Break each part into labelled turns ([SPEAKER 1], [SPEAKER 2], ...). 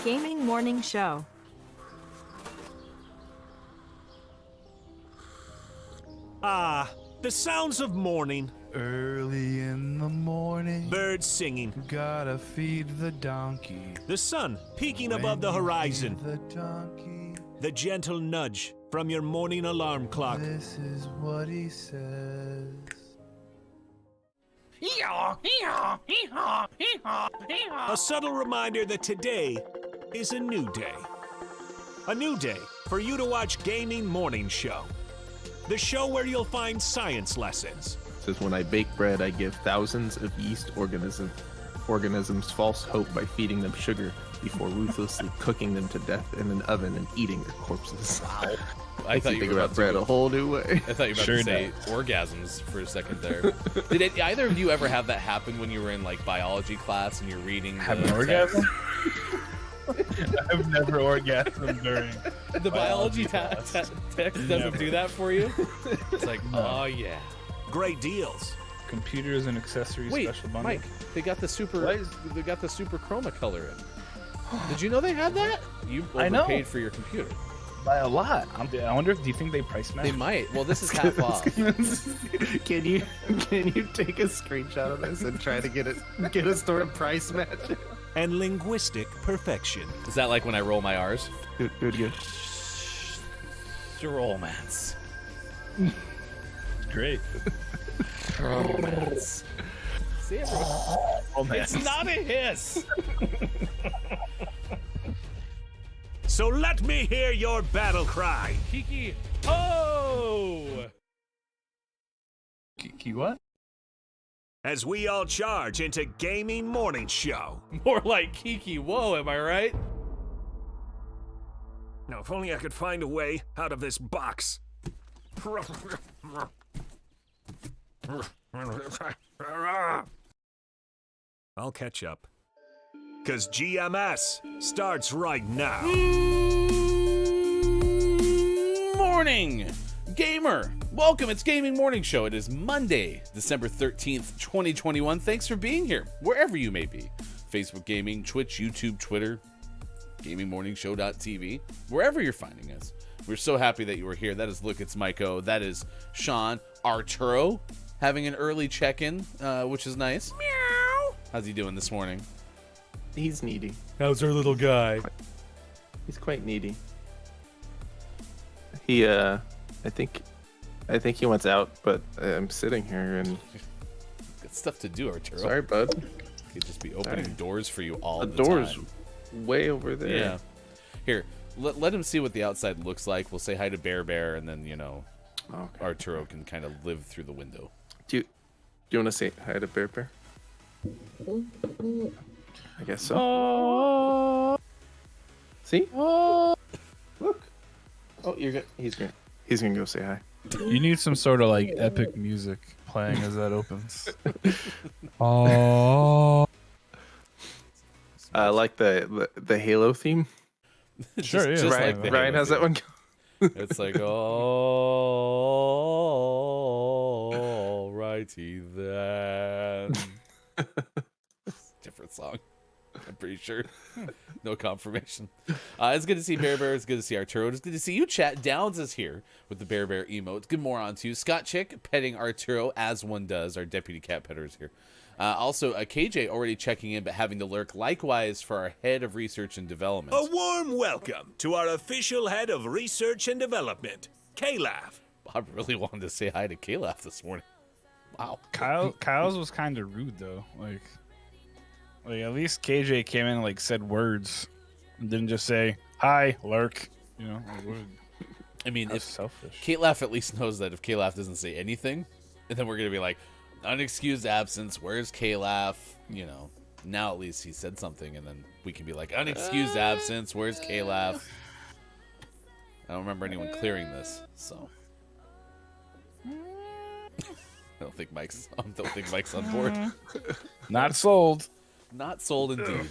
[SPEAKER 1] Gaming Morning Show.
[SPEAKER 2] Ah, the sounds of morning.
[SPEAKER 3] Early in the morning,
[SPEAKER 2] Birds singing.
[SPEAKER 3] gotta feed the donkey.
[SPEAKER 2] The sun peeking above the horizon. The gentle nudge from your morning alarm clock.
[SPEAKER 3] This is what he says.
[SPEAKER 2] A subtle reminder that today is a new day. A new day for you to watch Gaming Morning Show. The show where you'll find science lessons.
[SPEAKER 4] Says, when I bake bread, I give thousands of yeast organisms false hope by feeding them sugar before ruthlessly cooking them to death in an oven and eating their corpses.
[SPEAKER 5] Wow.
[SPEAKER 4] I thought you were about bread a whole new way.
[SPEAKER 5] I thought you were about to say orgasms for a second there. Did either of you ever have that happen when you were in like biology class and you're reading?
[SPEAKER 6] Have an orgasm? I've never orgasmed during
[SPEAKER 5] The biology text doesn't do that for you? It's like, oh yeah.
[SPEAKER 2] Great deals.
[SPEAKER 6] computers and accessories special bundle.
[SPEAKER 5] Mike, they got the super chroma color in. Did you know they had that? You overpaid for your computer.
[SPEAKER 6] By a lot. I wonder if, do you think they price match?
[SPEAKER 5] They might. Well, this is half off.
[SPEAKER 4] Can you take a screenshot of this and try to get a store to price match it?
[SPEAKER 2] And linguistic perfection.
[SPEAKER 5] Is that like when I roll my R's?
[SPEAKER 4] Good.
[SPEAKER 5] Romance.
[SPEAKER 6] Great.
[SPEAKER 5] Romance. See,
[SPEAKER 6] Romance.
[SPEAKER 5] it's not a hiss.
[SPEAKER 2] So let me hear your battle cry.
[SPEAKER 5] Kiki. Oh!
[SPEAKER 6] Kiki what?
[SPEAKER 2] As we all charge into Gaming Morning Show.
[SPEAKER 5] More like Kiki. Whoa, am I right?
[SPEAKER 2] Now, if only I could find a way out of this box. I'll catch up. 'Cause GMS starts right now.
[SPEAKER 5] Morning, gamer. Welcome. It's Gaming Morning Show. It is Monday, December 13th, 2021. Thanks for being here, wherever you may be. Facebook Gaming, Twitch, YouTube, Twitter, GamingMorningShow.tv, wherever you're finding us. We're so happy that you were here. That is Look, it's Maiko. That is Sean. Arturo having an early check-in, which is nice. Meow. How's he doing this morning?
[SPEAKER 4] He's needy.
[SPEAKER 5] How's our little guy?
[SPEAKER 4] He's quite needy. He, I think he wants out, but I'm sitting here and...
[SPEAKER 5] Got stuff to do, Arturo.
[SPEAKER 4] Sorry, bud.
[SPEAKER 5] Could just be opening doors for you all the
[SPEAKER 4] door's
[SPEAKER 5] time.
[SPEAKER 4] Way over there.
[SPEAKER 5] Yeah. Here, let him see what the outside looks like. We'll say hi to Bear, and then,
[SPEAKER 4] Okay.
[SPEAKER 5] Arturo can kind of live through the window.
[SPEAKER 4] Do you want to say hi to Bear? I guess so. See? Look. Oh, you're good. He's gonna go say hi.
[SPEAKER 6] You need some sort of like epic music playing as that opens.
[SPEAKER 4] I like the Halo theme.
[SPEAKER 6] Sure, yeah.
[SPEAKER 5] Just
[SPEAKER 4] Ryan,
[SPEAKER 5] like the
[SPEAKER 4] Ryan
[SPEAKER 5] Halo
[SPEAKER 4] has that
[SPEAKER 5] theme.
[SPEAKER 4] one.
[SPEAKER 5] It's like, oh, righty then. Different song, I'm pretty sure. No confirmation. It's good to see Bear. It's good to see Arturo. It's good to see you, chat. Downs is here with the Bear emote. Good morning to you. Scott Chick petting Arturo as one does. Our deputy cat petter is here. Also, KJ already checking in, but having to lurk. Likewise for our head of research and development.
[SPEAKER 2] A warm welcome to our official head of research and development, K-Laugh.
[SPEAKER 5] I really wanted to say hi to K-Laugh this morning. Wow.
[SPEAKER 6] Kyle's was kind of rude though. Like at least KJ came in and like said words and didn't just say hi, lurk.
[SPEAKER 5] I mean,
[SPEAKER 6] That's
[SPEAKER 5] if
[SPEAKER 6] selfish.
[SPEAKER 5] K-Laugh at least knows that if K-Laugh doesn't say anything, and then we're gonna be like, unexcused absence, where's K-Laugh? Now at least he said something, and then we can be like, unexcused absence, where's K-Laugh? I don't remember anyone clearing this, so I don't think Mike's on board.
[SPEAKER 6] Not sold.
[SPEAKER 5] Not sold indeed.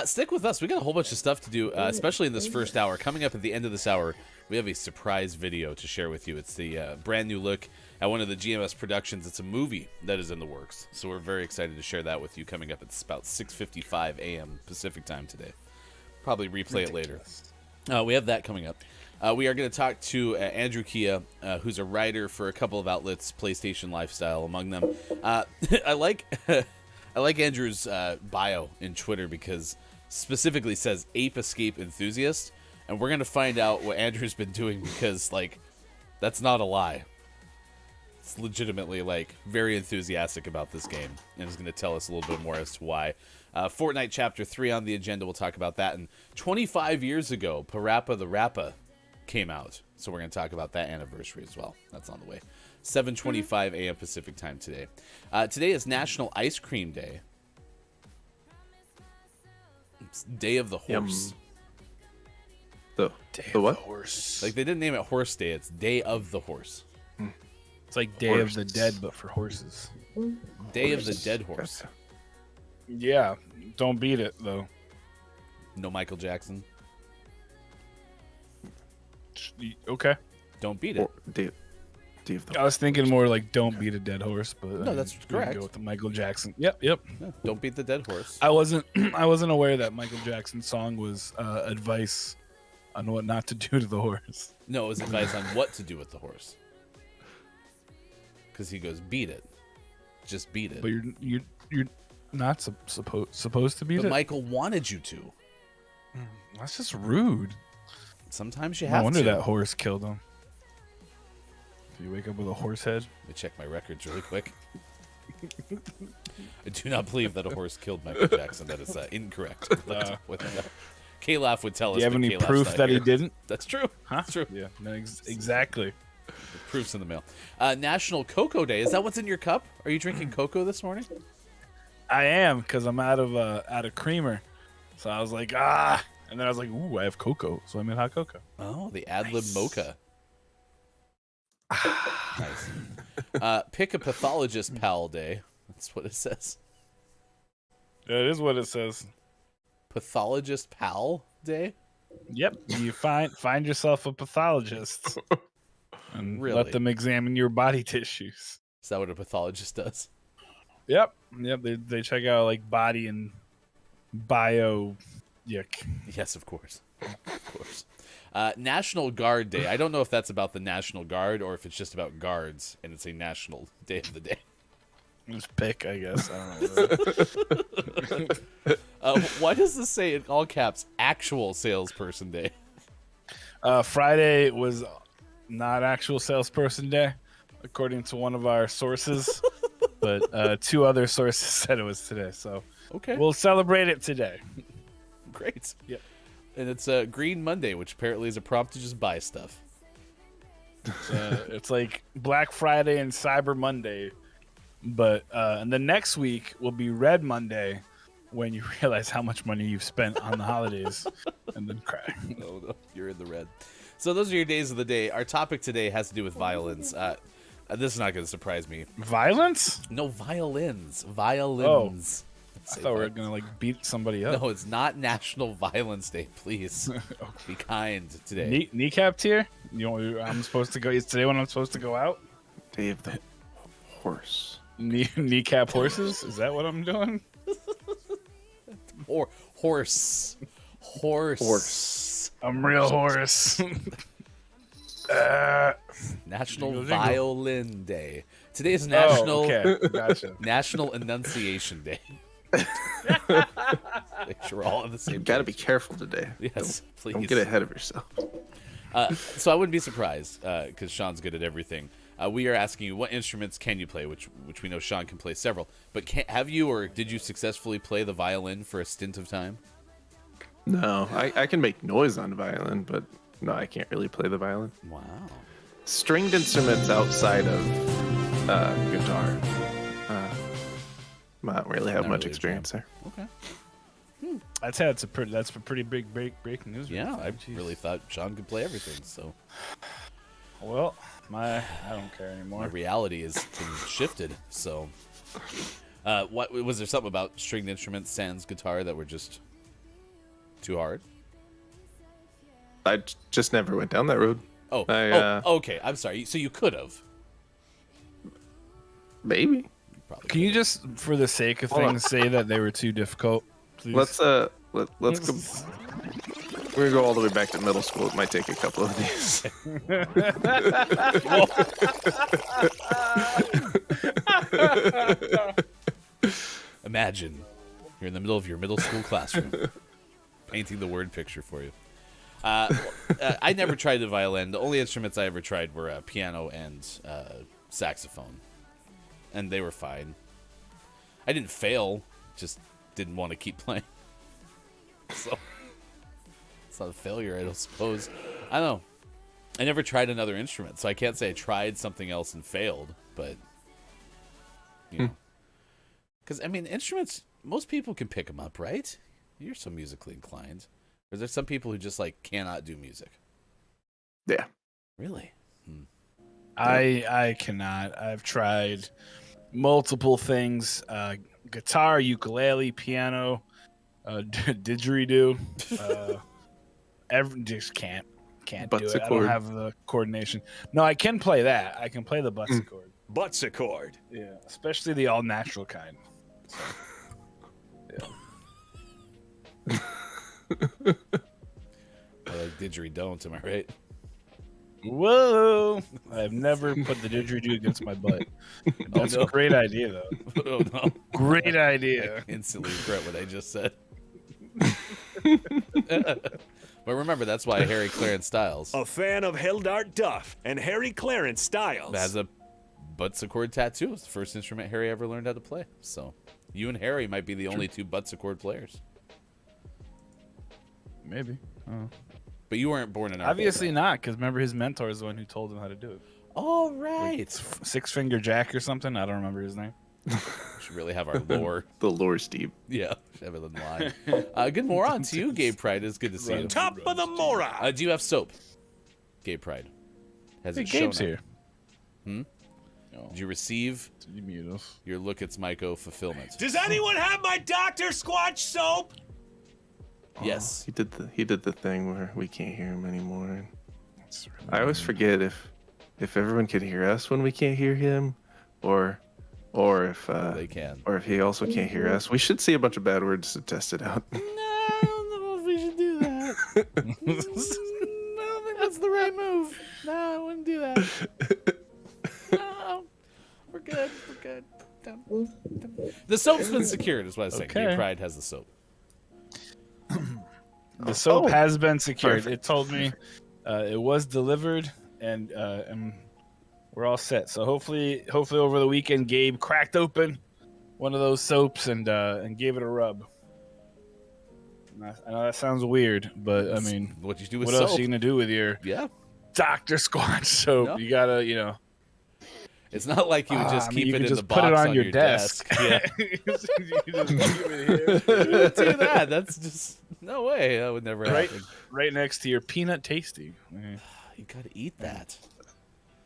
[SPEAKER 5] Stick with us. We got a whole bunch of stuff to do, especially in this first hour. Coming up at the end of this hour, we have a surprise video to share with you. It's the brand new look at one of the GMS productions. It's a movie that is in the works. So we're very excited to share that with you coming up at about 6:55 a.m. Pacific time today. Probably replay it later. We have that coming up. We are going to talk to Andrew Kia, who's a writer for a couple of outlets, PlayStation Lifestyle among them. I like Andrew's bio in Twitter because specifically says Ape Escape Enthusiast, and we're going to find out what Andrew's been doing because, like, that's not a lie. It's legitimately, like, very enthusiastic about this game, and is going to tell us a little bit more as to why. Fortnite Chapter 3 on the agenda. We'll talk about that. And 25 years ago, Parappa the Rappa came out. So we're going to talk about that anniversary as well. That's on the way. 7:25 a.m. Pacific time today. Today is National Ice Cream Day. It's Day of the Horse.
[SPEAKER 4] The what?
[SPEAKER 6] Horse.
[SPEAKER 5] Like, they didn't name it Horse Day. It's Day of the Horse.
[SPEAKER 6] It's like Day of the Dead, but for horses.
[SPEAKER 5] Day of the Dead Horse.
[SPEAKER 6] Yeah, don't beat it though.
[SPEAKER 5] No Michael Jackson.
[SPEAKER 6] Okay.
[SPEAKER 5] Don't beat it.
[SPEAKER 6] I was thinking more like don't beat a dead horse, but
[SPEAKER 5] No, that's
[SPEAKER 6] we can
[SPEAKER 5] correct.
[SPEAKER 6] Go with the Michael Jackson. Yep.
[SPEAKER 5] Yeah, don't beat the dead horse.
[SPEAKER 6] I wasn't aware that Michael Jackson's song was advice on what not to do to the horse.
[SPEAKER 5] No, it was advice on what to do with the horse. Because he goes, beat it. Just beat it.
[SPEAKER 6] But you're not supposed to beat
[SPEAKER 5] But
[SPEAKER 6] it.
[SPEAKER 5] Michael wanted you to.
[SPEAKER 6] That's just rude.
[SPEAKER 5] Sometimes you
[SPEAKER 6] No
[SPEAKER 5] have
[SPEAKER 6] wonder
[SPEAKER 5] to.
[SPEAKER 6] that horse killed him. If you wake up with a horse head.
[SPEAKER 5] Let me check my records really quick. I do not believe that a horse killed Michael Jackson. That is incorrect. K-Laugh would tell us.
[SPEAKER 6] Do you have
[SPEAKER 5] but
[SPEAKER 6] any
[SPEAKER 5] K-Laugh's
[SPEAKER 6] proof
[SPEAKER 5] not
[SPEAKER 6] that he
[SPEAKER 5] here.
[SPEAKER 6] didn't?
[SPEAKER 5] That's true.
[SPEAKER 6] Huh?
[SPEAKER 5] That's true.
[SPEAKER 6] Yeah. No, exactly.
[SPEAKER 5] The proof's in the mail. National Cocoa Day. Is that what's in your cup? Are you drinking cocoa this morning?
[SPEAKER 6] I am, because I'm out of creamer. So I was like, and then I was like, ooh, I have cocoa, so I made hot cocoa.
[SPEAKER 5] Oh, the ad-lib mocha. Nice. Pick a pathologist pal day. That's what it says.
[SPEAKER 6] That is what it says.
[SPEAKER 5] Pathologist pal day?
[SPEAKER 6] Yep. You find yourself a pathologist and
[SPEAKER 5] Really?
[SPEAKER 6] let them examine your body tissues.
[SPEAKER 5] Is that what a pathologist does?
[SPEAKER 6] Yep. They check out like body and bio. Yuck.
[SPEAKER 5] Yes, of course. Of course. National Guard Day. I don't know if that's about the National Guard or if it's just about guards, and it's a national day of the day.
[SPEAKER 6] Just pick, I guess. I don't know.
[SPEAKER 5] Why does this say in all caps, actual salesperson day?
[SPEAKER 6] Friday was not actual salesperson day, according to one of our sources, but two other sources said it was today. So
[SPEAKER 5] Okay.
[SPEAKER 6] we'll celebrate it today.
[SPEAKER 5] Great.
[SPEAKER 6] Yep.
[SPEAKER 5] And it's Green Monday, which apparently is a prompt to just buy stuff.
[SPEAKER 6] It's like Black Friday and Cyber Monday, but and the next week will be Red Monday, when you realize how much money you've spent on the holidays, and then cry.
[SPEAKER 5] No, you're in the red. So those are your days of the day. Our topic today has to do with violins. This is not going to surprise me.
[SPEAKER 6] Violence?
[SPEAKER 5] No, violins. Violins.
[SPEAKER 6] I thought we were gonna like beat somebody up.
[SPEAKER 5] No, it's not National Violence Day. Please be kind today.
[SPEAKER 6] Kneecapped here? You know, I'm supposed to go. Is today when I'm supposed to go out?
[SPEAKER 4] Day of the Horse.
[SPEAKER 6] Kneecap horses? Is that what I'm doing?
[SPEAKER 5] Or horse.
[SPEAKER 6] I'm real horse.
[SPEAKER 5] National
[SPEAKER 6] Jingle, jingle.
[SPEAKER 5] Violin Day. Today is National
[SPEAKER 6] okay. Gotcha.
[SPEAKER 5] National Enunciation Day. Make sure we're all on the same
[SPEAKER 4] You gotta be
[SPEAKER 5] page.
[SPEAKER 4] careful today.
[SPEAKER 5] Yes, please.
[SPEAKER 4] Don't get ahead of yourself.
[SPEAKER 5] So I wouldn't be surprised because Sean's good at everything. We are asking you, what instruments can you play? Which we know Sean can play several. But have you or did you successfully play the violin for a stint of time?
[SPEAKER 4] No, I can make noise on violin, but no, I can't really play the violin.
[SPEAKER 5] Wow.
[SPEAKER 4] Stringed instruments outside of guitar. I don't really have
[SPEAKER 5] Not
[SPEAKER 4] much
[SPEAKER 5] really a
[SPEAKER 4] experience
[SPEAKER 5] jam.
[SPEAKER 4] there.
[SPEAKER 5] Okay.
[SPEAKER 6] That's a pretty big breaking news.
[SPEAKER 5] Yeah, I
[SPEAKER 6] Jeez.
[SPEAKER 5] really thought Sean could play everything. So
[SPEAKER 6] Well, I don't care
[SPEAKER 5] my
[SPEAKER 6] anymore.
[SPEAKER 5] reality has been shifted. So, what was there something about stringed instruments, sans guitar, that were just too hard?
[SPEAKER 4] I just never went down that road.
[SPEAKER 5] Oh, okay. I'm sorry. So you could have.
[SPEAKER 4] Maybe.
[SPEAKER 5] Probably.
[SPEAKER 6] Can you just, for the sake of
[SPEAKER 4] Hold on.
[SPEAKER 6] things, say that they were too difficult? Please?
[SPEAKER 4] Let's go. We're gonna go all the way back to middle school. It might take a couple of days.
[SPEAKER 5] Imagine you're in the middle of your middle school classroom, painting the word picture for you. I never tried the violin. The only instruments I ever tried were piano and saxophone, and they were fine. I didn't fail, just didn't want to keep playing. So it's not a failure, I don't suppose. I don't know. I never tried another instrument, so I can't say I tried something else and failed. But you know, because I mean, instruments, most people can pick them up, right? You're so musically inclined. Or is there some people who just like cannot do music?
[SPEAKER 4] Yeah.
[SPEAKER 5] Really?
[SPEAKER 6] I cannot. I've tried multiple things: guitar, ukulele, piano, didgeridoo. Just can't do it. I
[SPEAKER 4] Buttsichord.
[SPEAKER 6] don't have the coordination. No, I can play that. I can play the buttsichord.
[SPEAKER 2] Buttsichord.
[SPEAKER 6] Yeah, especially the all natural kind. So, yeah.
[SPEAKER 5] I like didgeridoo, am I right?
[SPEAKER 6] Whoa! I've never put the didgeridoo against my butt. That's
[SPEAKER 5] no.
[SPEAKER 6] a great idea, though.
[SPEAKER 5] Oh no!
[SPEAKER 6] Great
[SPEAKER 5] I
[SPEAKER 6] idea.
[SPEAKER 5] instantly regret what I just said. But remember, that's why Harry Clarence Styles
[SPEAKER 2] A fan of Hildart Duff and Harry Clarence Styles.
[SPEAKER 5] has a buttsichord tattoo. It's the first instrument Harry ever learned how to play. So you and Harry might be the only two buttsichord players.
[SPEAKER 6] Maybe.
[SPEAKER 5] But you weren't born in our
[SPEAKER 6] Obviously not, because remember his mentor is the one who told him how to do it.
[SPEAKER 5] All right.
[SPEAKER 6] It's Six Finger Jack or something. I don't remember his name.
[SPEAKER 5] We should really have our lore.
[SPEAKER 4] The lore, Steve.
[SPEAKER 5] Yeah, should have it in line. Good moron to you, Gabe Pride. It's good to see you.
[SPEAKER 2] Top of the Mora.
[SPEAKER 5] Do you have soap? Gabe Pride. Has
[SPEAKER 6] Hey,
[SPEAKER 5] it shown
[SPEAKER 6] Gabe's
[SPEAKER 5] up?
[SPEAKER 6] here.
[SPEAKER 5] Did you receive
[SPEAKER 6] Did you mute us?
[SPEAKER 5] your Look It's Myco fulfillment?
[SPEAKER 2] Does anyone have my Dr. Squatch soap?
[SPEAKER 5] Yes.
[SPEAKER 4] He did the thing where we can't hear him anymore. I always forget if everyone can hear us when we can't hear him, or if
[SPEAKER 5] They can.
[SPEAKER 4] or if he also can't hear us. We should see a bunch of bad words to test it out.
[SPEAKER 5] No, I don't know if we should do that. I don't think that's the right move. No, I wouldn't do that. No, we're good. We're good. The soap's been secured, is what I was saying.
[SPEAKER 6] Okay.
[SPEAKER 5] Gabe Pride has the soap.
[SPEAKER 6] The soap has been secured.
[SPEAKER 4] Perfect.
[SPEAKER 6] It told me it was delivered, and we're all set. So hopefully over the weekend, Gabe cracked open one of those soaps and gave it a rub. I know that sounds weird, but I mean,
[SPEAKER 5] What you do with
[SPEAKER 6] what
[SPEAKER 5] soap?
[SPEAKER 6] else are you gonna do with your
[SPEAKER 5] Yeah.
[SPEAKER 6] Dr. Squatch soap?
[SPEAKER 5] No.
[SPEAKER 6] You gotta, you know.
[SPEAKER 5] It's not like you would just
[SPEAKER 6] I mean,
[SPEAKER 5] keep
[SPEAKER 6] you
[SPEAKER 5] it
[SPEAKER 6] could
[SPEAKER 5] in
[SPEAKER 6] just
[SPEAKER 5] the
[SPEAKER 6] put
[SPEAKER 5] box
[SPEAKER 6] it on your
[SPEAKER 5] desk. Yeah.
[SPEAKER 6] You just leave it here.
[SPEAKER 5] Don't do that. That's just no way. That would never
[SPEAKER 6] Right,
[SPEAKER 5] happen.
[SPEAKER 6] right next to your peanut tasty.
[SPEAKER 5] You gotta eat that.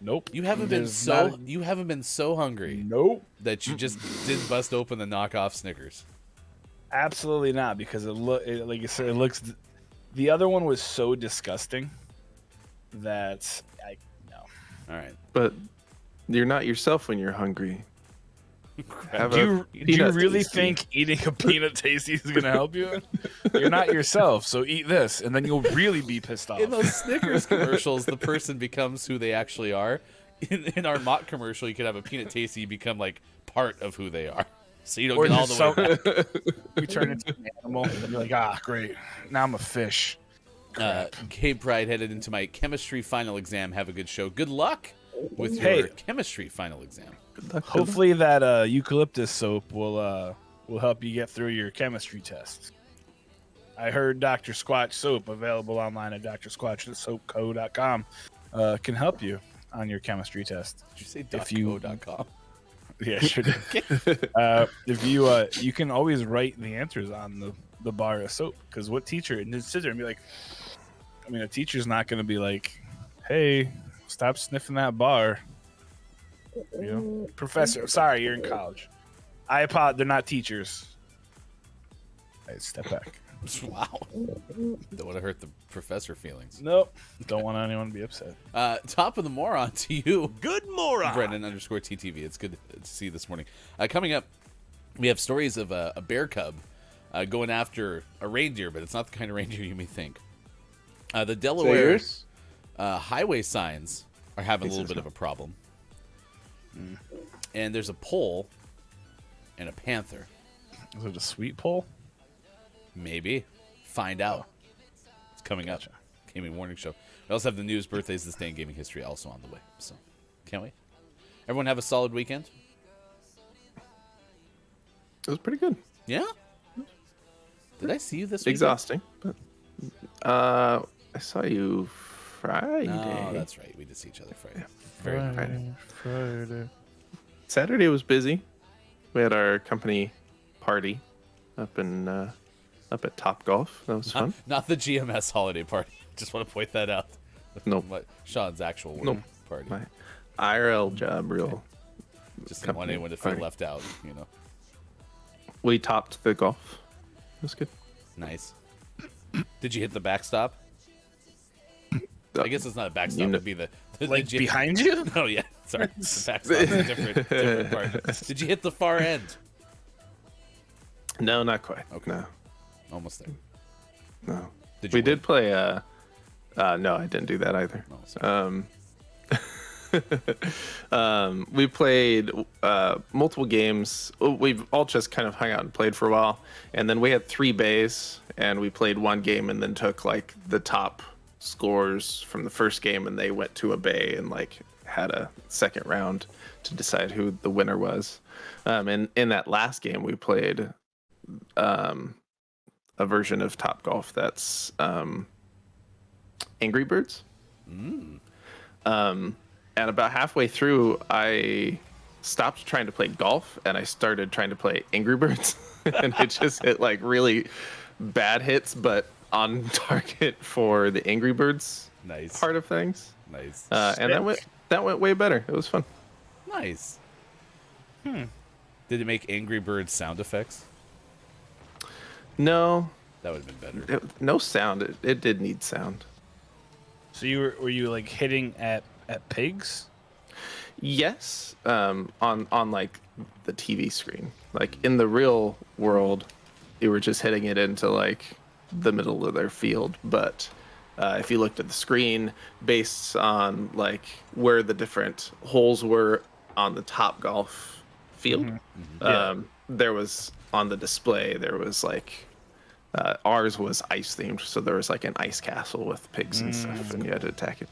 [SPEAKER 6] Nope.
[SPEAKER 5] You haven't been
[SPEAKER 6] There's not a-
[SPEAKER 5] you haven't been so hungry
[SPEAKER 6] Nope.
[SPEAKER 5] that you just did bust open the knockoff Snickers.
[SPEAKER 6] Absolutely not, because like I said, it looks. The other one was so disgusting that no.
[SPEAKER 5] All right.
[SPEAKER 4] But you're not yourself when you're hungry. Have
[SPEAKER 6] Do
[SPEAKER 4] a
[SPEAKER 6] you
[SPEAKER 4] peanut
[SPEAKER 6] really
[SPEAKER 4] tasty.
[SPEAKER 6] think eating a peanut tasty is going to help you? You're not yourself, so eat this, and then you'll really be pissed off.
[SPEAKER 5] In those Snickers commercials, the person becomes who they actually are. In our mock commercial, you could have a peanut tasty become like part of who they are, so you don't
[SPEAKER 6] Or
[SPEAKER 5] get all
[SPEAKER 6] just
[SPEAKER 5] the way back.
[SPEAKER 6] you turn into an animal, and you're like, ah, great. Now I'm a fish.
[SPEAKER 5] Gabe Pride headed into my chemistry final exam. Have a good show. Good luck with your
[SPEAKER 6] Hey.
[SPEAKER 5] chemistry final exam.
[SPEAKER 6] Hopefully that eucalyptus soap will help you get through your chemistry test. I heard Dr. Squatch soap, available online at drsquatchsoapco.com, can help you on your chemistry test.
[SPEAKER 5] Did you say
[SPEAKER 6] If you-
[SPEAKER 5] .co.com?
[SPEAKER 6] Yeah, sure did. If you can always write the answers on the bar of soap, because what teacher and just sit there and be like, I mean, a teacher's not going to be like, hey, stop sniffing that bar. You know, professor, sorry, you're in college. I apologize. They're not teachers. Hey, step back.
[SPEAKER 5] Wow. Don't want to hurt the professor feelings.
[SPEAKER 6] Nope. Don't want anyone to be upset.
[SPEAKER 5] Top of the moron to you,
[SPEAKER 2] Good moron.
[SPEAKER 5] Brendan_TTV. It's good to see you this morning. Coming up, we have stories of a bear cub going after a reindeer, but it's not the kind of reindeer you may think. The
[SPEAKER 4] Is that
[SPEAKER 5] Delaware
[SPEAKER 4] yours?
[SPEAKER 5] highway signs are having a
[SPEAKER 4] This
[SPEAKER 5] little
[SPEAKER 4] is
[SPEAKER 5] bit of
[SPEAKER 4] mine.
[SPEAKER 5] a problem. And there's a pole and a panther.
[SPEAKER 6] Is it a sweet pole?
[SPEAKER 5] Maybe. Find out. It's coming up. Gaming Morning Show. We also have the news, birthdays, this day in gaming history also on the way. So, can't wait. Everyone have a solid weekend?
[SPEAKER 4] It was pretty good.
[SPEAKER 5] Yeah? Did I see you this weekend?
[SPEAKER 4] Exhausting, but I saw you Friday.
[SPEAKER 5] No, that's right. We did see each other Friday. Very nice.
[SPEAKER 3] Friday.
[SPEAKER 4] Saturday was busy. We had our company party up at Top Golf. That was fun.
[SPEAKER 5] Not the GMS holiday party. Just want to point that out.
[SPEAKER 4] Nope.
[SPEAKER 5] Sean's actual work
[SPEAKER 4] Nope.
[SPEAKER 5] party.
[SPEAKER 4] My IRL job, real.
[SPEAKER 5] Just didn't want
[SPEAKER 4] company
[SPEAKER 5] anyone to feel
[SPEAKER 4] party.
[SPEAKER 5] left out, you know.
[SPEAKER 4] We topped the golf. It was good.
[SPEAKER 5] Nice. Did you hit the backstop? I guess it's not a backstop.
[SPEAKER 4] You know-
[SPEAKER 5] It'd be the
[SPEAKER 6] Like
[SPEAKER 5] G-
[SPEAKER 6] behind you?
[SPEAKER 5] Oh yeah, sorry. The backstop's a different part. Did you hit the far end?
[SPEAKER 4] No, not quite.
[SPEAKER 5] Okay.
[SPEAKER 4] No,
[SPEAKER 5] Almost there.
[SPEAKER 4] no.
[SPEAKER 5] Did you
[SPEAKER 4] We
[SPEAKER 5] win?
[SPEAKER 4] did play. No, I didn't do that either.
[SPEAKER 5] Oh, sorry.
[SPEAKER 4] We played multiple games. We've all just kind of hung out and played for a while, and then we had 3 bays, and we played one game, and then took like the top scores from the first game, and they went to a bay and like had a second round to decide who the winner was. And in that last game, we played a version of Top Golf that's Angry Birds. And about halfway through, I stopped trying to play golf and I started trying to play Angry Birds. And it just hit like really bad hits, but on target for the Angry Birds
[SPEAKER 5] Nice.
[SPEAKER 4] part of things.
[SPEAKER 5] Nice.
[SPEAKER 4] And that went way better. It was fun.
[SPEAKER 5] Nice. Did it make Angry Birds sound effects?
[SPEAKER 4] No,
[SPEAKER 5] That would have been better.
[SPEAKER 4] no sound. It did need sound.
[SPEAKER 6] So were you like hitting at pigs?
[SPEAKER 4] Yes, on like the TV screen. Like in the real world, you were just hitting it into like the middle of their field. But if you looked at the screen, based on like where the different holes were on the Top Golf field, there was on the display. There was like ours was ice themed, so there was like an ice castle with pigs and stuff, and you had to attack it.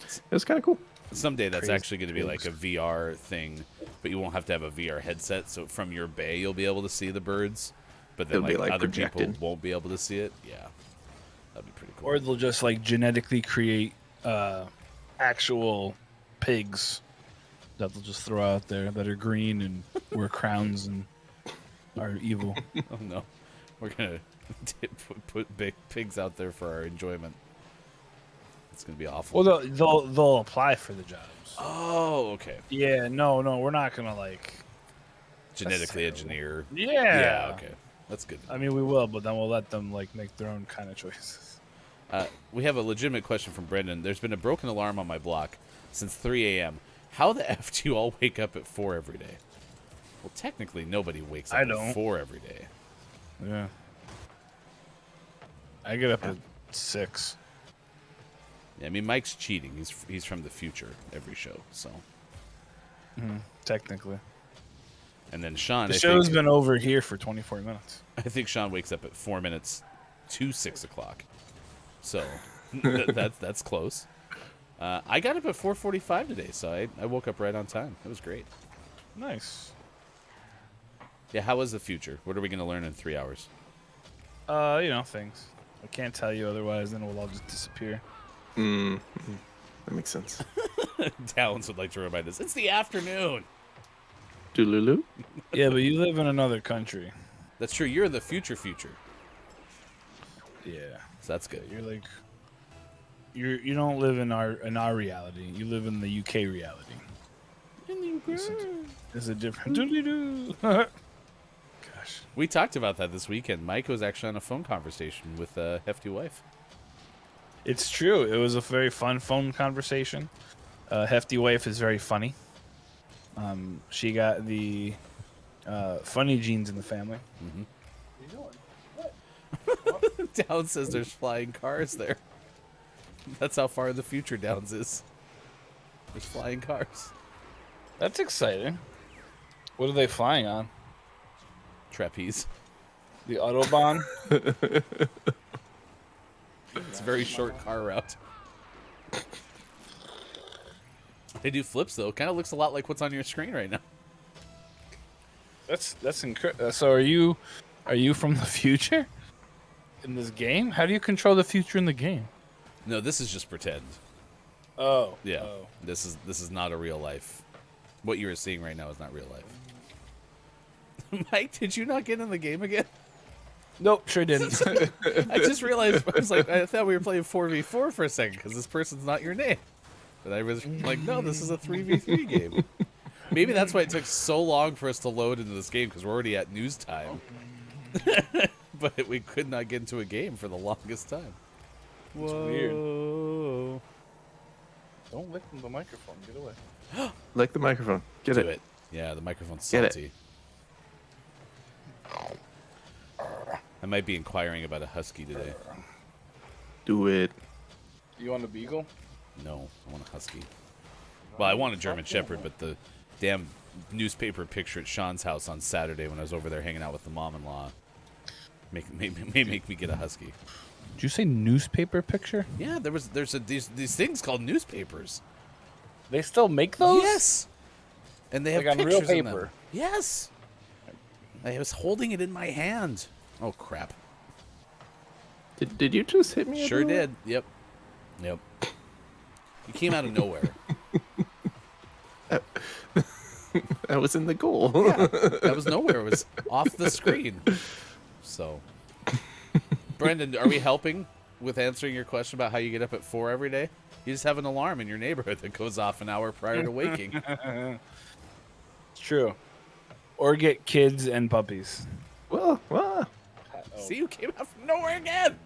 [SPEAKER 4] It was kind of cool.
[SPEAKER 5] Someday that's
[SPEAKER 6] Crazy
[SPEAKER 5] actually going to be like a VR thing, but you won't have to have a VR headset. So from your bay, you'll be able to see the birds, but then
[SPEAKER 4] It'll be,
[SPEAKER 5] like
[SPEAKER 4] like,
[SPEAKER 5] other
[SPEAKER 4] projected.
[SPEAKER 5] people won't be able to see it. Yeah, that'd be pretty cool.
[SPEAKER 6] Or they'll just like genetically create actual pigs that they'll just throw out there that are green and wear crowns and are evil.
[SPEAKER 5] Oh no, we're gonna put big pigs out there for our enjoyment. It's gonna be awful.
[SPEAKER 6] Well, they'll apply for the jobs.
[SPEAKER 5] Oh, okay.
[SPEAKER 6] Yeah, no, we're not gonna like.
[SPEAKER 5] Genetically engineer.
[SPEAKER 6] Yeah.
[SPEAKER 5] Yeah. Okay, that's good.
[SPEAKER 6] I mean, we will, but then we'll let them like make their own kind of choices.
[SPEAKER 5] We have a legitimate question from Brendan. There's been a broken alarm on my block since 3 a.m. How the f do you all wake up at 4 every day? Well, technically, nobody wakes up
[SPEAKER 6] I
[SPEAKER 5] at
[SPEAKER 6] don't.
[SPEAKER 5] 4 every day.
[SPEAKER 6] Yeah. I get up at 6.
[SPEAKER 5] Yeah, I mean, Mike's cheating. He's from the future every show. So,
[SPEAKER 6] Technically,
[SPEAKER 5] and then Sean,
[SPEAKER 6] the
[SPEAKER 5] I
[SPEAKER 6] show's
[SPEAKER 5] think,
[SPEAKER 6] been over here for 24 minutes.
[SPEAKER 5] I think Sean wakes up at 4 minutes to 6 o'clock. So that's close. I got up at 4:45 today, so I woke up right on time. It was great.
[SPEAKER 6] Nice.
[SPEAKER 5] Yeah, how was the future? What are we going to learn in 3 hours?
[SPEAKER 6] Things. I can't tell you otherwise, then we'll all just disappear.
[SPEAKER 4] That makes sense.
[SPEAKER 5] Talons would like to remind us it's the afternoon.
[SPEAKER 4] Doolulu.
[SPEAKER 6] Yeah, but you live in another country.
[SPEAKER 5] That's true. You're in the future.
[SPEAKER 6] Yeah.
[SPEAKER 5] So that's good.
[SPEAKER 6] You're like, you don't live in our reality. You live in the UK reality. It's a different. Doodly-doo. Gosh.
[SPEAKER 5] We talked about that this weekend. Mike was actually on a phone conversation with a hefty wife.
[SPEAKER 6] It's true. It was a very fun phone conversation. Hefty wife is very funny. She got the funny genes in the family.
[SPEAKER 5] Talon says there's flying cars there. That's how far in the future Downs is. There's flying cars.
[SPEAKER 6] That's exciting. What are they flying on?
[SPEAKER 5] Trapeze.
[SPEAKER 6] The Autobahn?
[SPEAKER 5] It's a very short car route. They do flips though. Kind of looks a lot like what's on your screen right now.
[SPEAKER 6] That's incredible. So are you from the future in this game? How do you control the future in the game?
[SPEAKER 5] No, this is just pretend.
[SPEAKER 6] Oh.
[SPEAKER 5] Yeah.
[SPEAKER 6] Oh.
[SPEAKER 5] This is not a real life. What you are seeing right now is not real life. Mike, did you not get in the game again?
[SPEAKER 6] Nope, sure didn't.
[SPEAKER 5] I just realized, I was like, I thought we were playing 4v4 for a second because this person's not your name. But I was like, no, this is a 3v3 game. Maybe that's why it took so long for us to load into this game, because we're already at news time. But we could not get into a game for the longest time.
[SPEAKER 6] It's weird. Don't lick the microphone. Get away.
[SPEAKER 4] Like the microphone. Get
[SPEAKER 5] Do
[SPEAKER 4] it.
[SPEAKER 5] it. Yeah, the microphone's
[SPEAKER 4] Get it.
[SPEAKER 5] salty. I might be inquiring about a husky today.
[SPEAKER 4] Do it.
[SPEAKER 6] You want a beagle?
[SPEAKER 5] No, I want a husky. Well, I want a German Shepherd, but the damn newspaper picture at Sean's house on Saturday when I was over there hanging out with the mom-in-law may make me get a husky.
[SPEAKER 6] Did you say newspaper picture?
[SPEAKER 5] Yeah, there's these things called newspapers.
[SPEAKER 6] They still make those?
[SPEAKER 5] Yes, and they have
[SPEAKER 6] Like on
[SPEAKER 5] pictures
[SPEAKER 6] real
[SPEAKER 5] in them.
[SPEAKER 6] paper?
[SPEAKER 5] Yes, I was holding it in my hand. Oh crap!
[SPEAKER 4] Did you just hit me?
[SPEAKER 5] Sure
[SPEAKER 4] everywhere?
[SPEAKER 5] did. Yep. You came out of nowhere.
[SPEAKER 4] That was in the goal.
[SPEAKER 5] Yeah, that was nowhere. It was off the screen. So, Brendan, are we helping with answering your question about how you get up at 4 every day? You just have an alarm in your neighborhood that goes off an hour prior to waking.
[SPEAKER 6] It's true. Or get kids and puppies.
[SPEAKER 4] Well,
[SPEAKER 5] See, you came out from nowhere again.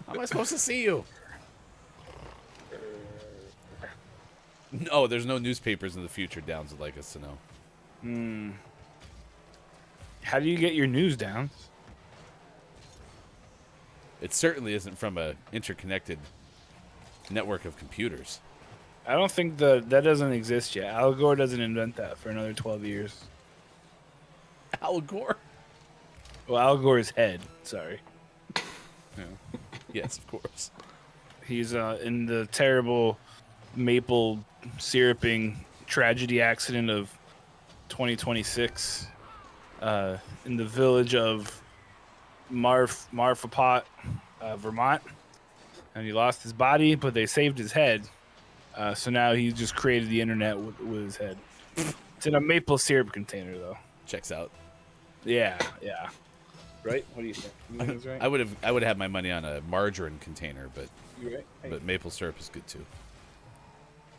[SPEAKER 5] How am I supposed to see you? No, there's no newspapers in the future. Downs would like us to know.
[SPEAKER 6] How do you get your news down?
[SPEAKER 5] It certainly isn't from a interconnected network of computers.
[SPEAKER 6] I don't think that doesn't exist yet. Al Gore doesn't invent that for another 12 years.
[SPEAKER 5] Al Gore.
[SPEAKER 6] Well, Al Gore's head. Sorry.
[SPEAKER 5] Yeah. Yes, of course.
[SPEAKER 6] He's in the terrible maple syruping tragedy accident of 2026 in the village of Marfapot, Vermont. And he lost his body, but they saved his head. So now he just created the internet with his head. It's in a maple syrup container, though.
[SPEAKER 5] Checks out.
[SPEAKER 6] Yeah. Right? What do you think? You think it's right?
[SPEAKER 5] I would have had my money on a margarine container, but
[SPEAKER 6] You right? Hey,
[SPEAKER 5] but maple syrup is good too.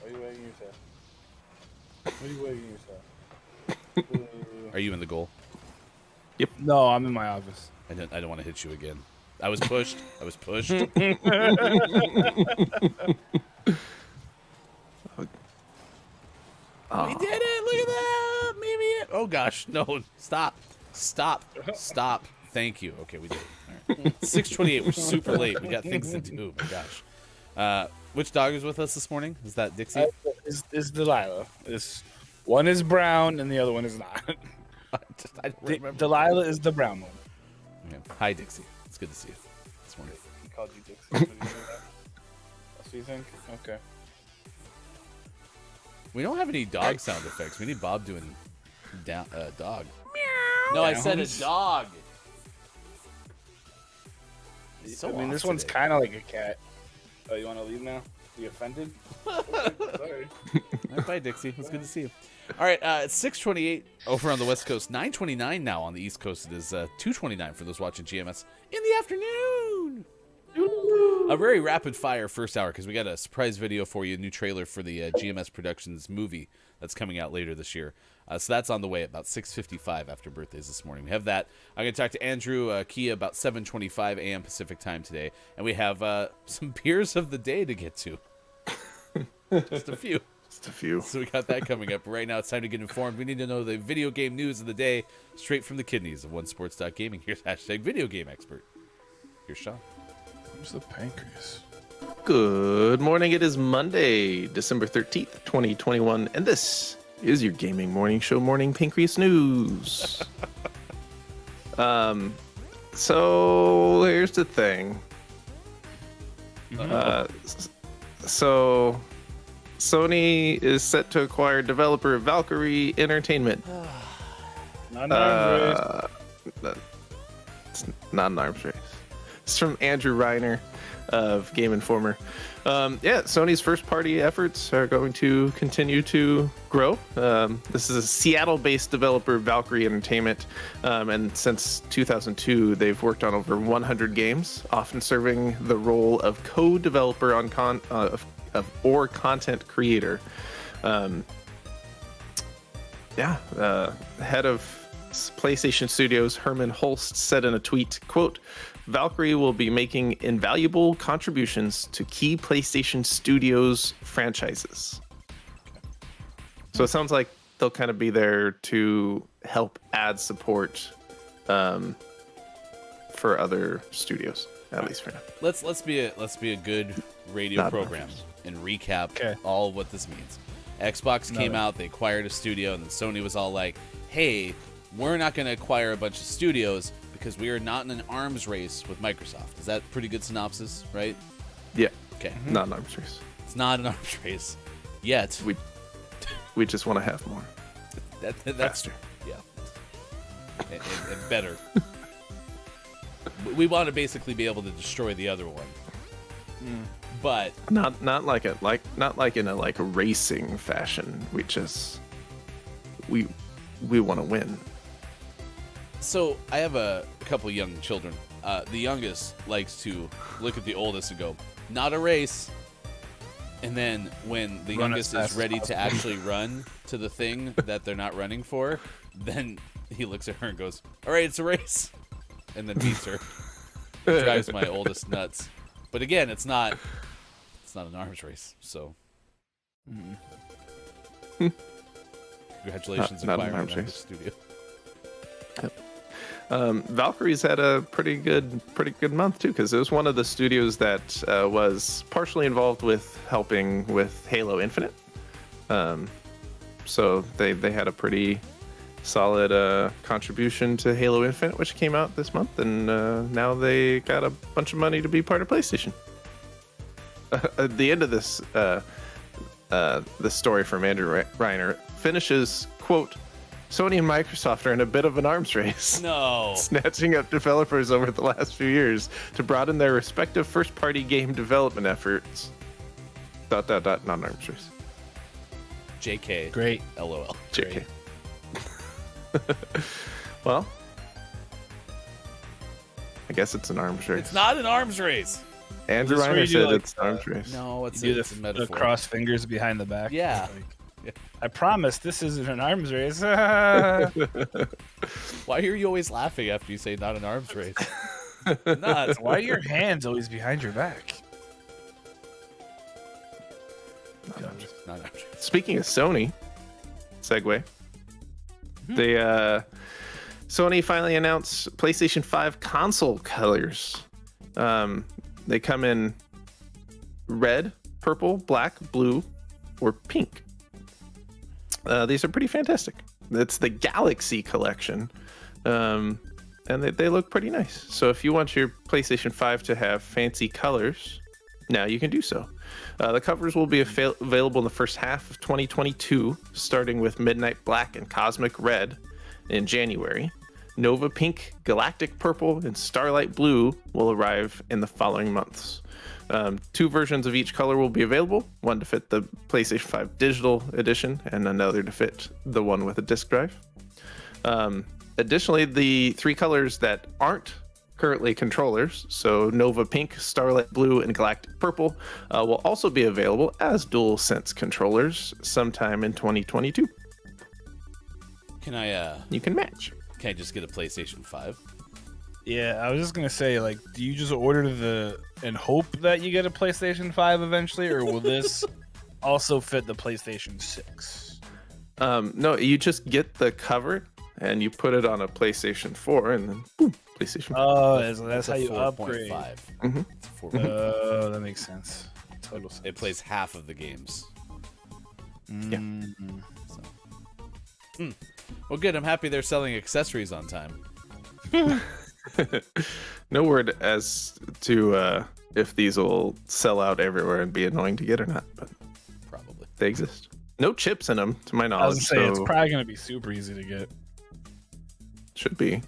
[SPEAKER 6] what are you wagging yourself?
[SPEAKER 5] Are you in the goal?
[SPEAKER 6] No, I'm in my office.
[SPEAKER 5] I don't want to hit you again. I was pushed. We did it! Look at that! Maybe it. Oh gosh, no! Stop! Thank you. Okay, we did it. All right. 6:28. We're super late. We got things to do. Oh my gosh. Which dog is with us this morning? Is that Dixie?
[SPEAKER 6] Is Delilah. One is brown and the other one is not.
[SPEAKER 5] I don't remember.
[SPEAKER 6] Delilah is the brown one.
[SPEAKER 5] Okay. Hi, Dixie. It's good to see you this morning.
[SPEAKER 6] He called you Dixie. What do you think of that? That's what you think? Okay.
[SPEAKER 5] We don't have any dog sound effects. We need Bob doing dog. No, I said a dog. So
[SPEAKER 6] I mean, this one's kind of like a cat. Oh, you want to leave now? You offended? Sorry.
[SPEAKER 5] Bye, Dixie. It's good to see you. All right, it's 6:28 over on the West Coast. 9:29 now on the East Coast. It is 2:29 for those watching GMS in the afternoon. A very rapid fire first hour because we got a surprise video for you, a new trailer for the GMS Productions movie that's coming out later this year. So that's on the way at about 6:55 after birthdays this morning. We have that. I'm going to talk to Andrew Kia about 7:25 a.m. Pacific time today, and we have some beers of the day to get to. Just a few.
[SPEAKER 4] Just a few.
[SPEAKER 5] So we got that coming up. Right now, it's time to get informed. We need to know the video game news of the day straight from the kidneys of onesports.gaming. Here's #videogameexpert. Here's Sean.
[SPEAKER 6] Where's the pancreas?
[SPEAKER 4] Good morning. It is Monday, December 13th, 2021, and this is your gaming morning show, Morning Pancreas News. So here's the thing. So Sony is set to acquire developer Valkyrie Entertainment.
[SPEAKER 6] Not an arms race.
[SPEAKER 4] It's not an arms race. It's from Andrew Reiner of Game Informer. Sony's first-party efforts are going to continue to grow. This is a Seattle-based developer, Valkyrie Entertainment, and since 2002, they've worked on over 100 games, often serving the role of co-developer on or content creator. Head of PlayStation Studios, Herman Holst, said in a tweet, quote, Valkyrie will be making invaluable contributions to key PlayStation Studios franchises. So it sounds like they'll kind of be there to help add support for other studios, at least for now.
[SPEAKER 5] Let's be a good radio
[SPEAKER 4] Not
[SPEAKER 5] program and recap
[SPEAKER 6] Okay.
[SPEAKER 5] all of what this means. Xbox came out, they acquired a studio, and then Sony was all like, "Hey, we're not going to acquire a bunch of studios because we are not in an arms race with Microsoft." Is that a pretty good synopsis, right?
[SPEAKER 4] Yeah,
[SPEAKER 5] Okay.
[SPEAKER 4] not an arms race.
[SPEAKER 5] It's not an arms race yet.
[SPEAKER 4] We just want to have more.
[SPEAKER 5] That's
[SPEAKER 4] Faster.
[SPEAKER 5] Yeah. And better. We want to basically be able to destroy the other one. But
[SPEAKER 4] Not like in a racing fashion. We want to win.
[SPEAKER 5] so I have a couple young children. The youngest likes to look at the oldest and go, "Not a race." And then when the
[SPEAKER 6] Run
[SPEAKER 5] youngest
[SPEAKER 6] as fast
[SPEAKER 5] is
[SPEAKER 6] as
[SPEAKER 5] ready to
[SPEAKER 6] possible.
[SPEAKER 5] actually run to the thing that they're not running for, then he looks at her and goes, "All right, it's a race," and then beats her. It drives my oldest nuts. But again, it's not an arms race. So, congratulations,
[SPEAKER 4] Not an
[SPEAKER 5] acquiring
[SPEAKER 4] arms
[SPEAKER 5] that
[SPEAKER 4] race.
[SPEAKER 5] studio.
[SPEAKER 4] Valkyrie's had a pretty good month too, because it was one of the studios that was partially involved with helping with Halo Infinite. So they had a pretty solid contribution to Halo Infinite, which came out this month, and now they got a bunch of money to be part of PlayStation. At the end of this story from Andrew Reiner finishes, quote, Sony and Microsoft are in a bit of an arms race,
[SPEAKER 5] No.
[SPEAKER 4] snatching up developers over the last few years to broaden their respective first-party game development efforts. ... not an arms race.
[SPEAKER 5] JK.
[SPEAKER 6] Great.
[SPEAKER 5] LOL.
[SPEAKER 4] JK. Well, I guess it's an arms race.
[SPEAKER 5] It's not an arms race.
[SPEAKER 4] Andrew
[SPEAKER 6] Is this where
[SPEAKER 4] Reiner
[SPEAKER 6] you do,
[SPEAKER 4] said
[SPEAKER 6] like,
[SPEAKER 4] it's an arms race.
[SPEAKER 5] No, it's
[SPEAKER 6] You do
[SPEAKER 5] it's a
[SPEAKER 6] the
[SPEAKER 5] metaphor.
[SPEAKER 6] cross fingers behind the back.
[SPEAKER 5] Yeah.
[SPEAKER 6] I promise this isn't an arms race.
[SPEAKER 5] Why are you always laughing after you say not an arms race? Not.
[SPEAKER 6] Why are your hands always behind your back?
[SPEAKER 5] Not an arms race.
[SPEAKER 4] Speaking of Sony, segue. Sony finally announced PlayStation 5 console colors. They come in red, purple, black, blue, or pink. These are pretty fantastic. It's the Galaxy collection, and they look pretty nice. So if you want your PlayStation 5 to have fancy colors, now you can do so. The covers will be available in the first half of 2022, starting with Midnight Black and Cosmic Red in January. Nova Pink, Galactic Purple, and Starlight Blue will arrive in the following months. 2 versions of each color will be available, one to fit the PlayStation 5 Digital Edition and another to fit the one with a disc drive. Additionally, the 3 colors that aren't currently controllers, so Nova Pink, Starlight Blue, and Galactic Purple, will also be available as DualSense controllers sometime in 2022.
[SPEAKER 5] Can I
[SPEAKER 4] You can match.
[SPEAKER 5] just get a PlayStation 5?
[SPEAKER 6] Yeah, I was just gonna say, like, do you just order and hope that you get a PlayStation 5 eventually, or will this also fit the PlayStation 6?
[SPEAKER 4] No, you just get the cover, and you put it on a PlayStation 4, and then boom, PlayStation 4.
[SPEAKER 6] Oh, that's
[SPEAKER 5] It's a
[SPEAKER 6] how you
[SPEAKER 5] 4.5.
[SPEAKER 6] upgrade.
[SPEAKER 5] It's a 4.
[SPEAKER 6] Oh, that makes sense. Total sense.
[SPEAKER 5] It plays half of the games. So. Well, good. I'm happy they're selling accessories on time.
[SPEAKER 4] No word as to if these will sell out everywhere and be annoying to get or not, but
[SPEAKER 5] Probably.
[SPEAKER 4] they exist. No chips in them, to my
[SPEAKER 6] I was
[SPEAKER 4] knowledge.
[SPEAKER 6] gonna say it's
[SPEAKER 4] So
[SPEAKER 6] probably gonna be super easy to get.
[SPEAKER 4] should be.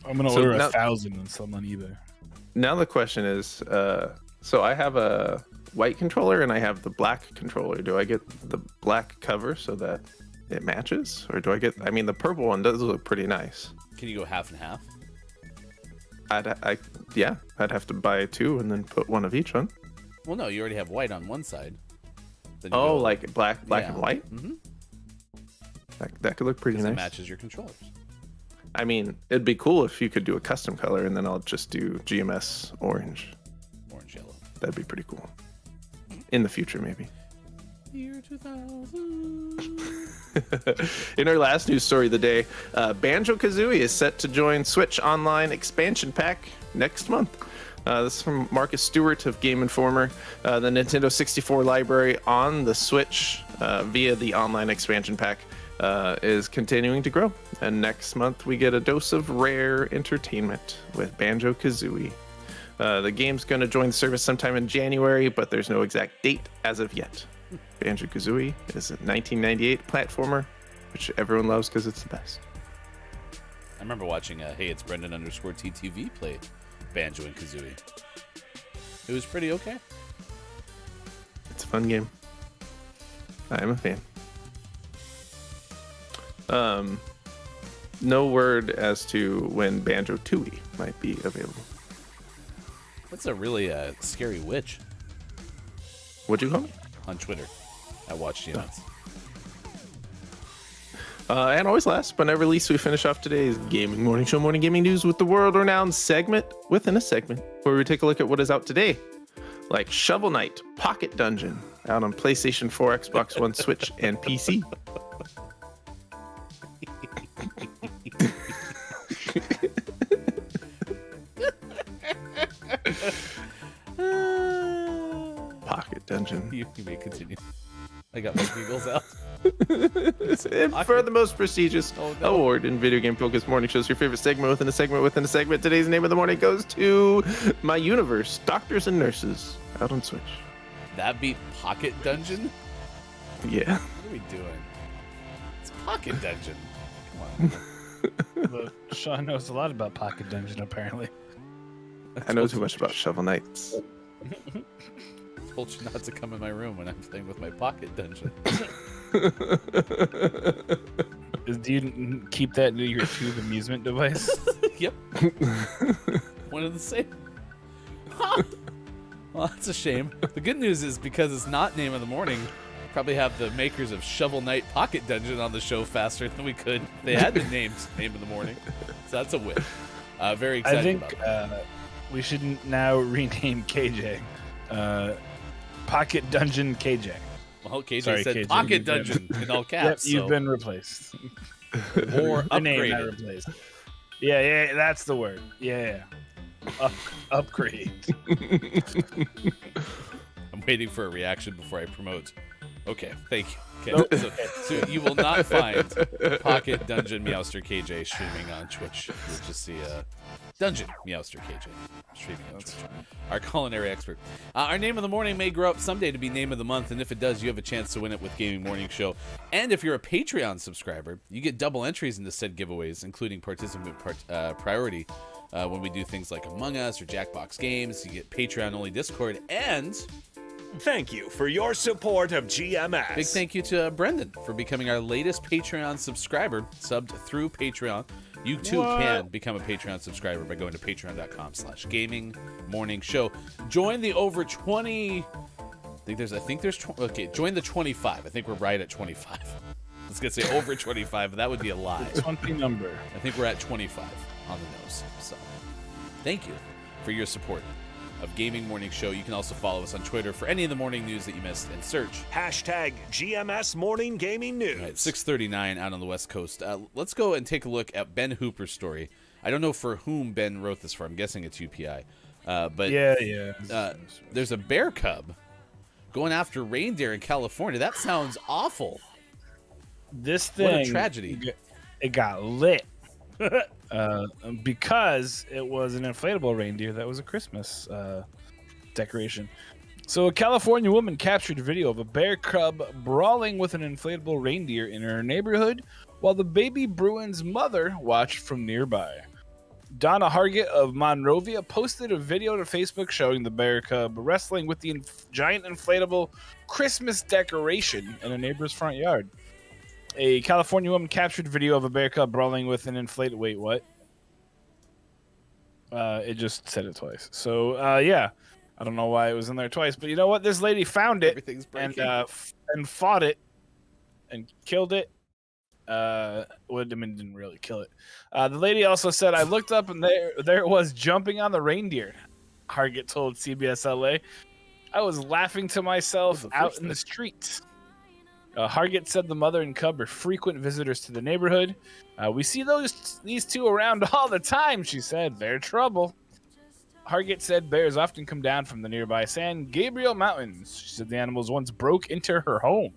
[SPEAKER 6] I'm gonna
[SPEAKER 4] So
[SPEAKER 6] order
[SPEAKER 4] now-
[SPEAKER 6] 1,000 and sell them on eBay.
[SPEAKER 4] Now the question is, so I have a white controller and I have the black controller. Do I get the black cover so that it matches, or do I get? I mean, the purple one does look pretty nice.
[SPEAKER 5] Can you go half and half?
[SPEAKER 4] I'd have to buy two and then put one of each on.
[SPEAKER 5] Well, no, you already have white on one side. Then you
[SPEAKER 4] Oh,
[SPEAKER 5] go-
[SPEAKER 4] like black
[SPEAKER 5] Yeah.
[SPEAKER 4] and white.
[SPEAKER 5] Mm-hmm.
[SPEAKER 4] That could look pretty
[SPEAKER 5] Because
[SPEAKER 4] nice.
[SPEAKER 5] it matches your controllers.
[SPEAKER 4] I mean, it'd be cool if you could do a custom color, and then I'll just do GMS orange.
[SPEAKER 5] Orange, yellow.
[SPEAKER 4] That'd be pretty cool. In the future, maybe.
[SPEAKER 5] Year 2000.
[SPEAKER 4] In our last news story of the day, Banjo-Kazooie is set to join Switch Online expansion pack next month. This is from Marcus Stewart of Game Informer. The Nintendo 64 library on the Switch via the online expansion pack is continuing to grow. And next month we get a dose of rare entertainment with Banjo-Kazooie. The game's going to join the service sometime in January, but there's no exact date as of yet. Banjo-Kazooie is a 1998 platformer, which everyone loves because it's the best.
[SPEAKER 5] I remember watching Hey It's Brendan _TTV play Banjo and Kazooie. It was pretty okay.
[SPEAKER 4] It's a fun game. I am a fan. No word as to when Banjo-Tooie might be available.
[SPEAKER 5] That's a really scary witch
[SPEAKER 4] What'd you call me?
[SPEAKER 5] on Twitter. I watched GMS.
[SPEAKER 4] And always last but never least, we finish off today's Gaming Morning Show Morning Gaming News with the world-renowned segment within a segment where we take a look at what is out today, like Shovel Knight Pocket Dungeon, out on PlayStation 4, Xbox One, Switch, and PC. Pocket Dungeon.
[SPEAKER 5] You may continue. I got my giggles out.
[SPEAKER 4] And for the most prestigious award in video game focused morning shows, your favorite segment within a segment within a segment. Today's name of the morning goes to My Universe, Doctors and Nurses, out on Switch.
[SPEAKER 5] That beat Pocket Dungeon?
[SPEAKER 4] Yeah.
[SPEAKER 5] What are we doing? It's Pocket Dungeon. Come on.
[SPEAKER 6] But Sean knows a lot about Pocket Dungeon, apparently.
[SPEAKER 4] I know too much about Shovel Knights.
[SPEAKER 5] I told you not to come in my room when I'm playing with my Pocket Dungeon.
[SPEAKER 6] Do you keep that near your tube amusement device?
[SPEAKER 5] Yep. One of the same. Well, that's a shame. The good news is because it's not name of the morning, probably have the makers of Shovel Knight Pocket Dungeon on the show faster than we could. They had the names name of the morning, so that's a win. Very excited
[SPEAKER 6] I think
[SPEAKER 5] about that.
[SPEAKER 6] we should now rename KJ. Pocket Dungeon KJ.
[SPEAKER 5] Well, KJ
[SPEAKER 6] Sorry,
[SPEAKER 5] said
[SPEAKER 6] KJ,
[SPEAKER 5] Pocket
[SPEAKER 6] you've been-
[SPEAKER 5] Dungeon in all
[SPEAKER 6] Yep,
[SPEAKER 5] caps.
[SPEAKER 6] you've been replaced.
[SPEAKER 5] or
[SPEAKER 6] The name not
[SPEAKER 5] upgraded.
[SPEAKER 6] replaced. Yeah, that's the word. Yeah. Upgrade.
[SPEAKER 5] I'm waiting for a reaction before I promote. Okay, thank you. Okay, so you will not find Pocket Dungeon Meowster KJ streaming on Twitch. You'll just see Dungeon Meowster KJ streaming on Twitch. Our culinary expert. Our name of the morning may grow up someday to be name of the month, and if it does, you have a chance to win it with Gaming Morning Show. And if you're a Patreon subscriber, you get double entries into said giveaways, including participant priority. When we do things like Among Us or Jackbox Games, you get Patreon-only Discord, and
[SPEAKER 2] Thank you for your support of GMS.
[SPEAKER 5] big thank you to Brendan for becoming our latest Patreon subscriber, subbed through Patreon. You too can become a Patreon subscriber by going to patreon.com/Gaming Morning Show. Join the over 20. I think there's okay. Join the 25. I think we're right at 25. I was gonna say over 25, but that would be a lie.
[SPEAKER 6] 20 number.
[SPEAKER 5] I think we're at 25 on the nose. So, thank you for your support. of Gaming Morning Show. You can also follow us on Twitter for any of the morning news that you missed and search
[SPEAKER 2] Hashtag GMS Morning Gaming News.
[SPEAKER 5] All right, 6:39 out on the West Coast. Let's go and take a look at Ben Hooper's story. I don't know for whom Ben wrote this for. I'm guessing it's UPI. But there's a bear cub going after reindeer in California. That sounds awful.
[SPEAKER 6] This thing,
[SPEAKER 5] what a tragedy.
[SPEAKER 6] It got lit because it was an inflatable reindeer that was a Christmas decoration. So a California woman captured a video of a bear cub brawling with an inflatable reindeer in her neighborhood while the baby Bruin's mother watched from nearby. Donna Hargett of Monrovia posted a video to Facebook showing the bear cub wrestling with the giant inflatable Christmas decoration in a neighbor's front yard. A California woman captured video of a bear cub brawling with an inflatable... Wait, what? It just said it twice. So, yeah. I don't know why it was in there twice, but you know what? This lady found it and fought it and killed it. Didn't really kill it. The lady also said, "I looked up and there it was jumping on the reindeer." Hargett told CBS LA, "I was laughing to myself out in the streets." Hargett said the mother and cub are frequent visitors to the neighborhood. "We see these two around all the time," she said. "They're trouble." Hargett said bears often come down from the nearby San Gabriel Mountains. She said the animals once broke into her home.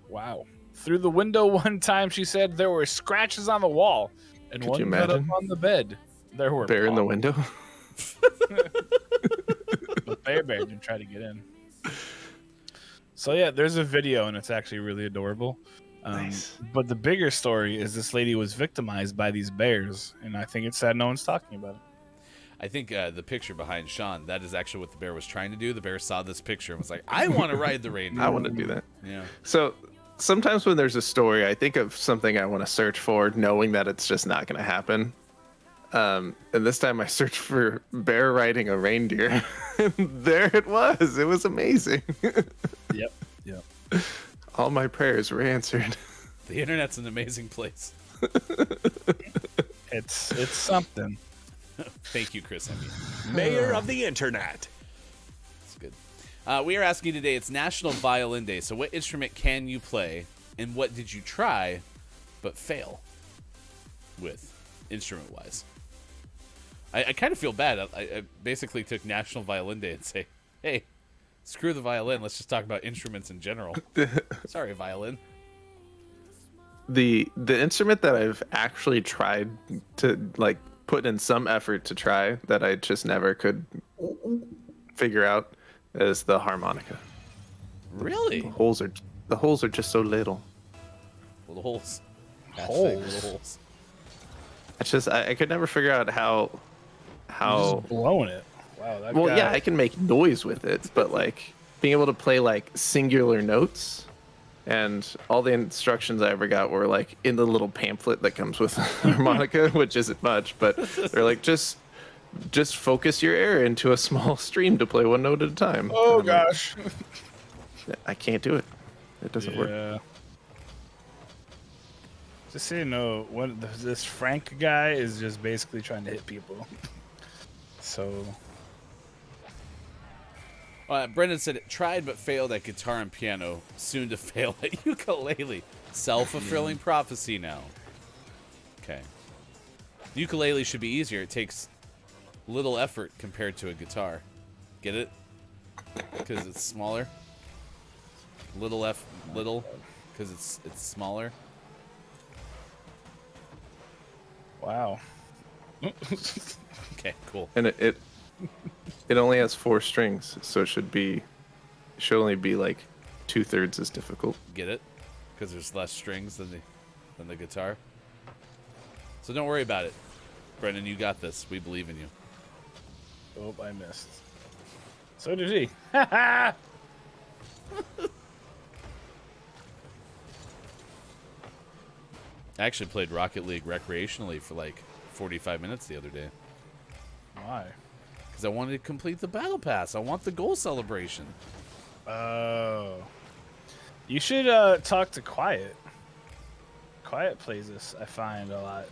[SPEAKER 6] Wow. Through the window one time, she said there were scratches on the wall and
[SPEAKER 4] Could
[SPEAKER 6] one
[SPEAKER 4] you
[SPEAKER 6] got up
[SPEAKER 4] imagine?
[SPEAKER 6] on the bed. There were
[SPEAKER 4] Bear in the window.
[SPEAKER 6] The bear didn't try to get in. So yeah, there's a video and it's actually really adorable.
[SPEAKER 4] Nice.
[SPEAKER 6] But the bigger story is this lady was victimized by these bears, and I think it's sad no one's talking about it.
[SPEAKER 5] I think the picture behind Sean, that is actually what the bear was trying to do. The bear saw this picture and was like, I want to ride the reindeer.
[SPEAKER 4] I want to do that.
[SPEAKER 5] Yeah.
[SPEAKER 4] So sometimes when there's a story, I think of something I want to search for, knowing that it's just not going to happen. And this time I searched for bear riding a reindeer. And there it was. It was amazing.
[SPEAKER 6] Yep.
[SPEAKER 4] All my prayers were answered.
[SPEAKER 5] The internet's an amazing place.
[SPEAKER 6] It's something.
[SPEAKER 5] Thank you, Chris Hemme.
[SPEAKER 2] Mayor of the Internet.
[SPEAKER 5] That's good. We are asking you today, it's National Violin Day. So what instrument can you play, and what did you try but fail with, instrument-wise? I kind of feel bad. I basically took National Violin Day and say, hey, screw the violin. Let's just talk about instruments in general. Sorry, violin.
[SPEAKER 4] The instrument that I've actually tried to put in some effort to try that I just never could figure out is the harmonica.
[SPEAKER 5] Really?
[SPEAKER 4] The holes are just so little.
[SPEAKER 5] Little holes.
[SPEAKER 6] Holes?
[SPEAKER 5] Little holes.
[SPEAKER 4] It's just I could never figure out how
[SPEAKER 6] You're just blowing it. Wow. That
[SPEAKER 4] well
[SPEAKER 6] guy,
[SPEAKER 4] yeah, I can make noise with it, but being able to play singular notes, and all the instructions I ever got were in the little pamphlet that comes with harmonica, which isn't much, but they're just focus your air into a small stream to play one note at a time.
[SPEAKER 6] Oh
[SPEAKER 4] And I'm like,
[SPEAKER 6] gosh.
[SPEAKER 4] I can't do it. It doesn't work.
[SPEAKER 6] Yeah. Just so you know, this Frank guy is just basically trying to hit people. So.
[SPEAKER 5] Brendan said, tried but failed at guitar and piano, soon to fail at ukulele. Self-fulfilling prophecy now. Okay. The ukulele should be easier. It takes little effort compared to a guitar. Get it? Because it's smaller. Little because it's smaller.
[SPEAKER 6] Wow.
[SPEAKER 5] Okay, cool.
[SPEAKER 4] And it only has 4 strings, so it should only be 2/3 as difficult.
[SPEAKER 5] Get it? Because there's less strings than the guitar. So don't worry about it, Brendan. You got this. We believe in you.
[SPEAKER 6] Oh, I missed. So did he.
[SPEAKER 5] I actually played Rocket League recreationally for 45 minutes the other day.
[SPEAKER 6] Why?
[SPEAKER 5] Because I wanted to complete the battle pass. I want the goal celebration.
[SPEAKER 6] Oh. You should talk to Quiet. Quiet plays this, I find, a lot.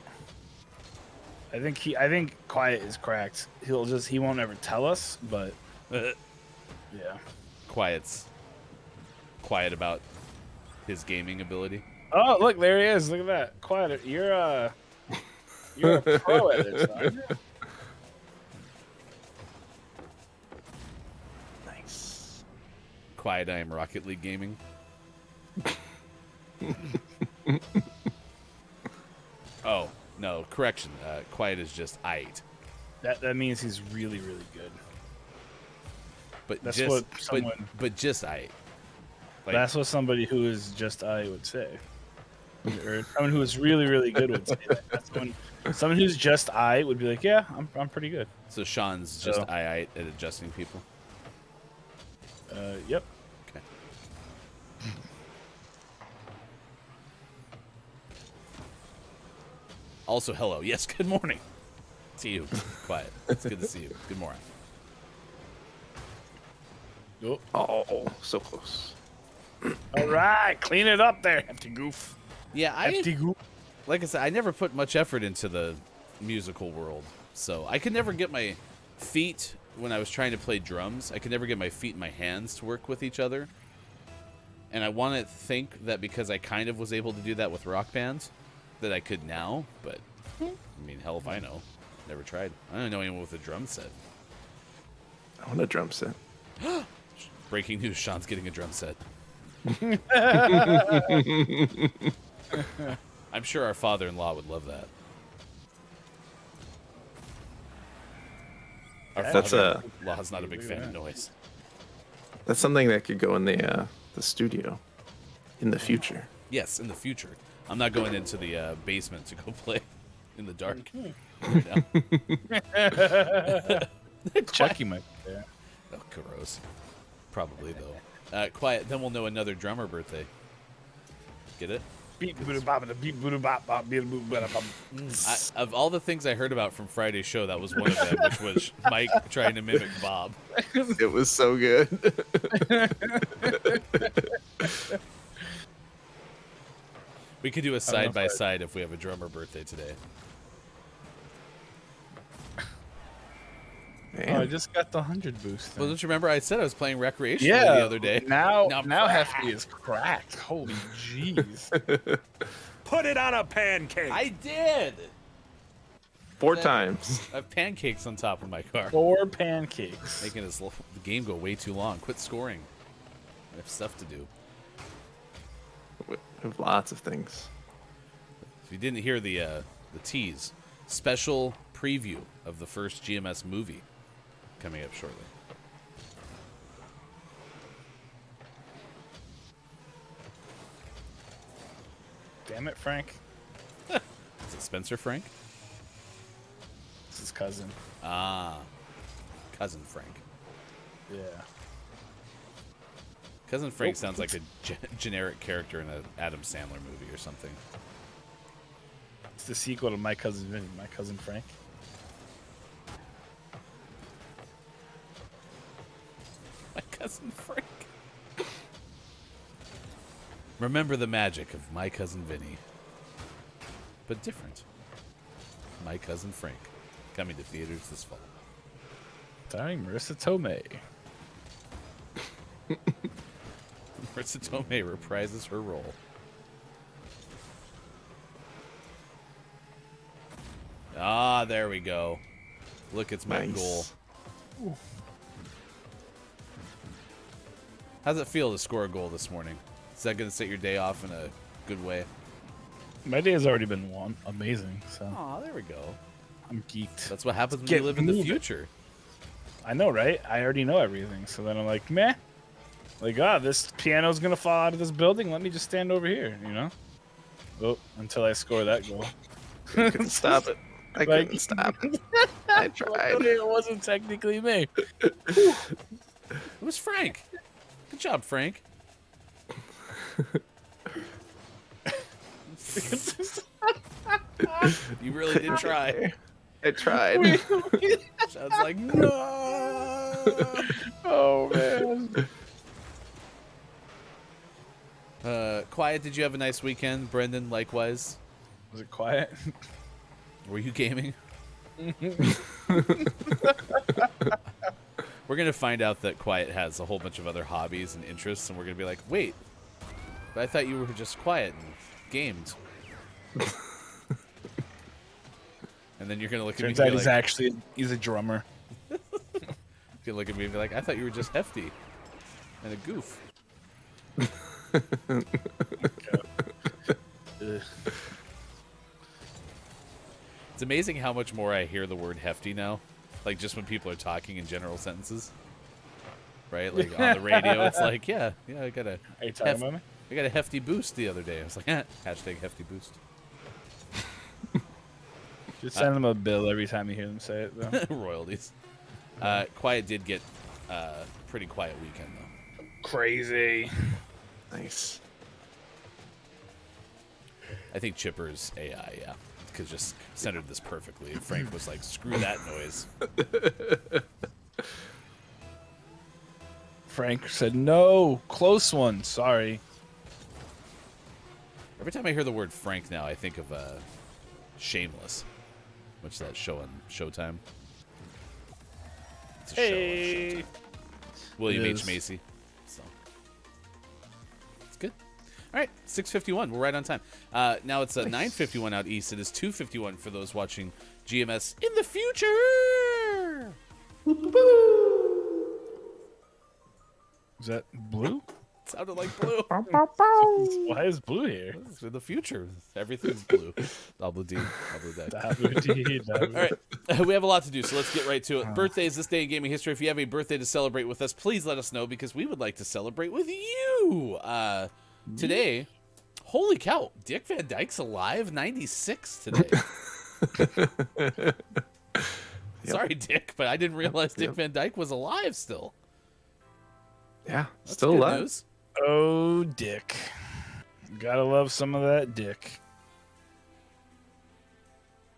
[SPEAKER 6] I think Quiet is cracked. He won't ever tell us, but yeah.
[SPEAKER 5] Quiet about his gaming ability.
[SPEAKER 6] Oh, look, there he is. Look at that. Quiet. You're a pro at it, son.
[SPEAKER 4] Nice.
[SPEAKER 5] Quiet, I am Rocket League gaming. Oh, no, correction. Quiet is just aight.
[SPEAKER 6] That means he's really, really good.
[SPEAKER 5] But
[SPEAKER 6] That's
[SPEAKER 5] just,
[SPEAKER 6] what someone.
[SPEAKER 5] but just aight. Like,
[SPEAKER 6] That's what somebody who is just I would say, or someone who is really, really good would say that. That's someone who's just I would be like, yeah, I'm pretty good.
[SPEAKER 5] so Sean's just aight at adjusting people.
[SPEAKER 6] Yep.
[SPEAKER 5] Okay. Also, hello. Yes, good morning to you. Quiet. It's good to see you. Good morning.
[SPEAKER 4] Oh, so close.
[SPEAKER 6] All right, clean it up there, hefty goof.
[SPEAKER 5] Yeah,
[SPEAKER 6] Hefty goof.
[SPEAKER 5] like I said, I never put much effort into the musical world, so I could never get my feet when I was trying to play drums. I could never get my feet and my hands to work with each other. And I want to think that because I kind of was able to do that with rock bands, that I could now. But I mean, hell if I know. Never tried. I don't know anyone with a drum set.
[SPEAKER 4] I want a drum set.
[SPEAKER 5] Breaking news: Sean's getting a drum set. I'm sure our father-in-law would love that. Our father-in-law is not a big fan of noise.
[SPEAKER 4] That's something that could go in the studio in the future.
[SPEAKER 5] Yes, in the future. I'm not going into the basement to go play in the dark. Right now.
[SPEAKER 6] Chucky might be there.
[SPEAKER 5] Oh, gross. Probably, though. Quiet, then we'll know another drummer birthday. Get it? Of all the things I heard about from Friday's show, that was one of them, which was Mike trying to mimic Bob.
[SPEAKER 4] It was so good.
[SPEAKER 5] We could do a side-by-side if we have a drummer birthday today.
[SPEAKER 4] Man.
[SPEAKER 6] Oh, I just got the 100 boost.
[SPEAKER 5] Well, don't you remember I said I was playing recreationally
[SPEAKER 6] Yeah,
[SPEAKER 5] the other day?
[SPEAKER 6] Now
[SPEAKER 5] I'm
[SPEAKER 6] Hefty is cracked. Holy jeez.
[SPEAKER 2] Put it on a pancake.
[SPEAKER 5] I did!
[SPEAKER 4] 4 times.
[SPEAKER 5] I have pancakes on top of my car.
[SPEAKER 6] 4 pancakes.
[SPEAKER 5] Making the game go way too long. Quit scoring. I have stuff to do.
[SPEAKER 4] We have lots of things.
[SPEAKER 5] If you didn't hear the tease, special preview of the first GMS movie coming up shortly.
[SPEAKER 6] Damn it, Frank.
[SPEAKER 5] Is it Spencer Frank?
[SPEAKER 6] It's his cousin.
[SPEAKER 5] Ah, cousin Frank.
[SPEAKER 6] Yeah.
[SPEAKER 5] Cousin Frank sounds like a generic character in an Adam Sandler movie or something.
[SPEAKER 6] It's the sequel to My Cousin Vinny, My Cousin Frank.
[SPEAKER 5] My cousin Frank. Remember the magic of My Cousin Vinny. But different. My Cousin Frank. Coming to theaters this fall.
[SPEAKER 6] Starring Marissa Tomei.
[SPEAKER 5] Marissa Tomei reprises her role. Ah, there we go. Look, it's my
[SPEAKER 4] Nice.
[SPEAKER 5] goal. How's it feel to score a goal this morning? Is that going to set your day off in a good way?
[SPEAKER 6] My day has already been amazing, so
[SPEAKER 5] Oh, there we go.
[SPEAKER 6] I'm geeked.
[SPEAKER 5] That's what happens when
[SPEAKER 6] Get
[SPEAKER 5] you live in the
[SPEAKER 6] moving.
[SPEAKER 5] future.
[SPEAKER 6] I know, right? I already know everything, so then I'm like, meh. Like, this piano's gonna fall out of this building. Let me just stand over here, you know? Oh, until I score that goal.
[SPEAKER 4] I couldn't stop it. I
[SPEAKER 6] Like-
[SPEAKER 4] couldn't stop it. I tried.
[SPEAKER 6] It wasn't technically me.
[SPEAKER 5] It was Frank. Good job, Frank. You really did try.
[SPEAKER 4] I tried.
[SPEAKER 5] Sounds like, no.
[SPEAKER 6] Oh, man.
[SPEAKER 5] Quiet, did you have a nice weekend? Brendan, likewise.
[SPEAKER 6] Was it quiet?
[SPEAKER 5] Were you gaming? We're gonna find out that Quiet has a whole bunch of other hobbies and interests, and we're gonna be like, wait, but I thought you were just quiet and gamed. And then you're gonna look at me and
[SPEAKER 6] Turns
[SPEAKER 5] be
[SPEAKER 6] out
[SPEAKER 5] like,
[SPEAKER 6] he's a drummer.
[SPEAKER 5] you're gonna look at me and be like, I thought you were just hefty and a goof. It's amazing how much more I hear the word hefty now. Like, just when people are talking in general sentences. Right? Like, on the radio, it's like, yeah, I got a...
[SPEAKER 6] Are you talking about me?
[SPEAKER 5] I got a hefty boost the other day. I was like, hashtag hefty boost.
[SPEAKER 6] Just send them a bill every time you hear them say it, though.
[SPEAKER 5] Royalties. Quiet did get pretty quiet weekend, though.
[SPEAKER 6] Crazy.
[SPEAKER 4] Nice.
[SPEAKER 5] I think Chipper's AI, yeah. Because just centered this perfectly. Frank was like, screw that noise.
[SPEAKER 6] Frank said, no, close one. Sorry.
[SPEAKER 5] Every time I hear the word Frank now, I think of Shameless, which is that show on Showtime. It's a show on Showtime. William
[SPEAKER 6] It
[SPEAKER 5] H.
[SPEAKER 6] is.
[SPEAKER 5] Macy. So it's good. All right, 6:51. We're right on time. Now it's 9:51 out east. It is 2:51 for those watching GMS in the future.
[SPEAKER 6] Is that blue?
[SPEAKER 5] Sounded like blue.
[SPEAKER 6] Why is blue here?
[SPEAKER 5] It's in the future. Everything's blue. Double D. Double D. All right, we have a lot to do, so let's get right to it. Birthdays this day in gaming history. If you have a birthday to celebrate with us, please let us know because we would like to celebrate with you. Today, holy cow, Dick Van Dyke's alive, 96 today. Sorry, Dick, but I didn't realize Dick Van Dyke was alive still.
[SPEAKER 4] Yeah,
[SPEAKER 5] That's
[SPEAKER 4] still
[SPEAKER 5] good
[SPEAKER 4] alive.
[SPEAKER 5] news.
[SPEAKER 6] Oh, Dick. Gotta love some of that Dick.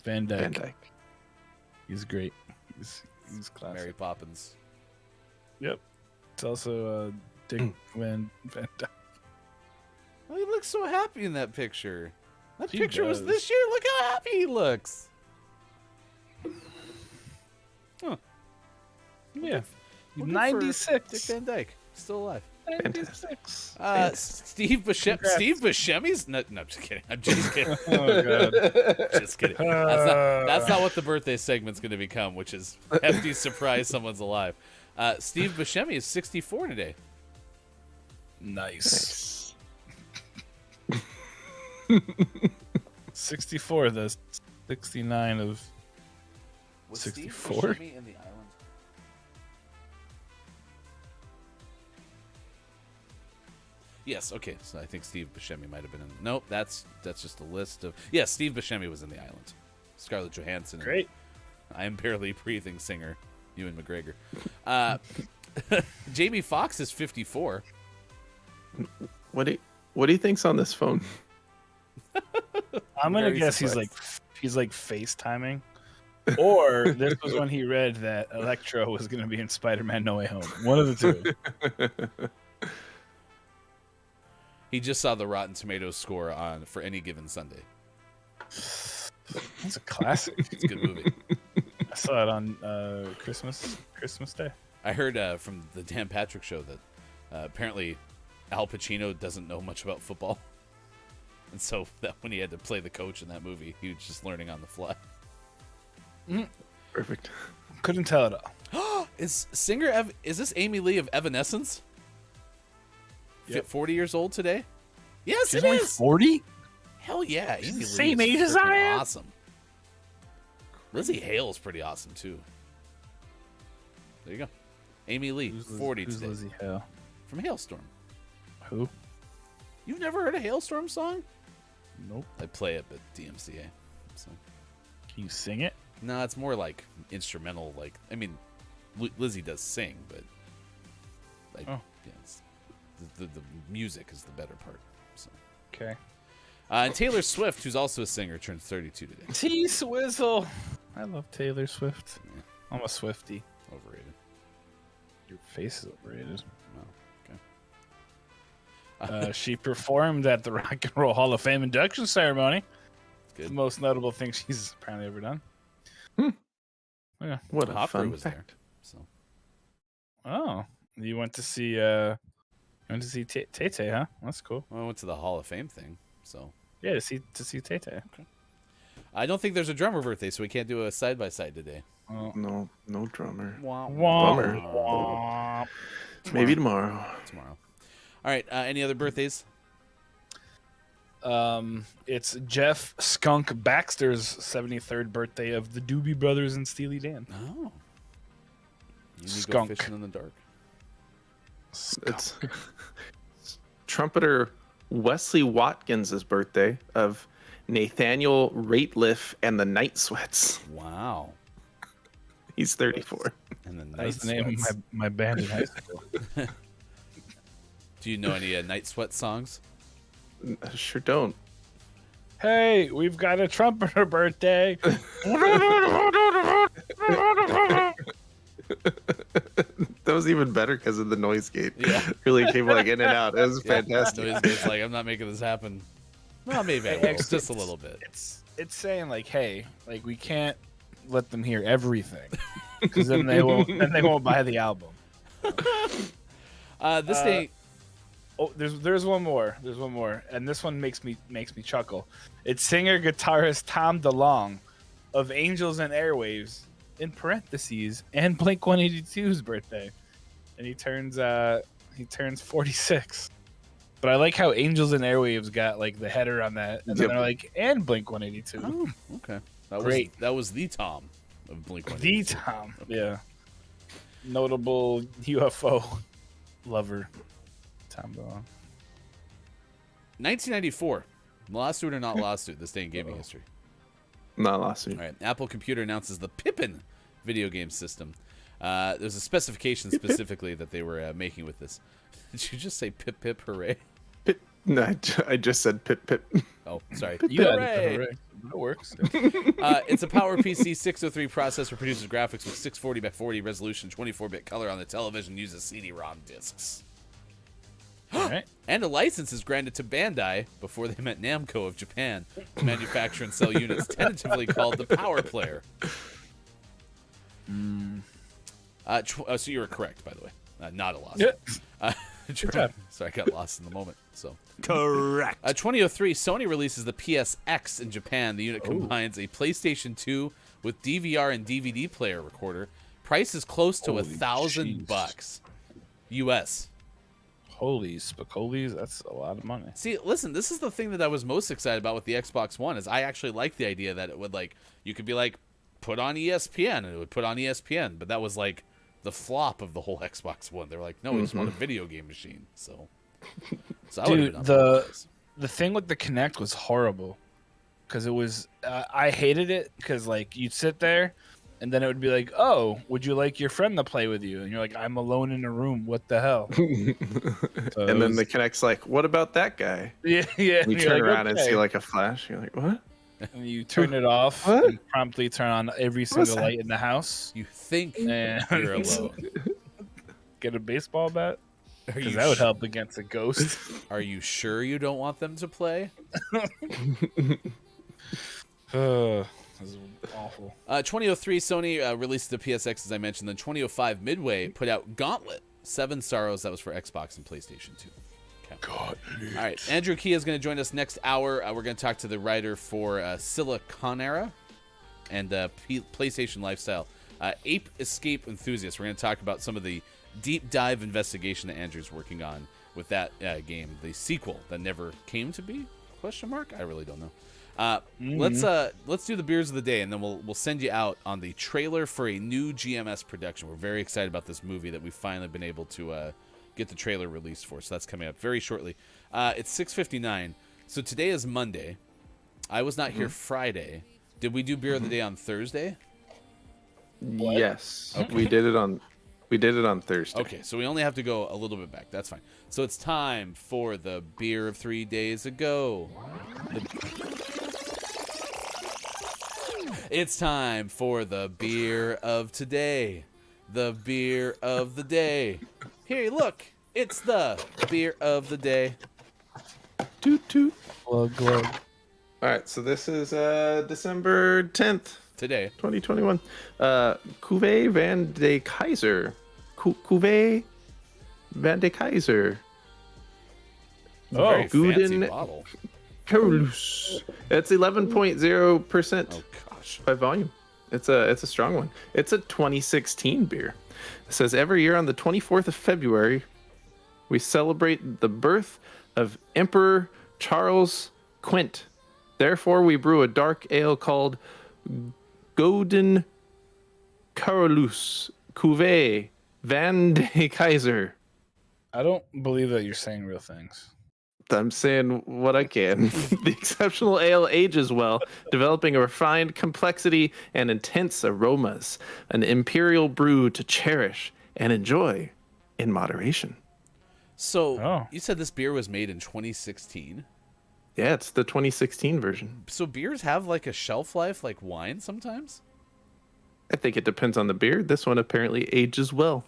[SPEAKER 6] Van Dyke.
[SPEAKER 4] Van Dyke.
[SPEAKER 6] He's great. He's classic.
[SPEAKER 5] Mary Poppins.
[SPEAKER 6] Yep. It's also Dick Van Dyke.
[SPEAKER 5] Oh, he looks so happy in that picture. That
[SPEAKER 6] He
[SPEAKER 5] picture was
[SPEAKER 6] does.
[SPEAKER 5] this year. Look how happy he looks.
[SPEAKER 6] Yeah.
[SPEAKER 5] Well, good for
[SPEAKER 6] 96.
[SPEAKER 5] Dick Van Dyke. Still alive.
[SPEAKER 6] 96.
[SPEAKER 5] Steve Buscemi.
[SPEAKER 6] Congrats.
[SPEAKER 5] Steve Buscemi's. No, I'm just kidding. I'm just kidding.
[SPEAKER 6] Oh, God.
[SPEAKER 5] Just kidding. That's not what the birthday segment's going to become, which is hefty surprise someone's alive. Steve Buscemi is 64 today.
[SPEAKER 6] Nice. 64, the 69 of
[SPEAKER 5] Was
[SPEAKER 6] 64?
[SPEAKER 5] Steve Buscemi in the island? Yes, okay. So I think Steve Buscemi might have been in. Nope, that's just a list of. Yes, Steve Buscemi was in The Island. Scarlett Johansson. and
[SPEAKER 6] Great.
[SPEAKER 5] I am barely breathing singer, Ewan McGregor. Jamie Foxx is 54.
[SPEAKER 4] What do you think's on this phone?
[SPEAKER 6] I'm gonna
[SPEAKER 5] Very
[SPEAKER 6] guess
[SPEAKER 5] surprised.
[SPEAKER 6] he's like FaceTiming, or this was when he read that Electro was gonna be in Spider-Man: No Way Home. One of the two.
[SPEAKER 5] He just saw the Rotten Tomatoes score on For Any Given Sunday.
[SPEAKER 6] It's a classic.
[SPEAKER 5] It's a good movie.
[SPEAKER 6] I saw it on Christmas Day.
[SPEAKER 5] I heard from the Dan Patrick Show that apparently Al Pacino doesn't know much about football, and so that when he had to play the coach in that movie, he was just learning on the fly.
[SPEAKER 4] Perfect.
[SPEAKER 6] Couldn't tell it all.
[SPEAKER 5] Is this Amy Lee of Evanescence?
[SPEAKER 6] Yep.
[SPEAKER 5] 40 years old today? Yes,
[SPEAKER 6] She's
[SPEAKER 5] it
[SPEAKER 6] only
[SPEAKER 5] is.
[SPEAKER 6] 40.
[SPEAKER 5] Hell yeah, Amy Lee
[SPEAKER 6] the same
[SPEAKER 5] is
[SPEAKER 6] age as I
[SPEAKER 5] freaking
[SPEAKER 6] am.
[SPEAKER 5] Awesome. Lizzie Hale's pretty awesome too. There you go. Amy Lee, 40
[SPEAKER 6] Who's
[SPEAKER 5] today.
[SPEAKER 6] Lizzie Hale?
[SPEAKER 5] From Hailstorm.
[SPEAKER 6] Who?
[SPEAKER 5] You've never heard a Hailstorm song?
[SPEAKER 6] Nope.
[SPEAKER 5] I play it at DMCA. So.
[SPEAKER 6] Can you sing it?
[SPEAKER 5] No, it's more like instrumental. Like, I mean, Lizzie does sing, but like,
[SPEAKER 6] Oh.
[SPEAKER 5] yeah, it's, the music is the better part. So.
[SPEAKER 6] Okay.
[SPEAKER 5] And Taylor Swift, who's also a singer, turns 32 today.
[SPEAKER 6] T Swizzle. I love Taylor Swift.
[SPEAKER 5] Yeah.
[SPEAKER 6] I'm a Swiftie.
[SPEAKER 5] Overrated.
[SPEAKER 6] Your face is overrated.
[SPEAKER 5] Oh, okay.
[SPEAKER 6] She performed at the Rock and Roll Hall of Fame induction ceremony.
[SPEAKER 5] Good.
[SPEAKER 6] The most notable thing she's apparently ever done. Yeah.
[SPEAKER 4] What a
[SPEAKER 5] Hopper
[SPEAKER 4] fun
[SPEAKER 5] was there.
[SPEAKER 4] fact.
[SPEAKER 5] So
[SPEAKER 6] Oh, you went to see Tay Tay, huh? That's cool.
[SPEAKER 5] I went to the Hall of Fame thing. So
[SPEAKER 6] Yeah, to see Tay Tay.
[SPEAKER 5] I don't think there's a drummer birthday, so we can't do a side by side today.
[SPEAKER 6] Oh.
[SPEAKER 4] No drummer.
[SPEAKER 6] Bummer.
[SPEAKER 4] Maybe tomorrow.
[SPEAKER 5] Tomorrow. All right. Any other birthdays?
[SPEAKER 6] It's Jeff Skunk Baxter's 73rd birthday of the Doobie Brothers and Steely Dan.
[SPEAKER 5] Oh. You need
[SPEAKER 6] Skunk.
[SPEAKER 5] to go fishing in the dark.
[SPEAKER 4] It's trumpeter Wesley Watkins' birthday of Nathaniel Rateliff and the Night Sweats.
[SPEAKER 5] Wow.
[SPEAKER 4] He's 34.
[SPEAKER 5] And the
[SPEAKER 6] That
[SPEAKER 5] Night
[SPEAKER 6] was the name
[SPEAKER 5] Sweats.
[SPEAKER 6] of my band in high school.
[SPEAKER 5] Do you know any Night Sweat songs?
[SPEAKER 4] I sure don't.
[SPEAKER 6] Hey, we've got a trumpeter birthday.
[SPEAKER 4] That was even better because of the noise gate.
[SPEAKER 5] Yeah.
[SPEAKER 4] Really came like in and out. It was fantastic.
[SPEAKER 5] So it's like, I'm not making this happen. Well, maybe I will. Just a little bit.
[SPEAKER 6] It's saying like, hey, like we can't let them hear everything because then they won't buy the album.
[SPEAKER 5] This thing.
[SPEAKER 6] Oh, there's one more. There's one more, and this one makes me chuckle. It's singer guitarist Tom DeLonge of Angels and Airwaves in parentheses and Blink-182's birthday, and he turns 46. But I like how Angels and Airwaves got like the header on that, and then they're like, and Blink-182.
[SPEAKER 5] Oh, okay.
[SPEAKER 6] Great.
[SPEAKER 5] That was the Tom of Blink-182.
[SPEAKER 6] The Tom, yeah. Notable UFO lover, Tom DeLonge.
[SPEAKER 5] 1994. Lawsuit or not lawsuit? This day in gaming history.
[SPEAKER 4] Not lawsuit.
[SPEAKER 5] All right. Apple Computer announces the Pippin video game system. There's a specification specifically that they were making with this. Did you just say pip pip hooray?
[SPEAKER 4] Pip. No, I just said pip pip.
[SPEAKER 5] Oh, sorry.
[SPEAKER 6] You got
[SPEAKER 5] Hooray!
[SPEAKER 6] it. Hooray. That works.
[SPEAKER 5] It's a PowerPC 603 processor, produces graphics with 640 by 40 resolution, 24-bit color on the television, uses CD-ROM discs.
[SPEAKER 6] All right.
[SPEAKER 5] And a license is granted to Bandai, before they met Namco of Japan, to manufacture and sell units tentatively called the Power Player. So you were correct, by the way. Not a lawsuit.
[SPEAKER 6] job.
[SPEAKER 5] So I got lost in the moment. So
[SPEAKER 2] Correct.
[SPEAKER 5] 2003, Sony releases the PSX in Japan. The unit combines a PlayStation 2 with DVR and DVD player recorder. Price is close to
[SPEAKER 6] Holy
[SPEAKER 5] $1,000
[SPEAKER 6] jeez.
[SPEAKER 5] US.
[SPEAKER 6] Holy spicolies, that's a lot of money.
[SPEAKER 5] See, listen, this is the thing that I was most excited about with the Xbox One, is I actually like the idea that it would, like, you could be like, put on ESPN, and it would put on ESPN, but that was like the flop of the whole Xbox One. They were like, no, we just want a video game machine. So I would've
[SPEAKER 6] Dude,
[SPEAKER 5] been up for this.
[SPEAKER 6] the thing with the Kinect was horrible because it was I hated it because like you'd sit there and then it would be like, oh, would you like your friend to play with you? And you're like, I'm alone in a room. What the hell? So
[SPEAKER 4] And then the Kinect's like, what about that guy?
[SPEAKER 6] yeah.
[SPEAKER 4] You
[SPEAKER 6] and you're
[SPEAKER 4] turn
[SPEAKER 6] like,
[SPEAKER 4] around and
[SPEAKER 6] okay.
[SPEAKER 4] see like a flash. You're like, what?
[SPEAKER 6] And you turn it off
[SPEAKER 4] What?
[SPEAKER 6] and promptly turn on every single
[SPEAKER 4] that?
[SPEAKER 6] light in the house
[SPEAKER 5] You think
[SPEAKER 6] and
[SPEAKER 5] you're alone.
[SPEAKER 6] get a baseball bat
[SPEAKER 5] Are
[SPEAKER 6] because
[SPEAKER 5] you,
[SPEAKER 6] that would help against a ghost.
[SPEAKER 5] are you sure you don't want them to play?
[SPEAKER 6] This is awful.
[SPEAKER 5] 2003, Sony released the PSX, as I mentioned. Then 2005, Midway put out Gauntlet, 7 Sorrows. That was for Xbox and PlayStation 2. Okay.
[SPEAKER 6] God.
[SPEAKER 5] All right, Andrew Key is going to join us next hour. We're going to talk to the writer for Siliconera and PlayStation Lifestyle, Ape Escape Enthusiast. We're going to talk about some of the deep dive investigation that Andrew's working on with that game, the sequel that never came to be? Question mark? I really don't know. Let's do the beers of the day, and then we'll send you out on the trailer for a new GMS production. We're very excited about this movie that we've finally been able to get the trailer released for. So that's coming up very shortly. It's 6:59. So today is Monday. I was not here Friday. Did we do beer of the day on Thursday?
[SPEAKER 4] Yes. We did it on Thursday.
[SPEAKER 5] Okay, so we only have to go a little bit back. That's fine. So it's time for the beer of 3 days ago. It's time for the beer of today. The beer of the day. Here, look. It's the beer of the day.
[SPEAKER 4] Toot toot.
[SPEAKER 6] Glug glug.
[SPEAKER 4] All right, so this is December 10th,
[SPEAKER 5] today.
[SPEAKER 4] 2021. Cuvée Van de Kaiser. Cuvée Van de Kaiser.
[SPEAKER 5] Very fancy
[SPEAKER 4] Guden
[SPEAKER 5] bottle.
[SPEAKER 4] Carolus. It's 11.0%
[SPEAKER 5] Oh gosh.
[SPEAKER 4] by volume. It's a strong one. It's a 2016 beer. It says every year on the 24th of February, we celebrate the birth of Emperor Charles Quint. Therefore, we brew a dark ale called Golden Carolus Cuvée Van de Kaiser.
[SPEAKER 6] I don't believe that you're saying real things.
[SPEAKER 4] I'm saying what I can. The exceptional ale ages well, developing a refined complexity and intense aromas. An imperial brew to cherish and enjoy in moderation.
[SPEAKER 5] So you said this beer was made in 2016.
[SPEAKER 4] Yeah, it's the 2016 version.
[SPEAKER 5] So beers have like a shelf life like wine sometimes?
[SPEAKER 4] I think it depends on the beer. This one apparently ages well.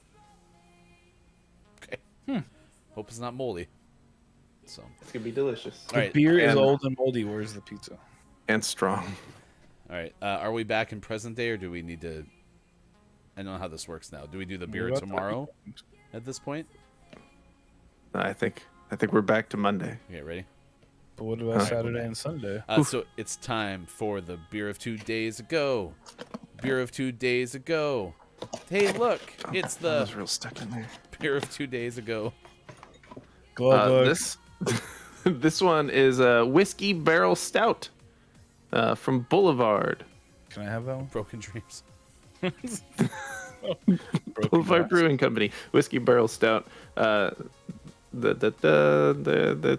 [SPEAKER 5] Okay. Hope it's not moldy. So
[SPEAKER 4] It's going to be delicious.
[SPEAKER 5] all right.
[SPEAKER 6] Beer is
[SPEAKER 4] and-
[SPEAKER 6] old and moldy. Where's the pizza?
[SPEAKER 4] And strong.
[SPEAKER 5] All right. Are we back in present day or do we need to I don't know how this works now. Do we do the beer
[SPEAKER 6] What?
[SPEAKER 5] tomorrow at this point?
[SPEAKER 4] I think we're back to Monday.
[SPEAKER 5] Okay, ready?
[SPEAKER 6] But what about Saturday and Sunday?
[SPEAKER 5] So it's time for the beer of 2 days ago. Beer of 2 days ago. Hey, look, it's
[SPEAKER 4] That
[SPEAKER 5] the
[SPEAKER 4] was real stuck in there.
[SPEAKER 5] beer of 2 days ago.
[SPEAKER 6] Glug, glug.
[SPEAKER 4] This one is a whiskey barrel stout from Boulevard.
[SPEAKER 6] Can I have that one?
[SPEAKER 5] Broken dreams.
[SPEAKER 4] Boulevard Brewing Company whiskey barrel stout. That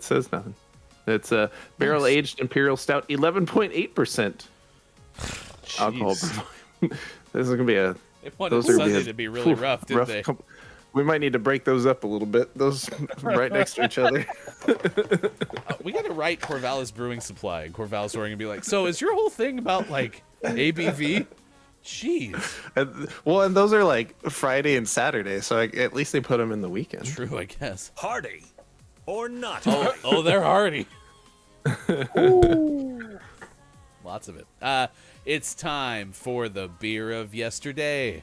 [SPEAKER 4] says nothing. It's a barrel aged imperial stout, 11.8% alcohol. per volume. This is gonna be a.
[SPEAKER 5] They wanted
[SPEAKER 4] Those are gonna
[SPEAKER 5] Sunday
[SPEAKER 4] be a-
[SPEAKER 5] to be really rough, didn't they?
[SPEAKER 4] We might need to break those up a little bit. Those right next to each other.
[SPEAKER 5] We got to write Corvallis Brewing Supply and Corvallis Brewing and be like, so is your whole thing about like ABV? Jeez.
[SPEAKER 4] And those are like Friday and Saturday, so at least they put them in the weekend.
[SPEAKER 5] True, I guess.
[SPEAKER 2] Hardy or not?
[SPEAKER 5] Oh, they're hearty. Lots of it. It's time for the beer of yesterday.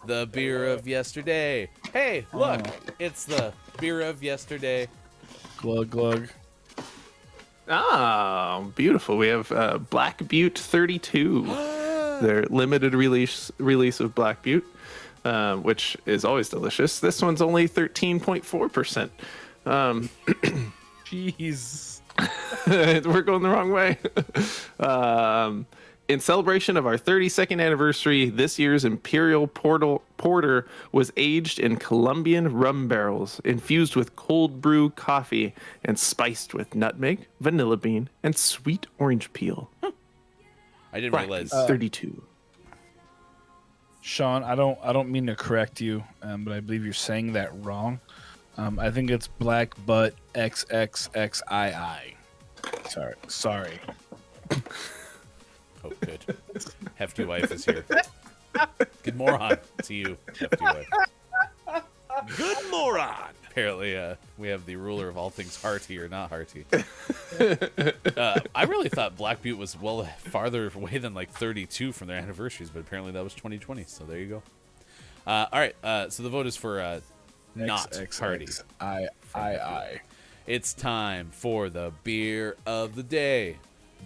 [SPEAKER 5] The beer of yesterday. Hey, look, it's the beer of yesterday.
[SPEAKER 6] Glug, glug.
[SPEAKER 4] Ah, beautiful. We have Black Butte 32. Their limited release of Black Butte, which is always delicious. This one's only 13.4%.
[SPEAKER 6] Jeez.
[SPEAKER 4] We're going the wrong way. In celebration of our 32nd anniversary, this year's Imperial Porter was aged in Colombian rum barrels, infused with cold brew coffee, and spiced with nutmeg, vanilla bean, and sweet orange peel.
[SPEAKER 5] I didn't
[SPEAKER 4] Black
[SPEAKER 5] realize.
[SPEAKER 4] 32.
[SPEAKER 6] Sean, I don't mean to correct you, but I believe you're saying that wrong. I think it's Black Butt XXXII. Sorry.
[SPEAKER 5] Oh, good. Hefty wife is here. Good moron to you, Hefty wife.
[SPEAKER 2] Good moron.
[SPEAKER 5] Apparently, we have the ruler of all things hearty or not hearty. I really thought Black Butte was farther away than like 32 from their anniversaries, but apparently that was 2020. So there you go. All right. So the vote is for not hearty.
[SPEAKER 6] I.
[SPEAKER 5] It's time for the beer of the day.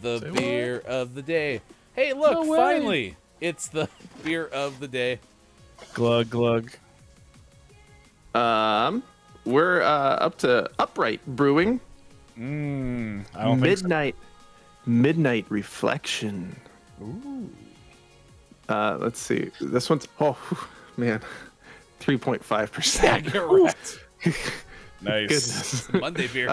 [SPEAKER 5] The beer of the day. Hey, look!
[SPEAKER 6] No way.
[SPEAKER 5] Finally, it's the beer of the day.
[SPEAKER 6] Glug, glug.
[SPEAKER 4] We're up to Upright Brewing.
[SPEAKER 6] I don't think so.
[SPEAKER 4] Midnight Reflection. Ooh. Let's see. This one's 3.5%.
[SPEAKER 5] Correct.
[SPEAKER 6] Nice.
[SPEAKER 4] Goodness.
[SPEAKER 5] Monday beer.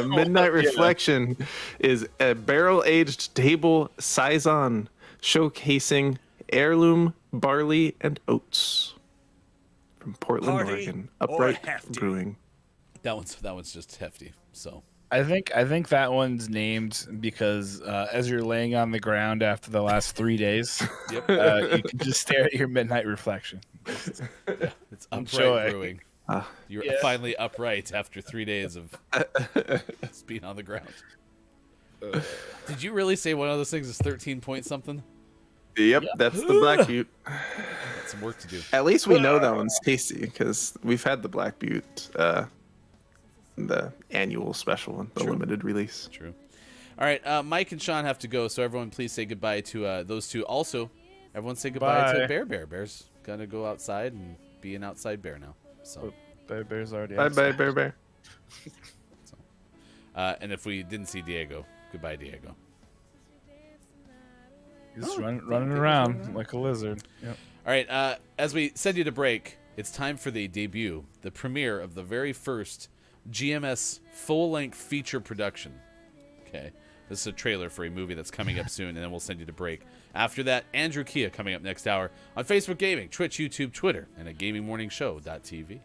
[SPEAKER 4] Midnight Reflection is a barrel-aged table saison showcasing heirloom barley and oats from Portland,
[SPEAKER 2] Party
[SPEAKER 4] Oregon.
[SPEAKER 2] or
[SPEAKER 4] Upright
[SPEAKER 2] hefty?
[SPEAKER 4] Brewing.
[SPEAKER 5] That one's just hefty. So
[SPEAKER 6] I think that one's named because as you're laying on the ground after the last 3 days,
[SPEAKER 5] yep,
[SPEAKER 6] you can just stare at your midnight reflection.
[SPEAKER 5] it's upright
[SPEAKER 6] Enjoy.
[SPEAKER 5] brewing. You're
[SPEAKER 6] Yeah.
[SPEAKER 5] finally upright after 3 days of being on the ground. Did you really say one of those things is 13 point something?
[SPEAKER 4] Yep, that's the Black Butte.
[SPEAKER 5] Got some work to do.
[SPEAKER 4] At least we know that one's tasty because we've had the Black Butte, the annual special one, the limited release.
[SPEAKER 5] True. All right, Mike and Sean have to go, so everyone please say goodbye to those two. Also, everyone say goodbye to
[SPEAKER 6] Bye.
[SPEAKER 5] Bear. Bear's gonna go outside and be an outside bear now. So,
[SPEAKER 6] Bear's already
[SPEAKER 4] Bye,
[SPEAKER 6] outside.
[SPEAKER 4] Bear.
[SPEAKER 5] and if we didn't see Diego, goodbye, Diego.
[SPEAKER 6] He's running around like a lizard. Yep.
[SPEAKER 5] All right, as we send you to break, it's time for the debut, the premiere of the very first GMS full-length feature production. Okay, this is a trailer for a movie that's coming up soon, and then we'll send you to break. After that, Andrew Kia coming up next hour on Facebook Gaming, Twitch, YouTube, Twitter, and at GamingMorningShow.tv.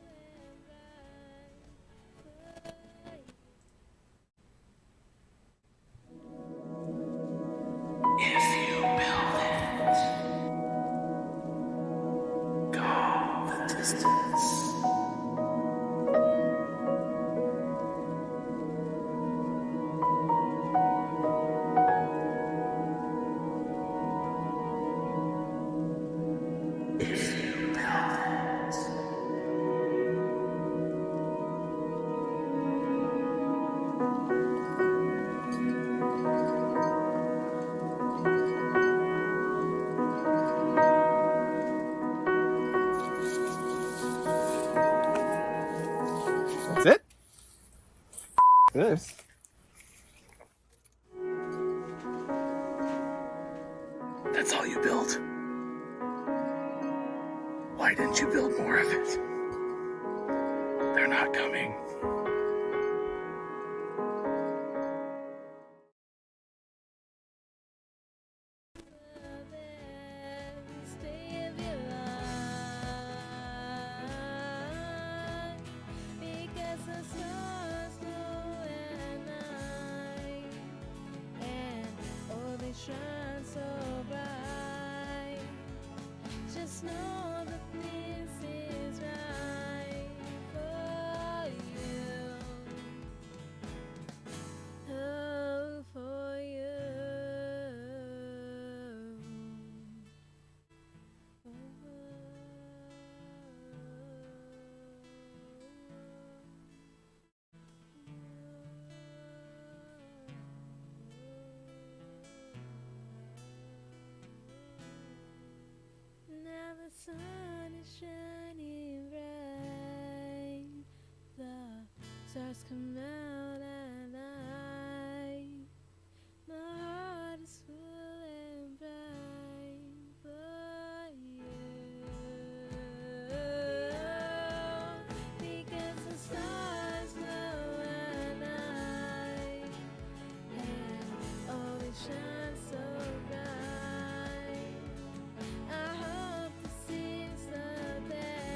[SPEAKER 4] That's it? This.
[SPEAKER 1] That's all you built? Why didn't you build more of it? They're not coming.
[SPEAKER 7] Shine so bright. Just know that this is right for you. Oh, for you. Now the sun is shining bright, the stars come out at night. My heart is full and bright for you, because the stars glow at night, and oh, they shine so bright. I hope this is the best.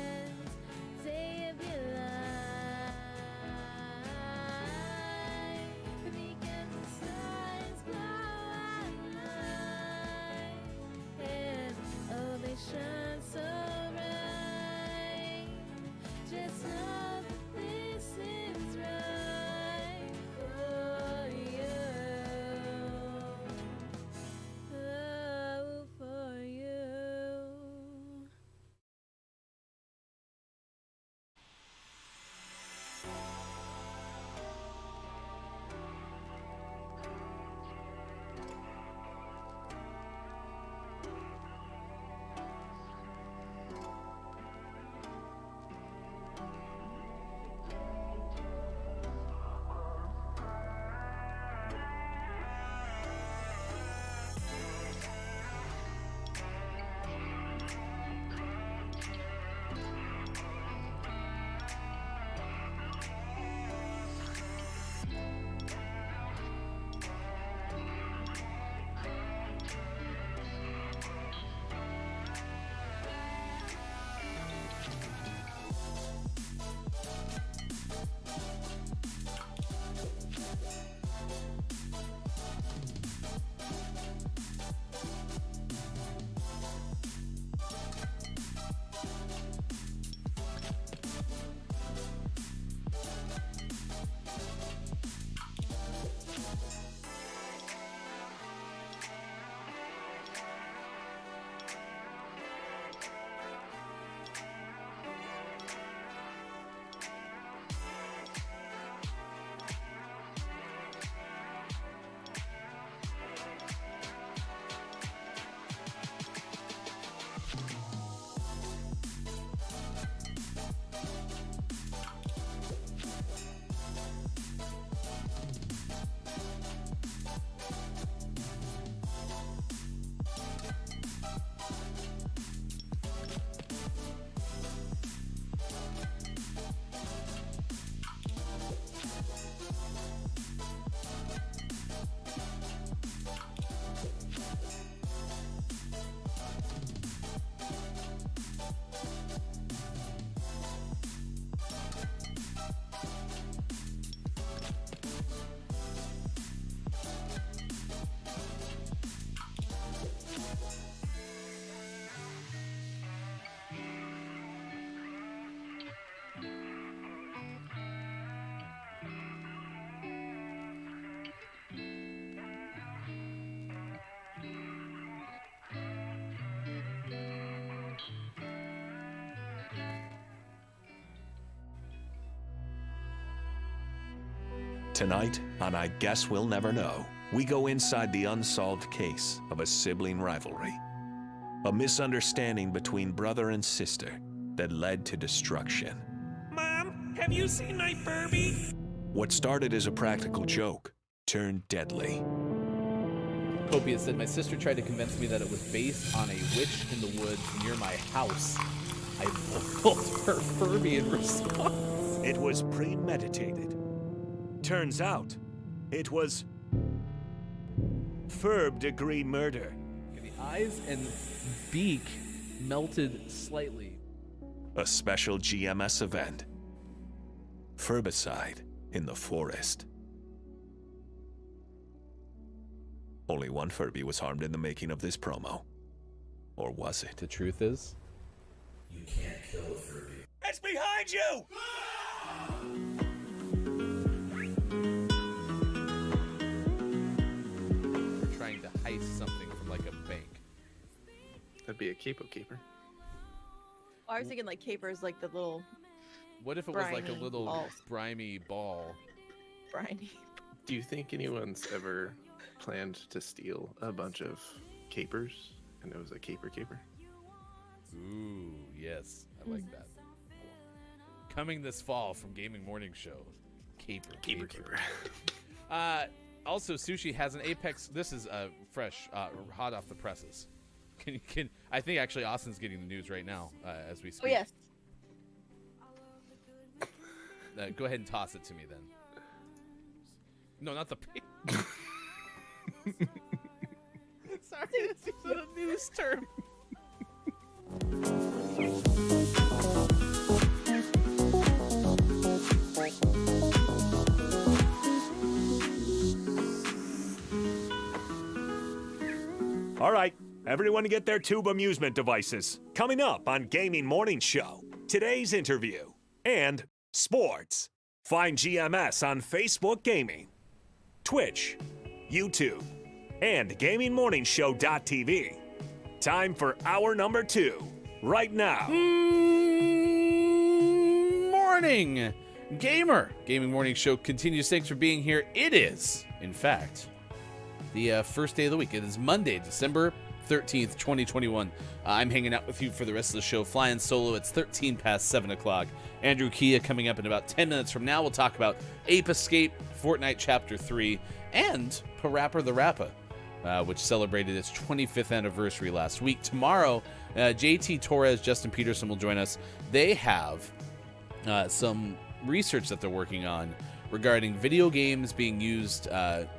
[SPEAKER 2] Tonight, on I Guess We'll Never Know, we go inside the unsolved case of a sibling rivalry. A misunderstanding between brother and sister that led to destruction. Mom, have you seen my Furby? What started as a practical joke turned deadly.
[SPEAKER 5] Copia said, my sister tried to convince me that it was based on a witch in the woods near my house. I boiled her Furby in response.
[SPEAKER 2] It was premeditated. Turns out, it was third-degree murder.
[SPEAKER 5] The eyes and beak melted slightly.
[SPEAKER 2] A special GMS event. Furbicide in the forest. Only one Furby was harmed in the making of this promo. Or was it?
[SPEAKER 5] The truth is,
[SPEAKER 1] You can't kill a Furby.
[SPEAKER 2] It's behind you!
[SPEAKER 5] we're trying to heist something from like a bank.
[SPEAKER 4] That'd be a capo keeper.
[SPEAKER 8] I was thinking like capers, like the little
[SPEAKER 5] What if it was like a
[SPEAKER 8] Briny
[SPEAKER 5] little
[SPEAKER 8] balls.
[SPEAKER 5] briny ball?
[SPEAKER 8] briny.
[SPEAKER 4] Do you think anyone's ever planned to steal a bunch of capers and it was a caper?
[SPEAKER 5] Ooh, yes, I like that. Coming this fall from Gaming Morning Show, caper. Also, Sushi has an Apex. This is fresh, hot off the presses. Can I think actually Austin's getting the news right now as we speak.
[SPEAKER 8] Oh yes.
[SPEAKER 5] Go ahead and toss it to me then. No, not the. Sorry, this is a news term.
[SPEAKER 2] All right, everyone get their tube amusement devices. Coming up on Gaming Morning Show, today's interview and sports. Find GMS on Facebook Gaming, Twitch, YouTube, and GamingMorningshow.tv. Time for hour number 2, right now.
[SPEAKER 5] Morning, gamer. Gaming Morning Show continues. Thanks for being here. It is, in fact, the first day of the week. It is Monday, December 13th, 2021. I'm hanging out with you for the rest of the show, flying solo. It's 13 past 7 o'clock. Andrew Kia coming up in about 10 minutes from now. We'll talk about Ape Escape, Fortnite Chapter 3, and Parappa the Rappa, which celebrated its 25th anniversary last week. Tomorrow, JT Torres, Justin Peterson will join us. They have some research that they're working on regarding video games being used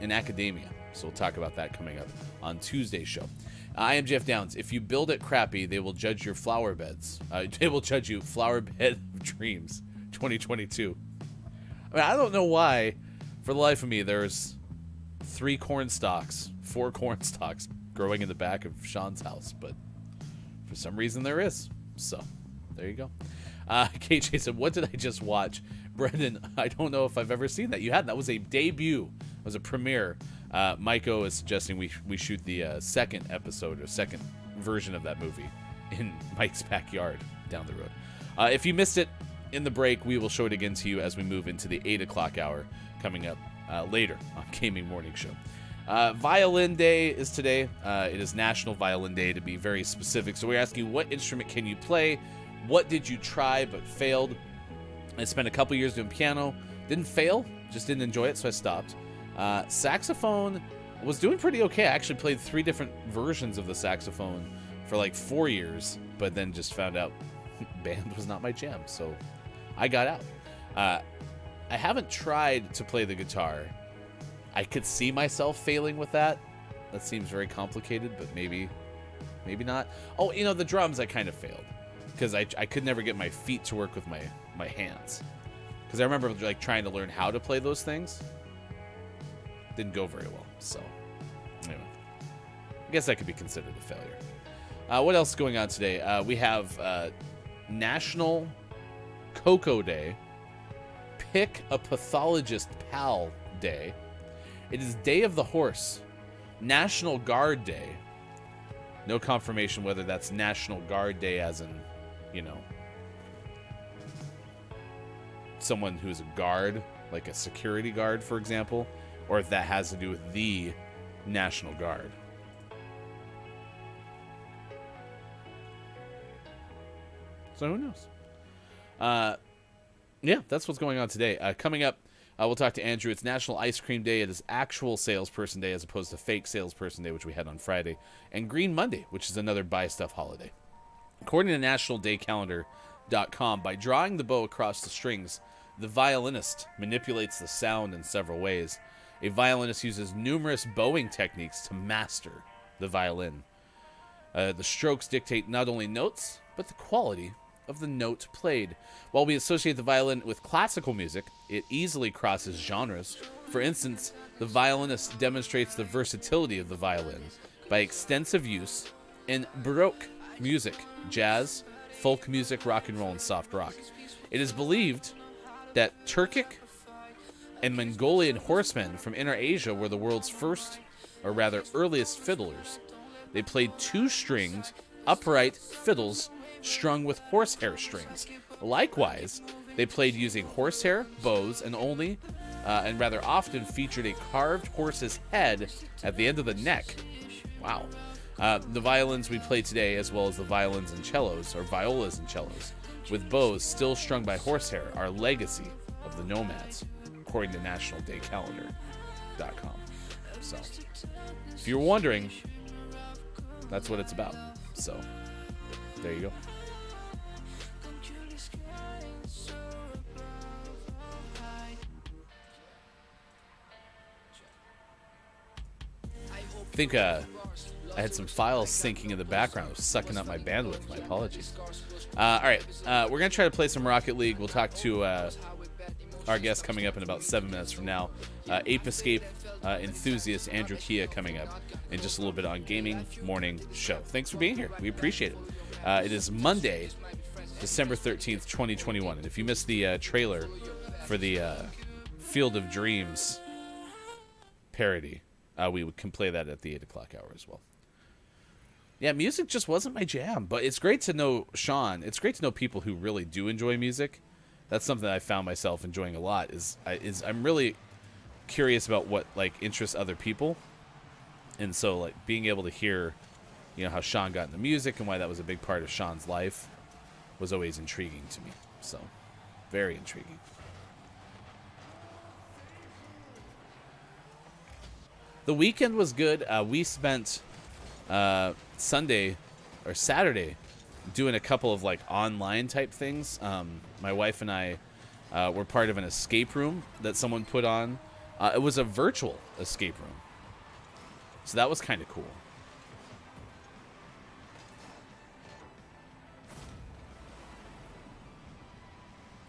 [SPEAKER 5] in academia. So we'll talk about that coming up on Tuesday's show. I am Jeff Downs. If you build it crappy, they will judge your flower beds. They will judge you Flower Bed of Dreams 2022. I mean, I don't know why, for the life of me, there's 4 corn stalks growing in the back of Sean's house, but for some reason there is. So, there you go. KJ said, what did I just watch? Brendan, I don't know if I've ever seen that. You had that was a debut. It was a premiere. Maiko is suggesting we shoot the second episode or second version of that movie in Mike's backyard down the road. If you missed it in the break, we will show it again to you as we move into the 8 o'clock hour coming up later on Gaming Morning Show. Violin Day is today. It is National Violin Day, to be very specific. So we're asking, what instrument can you play? What did you try but failed? I spent a couple years doing piano. Didn't fail, just didn't enjoy it, so I stopped. Saxophone was doing pretty okay. I actually played 3 different versions of the saxophone for like 4 years, but then just found out band was not my jam, so I got out. I haven't tried to play the guitar. I could see myself failing with that. That seems very complicated, but maybe not. Oh, the drums I kind of failed because I could never get my feet to work with my hands. Because I remember like trying to learn how to play those things. Didn't go very well. So anyway, I guess that could be considered a failure. What else is going on today? We have National Cocoa Day, Pick a Pathologist Pal Day. It is Day of the Horse, National Guard Day. No confirmation whether that's National Guard Day as in, someone who's a guard like a security guard, for example, or if that has to do with the National Guard. So who knows? Yeah, that's what's going on today. Coming up, we'll talk to Andrew. It's National Ice Cream Day. It is actual Salesperson Day as opposed to fake Salesperson Day, which we had on Friday. And Green Monday, which is another buy stuff holiday. According to nationaldaycalendar.com, by drawing the bow across the strings, the violinist manipulates the sound in several ways. A violinist uses numerous bowing techniques to master the violin. The strokes dictate not only notes, but the quality of the note played. While we associate the violin with classical music, it easily crosses genres. For instance, the violinist demonstrates the versatility of the violin by extensive use in Baroque music, jazz, folk music, rock and roll, and soft rock. It is believed that Turkic and Mongolian horsemen from Inner Asia were the world's first, or rather earliest, fiddlers. They played two-stringed, upright fiddles strung with horsehair strings. Likewise, they played using horsehair, bows, and rather often featured a carved horse's head at the end of the neck. Wow. The violins we play today, as well as the violins and cellos, or violas and cellos, with bows still strung by horsehair, are legacy of the nomads, according to nationaldaycalendar.com. So, if you're wondering, that's what it's about. So, there you go. I think I had some files syncing in the background. It was sucking up my bandwidth. My apologies. All right. We're going to try to play some Rocket League. We'll talk to our guest coming up in about 7 minutes from now. Ape Escape enthusiast Andrew Kia coming up in just a little bit on Gaming Morning Show. Thanks for being here. We appreciate it. It is Monday, December 13th, 2021. And if you missed the trailer for the Field of Dreams parody, we can play that at the 8 o'clock hour as well. Yeah, music just wasn't my jam, but it's great to know Sean. It's great to know people who really do enjoy music. That's something that I found myself enjoying a lot. I'm really curious about what like interests other people, and so like being able to hear, how Sean got into music and why that was a big part of Sean's life was always intriguing to me. So, very intriguing. The weekend was good. We spent Sunday or Saturday doing a couple of like online type things. My wife and I were part of an escape room that someone put on. It was a virtual escape room, so that was kind of cool.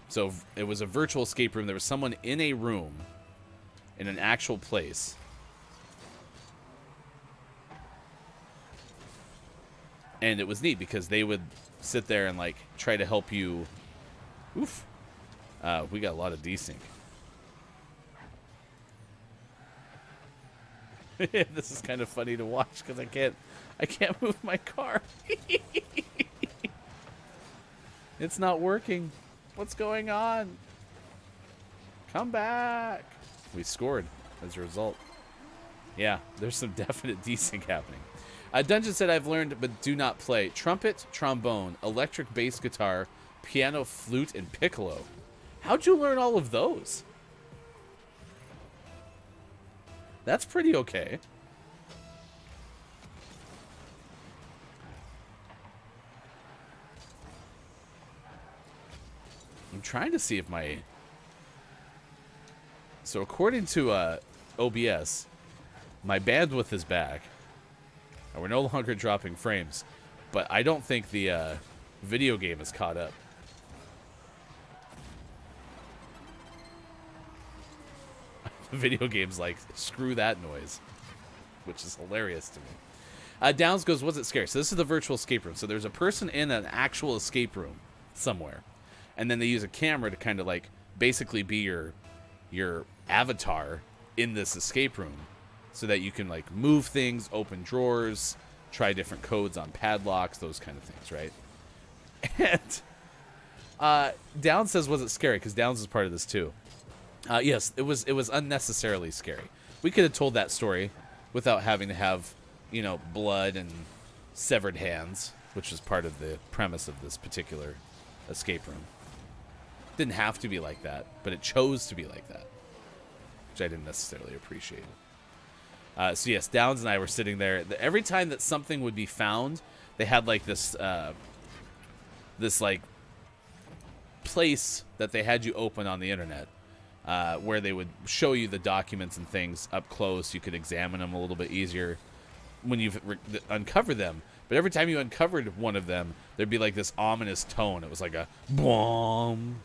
[SPEAKER 5] So it was a virtual escape room. There was someone in a room in an actual place. And it was neat because they would sit there and like try to help you. Oof. We got a lot of desync. This is kind of funny to watch because I can't move my car. It's not working. What's going on? Come back. We scored as a result. Yeah, there's some definite desync happening. Dungeon said, I've learned but do not play trumpet, trombone, electric bass guitar, piano, flute, and piccolo. How'd you learn all of those? That's pretty okay. I'm trying to see if my... So according to OBS, my bandwidth is back. And we're no longer dropping frames. But I don't think the video game is caught up. The video game's like, screw that noise. Which is hilarious to me. Downs goes, was it scary? So this is the virtual escape room. So there's a person in an actual escape room somewhere. And then they use a camera to kind of like basically be your avatar in this escape room. So that you can like move things, open drawers, try different codes on padlocks, those kind of things, right? And Downs says, was it scary? Because Downs is part of this too. Yes, it was unnecessarily scary. We could have told that story without having to have, blood and severed hands, which was part of the premise of this particular escape room. Didn't have to be like that, but it chose to be like that, which I didn't necessarily appreciate. So yes, Downs and I were sitting there. Every time that something would be found, they had like this like place that they had you open on the internet, where they would show you the documents and things up close. You could examine them a little bit easier when you've uncovered them. But every time you uncovered one of them, there'd be like this ominous tone. It was like a boom,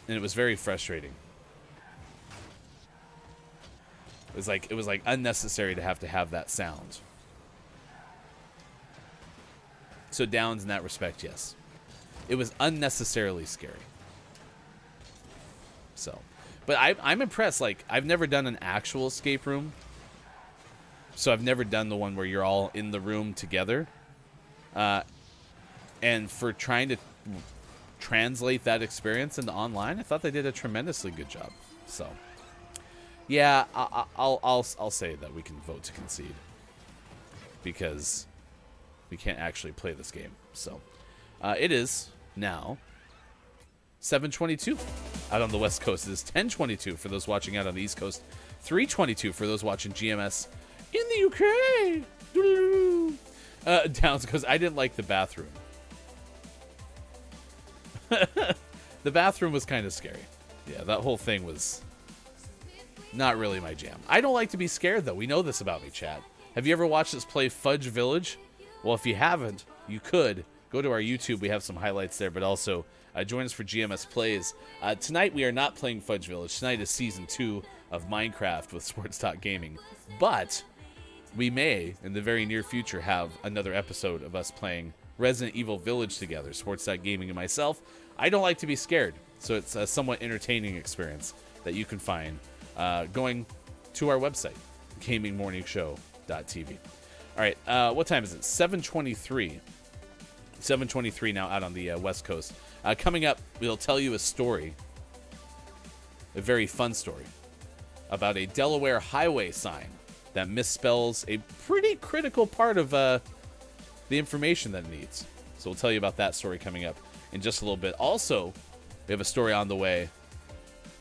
[SPEAKER 5] and it was very frustrating. It was like unnecessary to have that sound. So Downs in that respect, yes. It was unnecessarily scary. So, but I'm impressed. Like, I've never done an actual escape room. So I've never done the one where you're all in the room together. And for trying to translate that experience into online, I thought they did a tremendously good job. So, yeah, I'll say that we can vote to concede, because we can't actually play this game. So, it is now 7:22 out on the West Coast. It is 10:22 for those watching out on the East Coast. 3:22 for those watching GMS in the UK. Downs goes, I didn't like the bathroom. The bathroom was kind of scary. Yeah, that whole thing was not really my jam. I don't like to be scared, though. We know this about me, chat. Have you ever watched us play Fudge Village? Well, if you haven't, you could. Go to our YouTube. We have some highlights there, but also join us for GMS Plays. Tonight, we are not playing Fudge Village. Tonight is Season 2 of Minecraft with Sports Talk Gaming. But we may, in the very near future, have another episode of us playing Resident Evil Village together, Sports Talk Gaming and myself. I don't like to be scared, so it's a somewhat entertaining experience that you can find going to our website, GamingMorningShow.tv. All right, what time is it? 7:23. 7:23 now out on the West Coast. Coming up, we'll tell you a story, a very fun story, about a Delaware highway sign that misspells a pretty critical part of the information that it needs. So we'll tell you about that story coming up in just a little bit. Also, we have a story on the way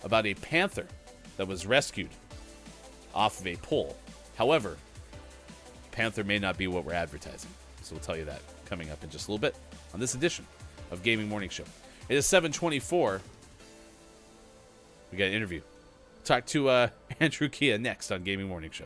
[SPEAKER 5] about a panther that was rescued off of a pole. However, panther may not be what we're advertising. So we'll tell you that coming up in just a little bit on this edition of Gaming Morning Show. It is 7:24. We got an interview. Talk to Andrew Kia next on Gaming Morning Show.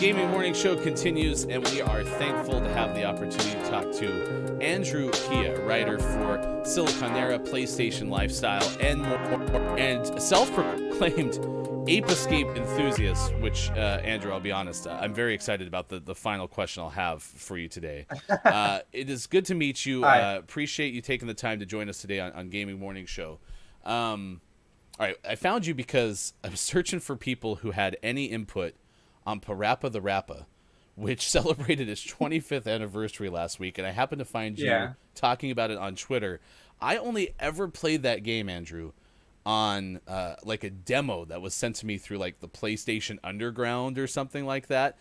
[SPEAKER 5] Gaming Morning Show continues, and we are thankful to have the opportunity to talk to Andrew Kia, writer for Siliconera, PlayStation Lifestyle, and more, and self-proclaimed Ape Escape enthusiast, which, Andrew, I'll be honest, I'm very excited about the final question I'll have for you today. It is good to meet you. Appreciate you taking the time to join us today on Gaming Morning Show. All right, I found you because I was searching for people who had any input on Parappa the Rappa, which celebrated its 25th anniversary last week, and I happened to find you talking about it on Twitter. I only ever played that game, Andrew, on like a demo that was sent to me through like the PlayStation Underground or something like that.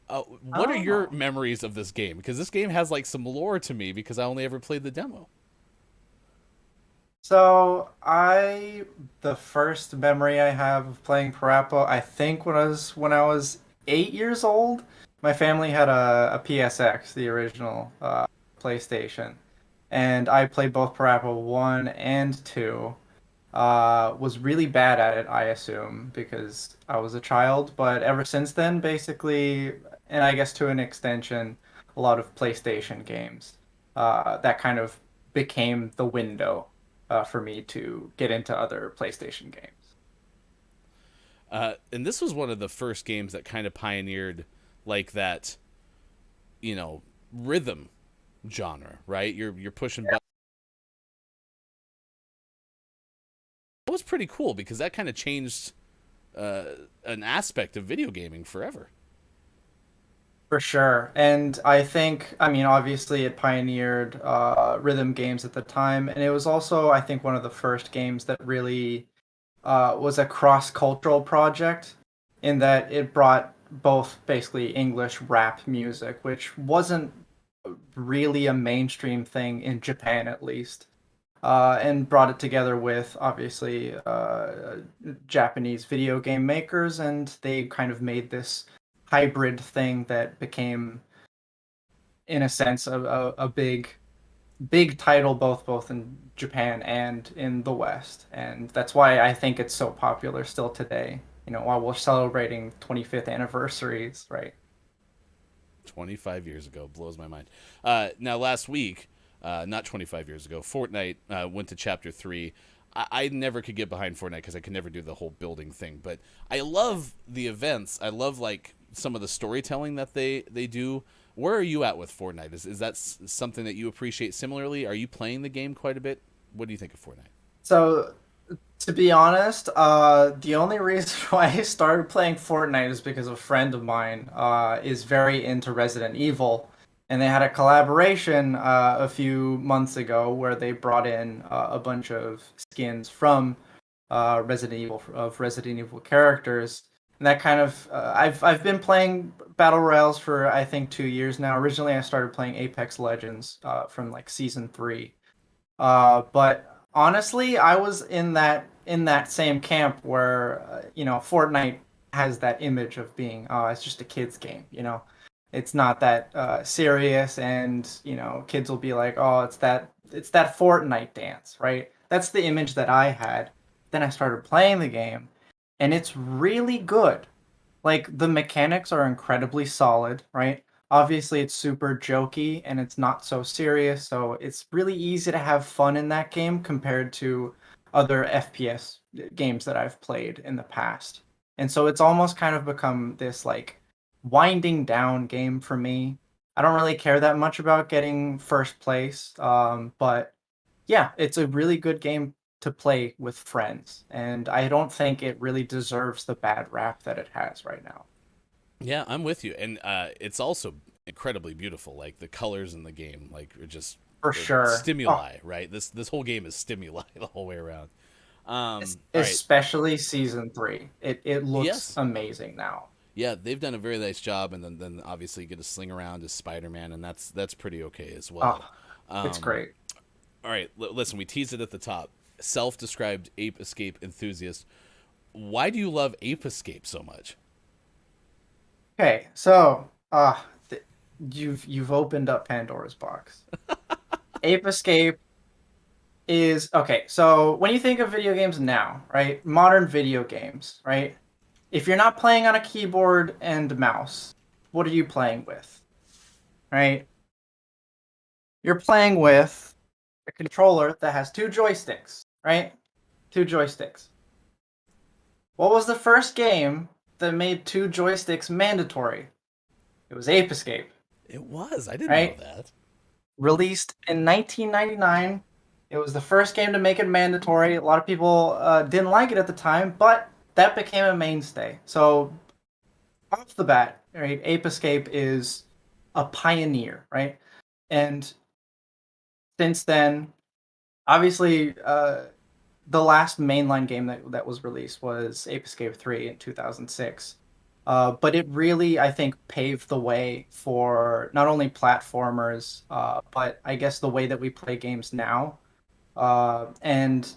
[SPEAKER 5] What are your memories of this game? Because this game has like some lore to me because I only ever played the demo.
[SPEAKER 9] So the first memory I have of playing Parappa, I think when I was 8 years old, my family had a PSX, the original PlayStation, and I played both Parappa 1 and 2. Was really bad at it, I assume, because I was a child, but ever since then, basically, and I guess to an extension, a lot of PlayStation games, that kind of became the window for me to get into other PlayStation games.
[SPEAKER 5] And this was one of the first games that kind of pioneered like that, rhythm genre, right? You're pushing buttons. It was pretty cool because that kind of changed an aspect of video gaming forever.
[SPEAKER 9] For sure. And I think, obviously it pioneered rhythm games at the time, and it was also, I think, one of the first games that really was a cross-cultural project in that it brought both basically English rap music, which wasn't really a mainstream thing in Japan at least, and brought it together with obviously Japanese video game makers, and they kind of made this hybrid thing that became, in a sense, a big title both in Japan and in the West, and that's why I think it's so popular still today. While we're celebrating 25th anniversaries, right?
[SPEAKER 5] 25 years ago, blows my mind. Now, last week, not 25 years ago, Fortnite went to Chapter 3. I never could get behind Fortnite because I could never do the whole building thing, but I love the events. I love like some of the storytelling that they do. Where are you at with Fortnite? Is that something that you appreciate similarly? Are you playing the game quite a bit? What do you think of Fortnite?
[SPEAKER 9] So, to be honest, the only reason why I started playing Fortnite is because a friend of mine is very into Resident Evil, and they had a collaboration a few months ago where they brought in a bunch of skins from Resident Evil characters. And that kind of I've been playing battle royales for I think 2 years now. Originally, I started playing Apex Legends from like season 3, but honestly, I was in that same camp where Fortnite has that image of being it's just a kids game. It's not that serious, and kids will be like, oh, it's that Fortnite dance, right? That's the image that I had. Then I started playing the game, and it's really good. Like, the mechanics are incredibly solid, right? Obviously, it's super jokey, and it's not so serious, so it's really easy to have fun in that game compared to other FPS games that I've played in the past. And so it's almost kind of become this, like, winding down game for me. I don't really care that much about getting first place, but yeah, it's a really good game to play with friends, and I don't think it really deserves the bad rap that it has right now.
[SPEAKER 5] Yeah, I'm with you, and it's also incredibly beautiful. Like the colors in the game, like are just
[SPEAKER 9] For sure.
[SPEAKER 5] stimuli, right? This whole game is stimuli the whole way around. All right.
[SPEAKER 9] Especially season 3, it looks amazing now.
[SPEAKER 5] Yeah, they've done a very nice job, and then obviously you get to sling around as Spider-Man, and that's pretty okay as well.
[SPEAKER 9] It's great.
[SPEAKER 5] All right, listen, we teased it at the top. Self-described ape escape enthusiast. Why do you love Ape Escape so much?
[SPEAKER 9] Okay, so you've opened up Pandora's box. Ape Escape is okay. So when you think of video games now, right? Modern video games, right? If you're not playing on a keyboard and mouse, what are you playing with? Right? You're playing with a controller that has 2 joysticks, right? 2 joysticks. What was the first game that made 2 joysticks mandatory? It was Ape Escape.
[SPEAKER 5] It was. I didn't
[SPEAKER 9] Right?
[SPEAKER 5] know that.
[SPEAKER 9] Released in 1999. It was the first game to make it mandatory. A lot of people didn't like it at the time, but that became a mainstay. So, off the bat, right, Ape Escape is a pioneer, right? And since then, obviously, the last mainline game that was released was Ape Escape 3 in 2006. But it really, I think, paved the way for not only platformers, but I guess the way that we play games now. And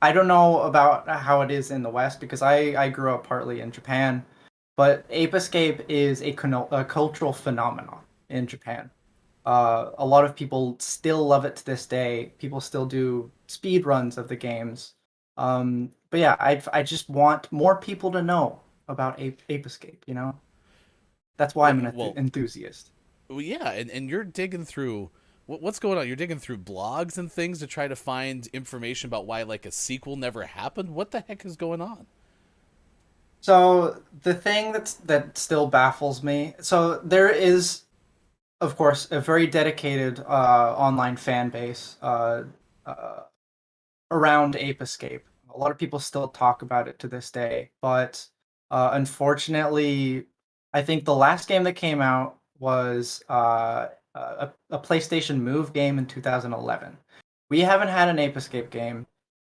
[SPEAKER 9] I don't know about how it is in the West because I grew up partly in Japan, but Ape Escape is a cultural phenomenon in Japan. A lot of people still love it to this day. People still do speed runs of the games. But yeah, I just want more people to know about Ape Escape. You know, that's why I'm an
[SPEAKER 5] Well,
[SPEAKER 9] enthusiast.
[SPEAKER 5] well, yeah, and you're digging through what's going on. You're digging through blogs and things to try to find information about why like a sequel never happened. What the heck is going on?
[SPEAKER 9] So the thing that still baffles me. So there is, of course, a very dedicated online fan base uh, around Ape Escape. A lot of people still talk about it to this day, but unfortunately, I think the last game that came out was a PlayStation Move game in 2011. We haven't had an Ape Escape game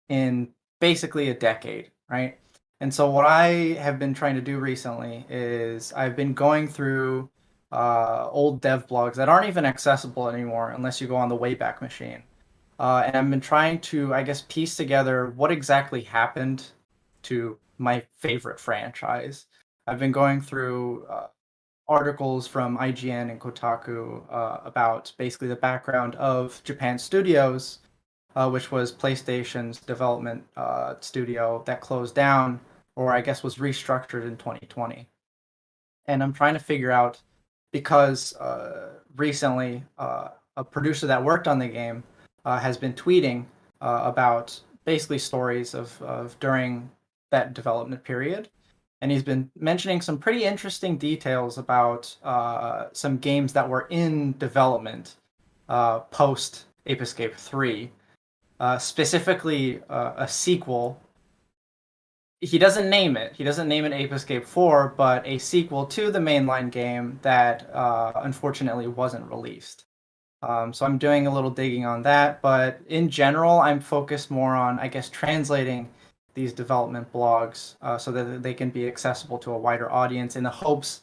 [SPEAKER 9] in basically a decade, right? And so what I have been trying to do recently is I've been going through old dev blogs that aren't even accessible anymore unless you go on the Wayback Machine. And I've been trying to, I guess, piece together what exactly happened to my favorite franchise. I've been going through articles from IGN and Kotaku about basically the background of Japan Studios, which was PlayStation's development studio that closed down, or I guess was restructured in 2020. And I'm trying to figure out because recently a producer that worked on the game has been tweeting about basically stories of during that development period. And he's been mentioning some pretty interesting details about some games that were in development post Ape Escape 3, specifically a sequel. He doesn't name it. He doesn't name it Ape Escape 4, but a sequel to the mainline game that unfortunately wasn't released. So I'm doing a little digging on that, but in general, I'm focused more on, I guess, translating these development blogs so that they can be accessible to a wider audience in the hopes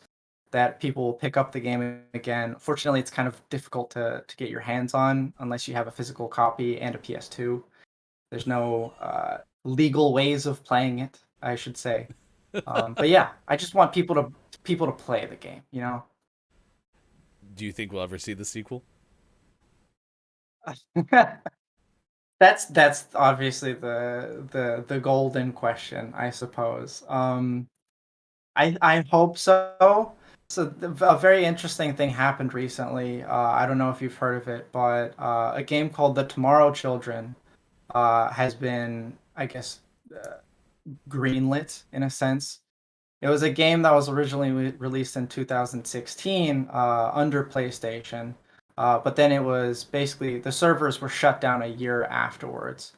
[SPEAKER 9] that people will pick up the game again. Fortunately, it's kind of difficult to get your hands on unless you have a physical copy and a PS2. There's no legal ways of playing it, I should say. But yeah, I just want people to play the game, you know?
[SPEAKER 5] Do you think we'll ever see the sequel?
[SPEAKER 9] That's obviously the golden question, I suppose. I hope so. So a very interesting thing happened recently. I don't know if you've heard of it, but a game called The Tomorrow Children has been, I guess, greenlit in a sense. It was a game that was originally released in 2016 under PlayStation, but then it was basically the servers were shut down a year afterwards.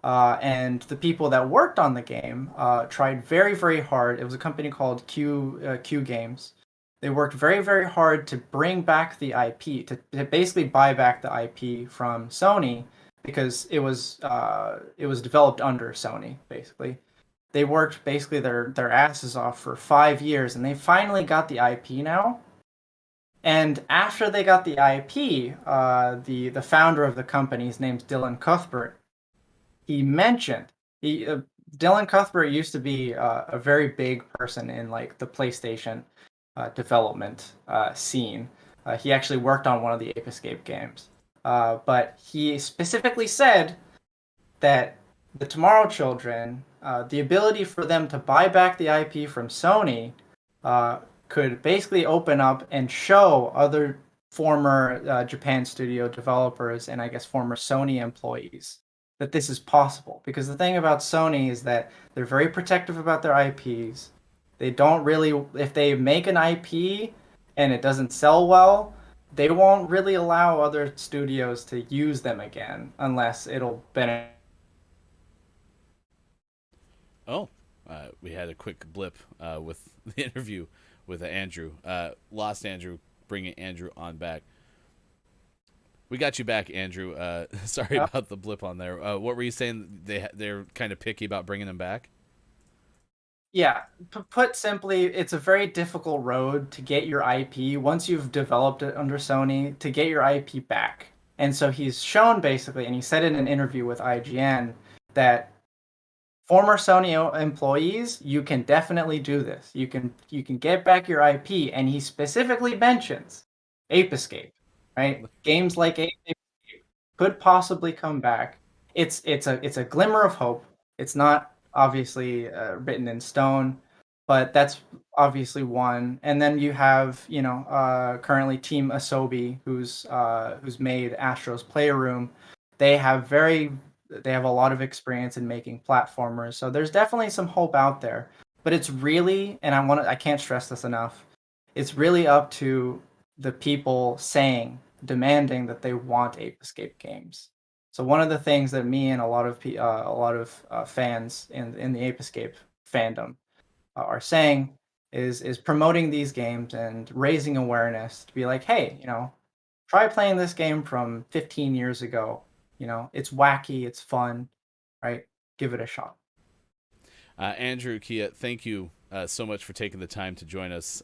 [SPEAKER 9] And the people that worked on the game tried very, very hard. It was a company called Q Games. They worked very, very hard to bring back the IP, to basically buy back the IP from Sony because it was developed under Sony, basically. They worked basically their asses off for 5 years, and they finally got the IP now. And after they got the IP, the founder of the company, his name's Dylan Cuthbert, he mentioned Dylan Cuthbert used to be a very big person in like the PlayStation development scene. He actually worked on one of the Ape Escape games, but he specifically said that the Tomorrow Children, the ability for them to buy back the IP from Sony, could basically open up and show other former Japan studio developers and I guess former Sony employees that this is possible. Because the thing about Sony is that they're very protective about their IPs. They don't really, if they make an IP and it doesn't sell well, they won't really allow other studios to use them again unless it'll benefit.
[SPEAKER 5] Oh, we had a quick blip with the interview with Andrew. Lost Andrew, bringing Andrew on back. We got you back, Andrew. Sorry about the blip on there. What were you saying? They're kind of picky about bringing him back?
[SPEAKER 9] Yeah, put simply, it's a very difficult road to get your IP once you've developed it under Sony to get your IP back. And so he's shown basically, and he said in an interview with IGN that former Sony employees, you can definitely do this. You can get back your IP, and he specifically mentions Ape Escape, right? Games like Ape Escape could possibly come back. It's a glimmer of hope. It's not obviously written in stone, but that's obviously one. And then you have, currently Team Asobi, who's made Astro's Playroom. They have a lot of experience in making platformers, so there's definitely some hope out there. But it's really, and I can't stress this enough, it's really up to the people demanding that they want Ape Escape games. So one of the things that me and a lot of fans in the Ape Escape fandom are saying is promoting these games and raising awareness to be like, hey, try playing this game from 15 years ago. It's wacky, it's fun, right? Give it a shot.
[SPEAKER 5] Andrew, Kia, thank you so much for taking the time to join us.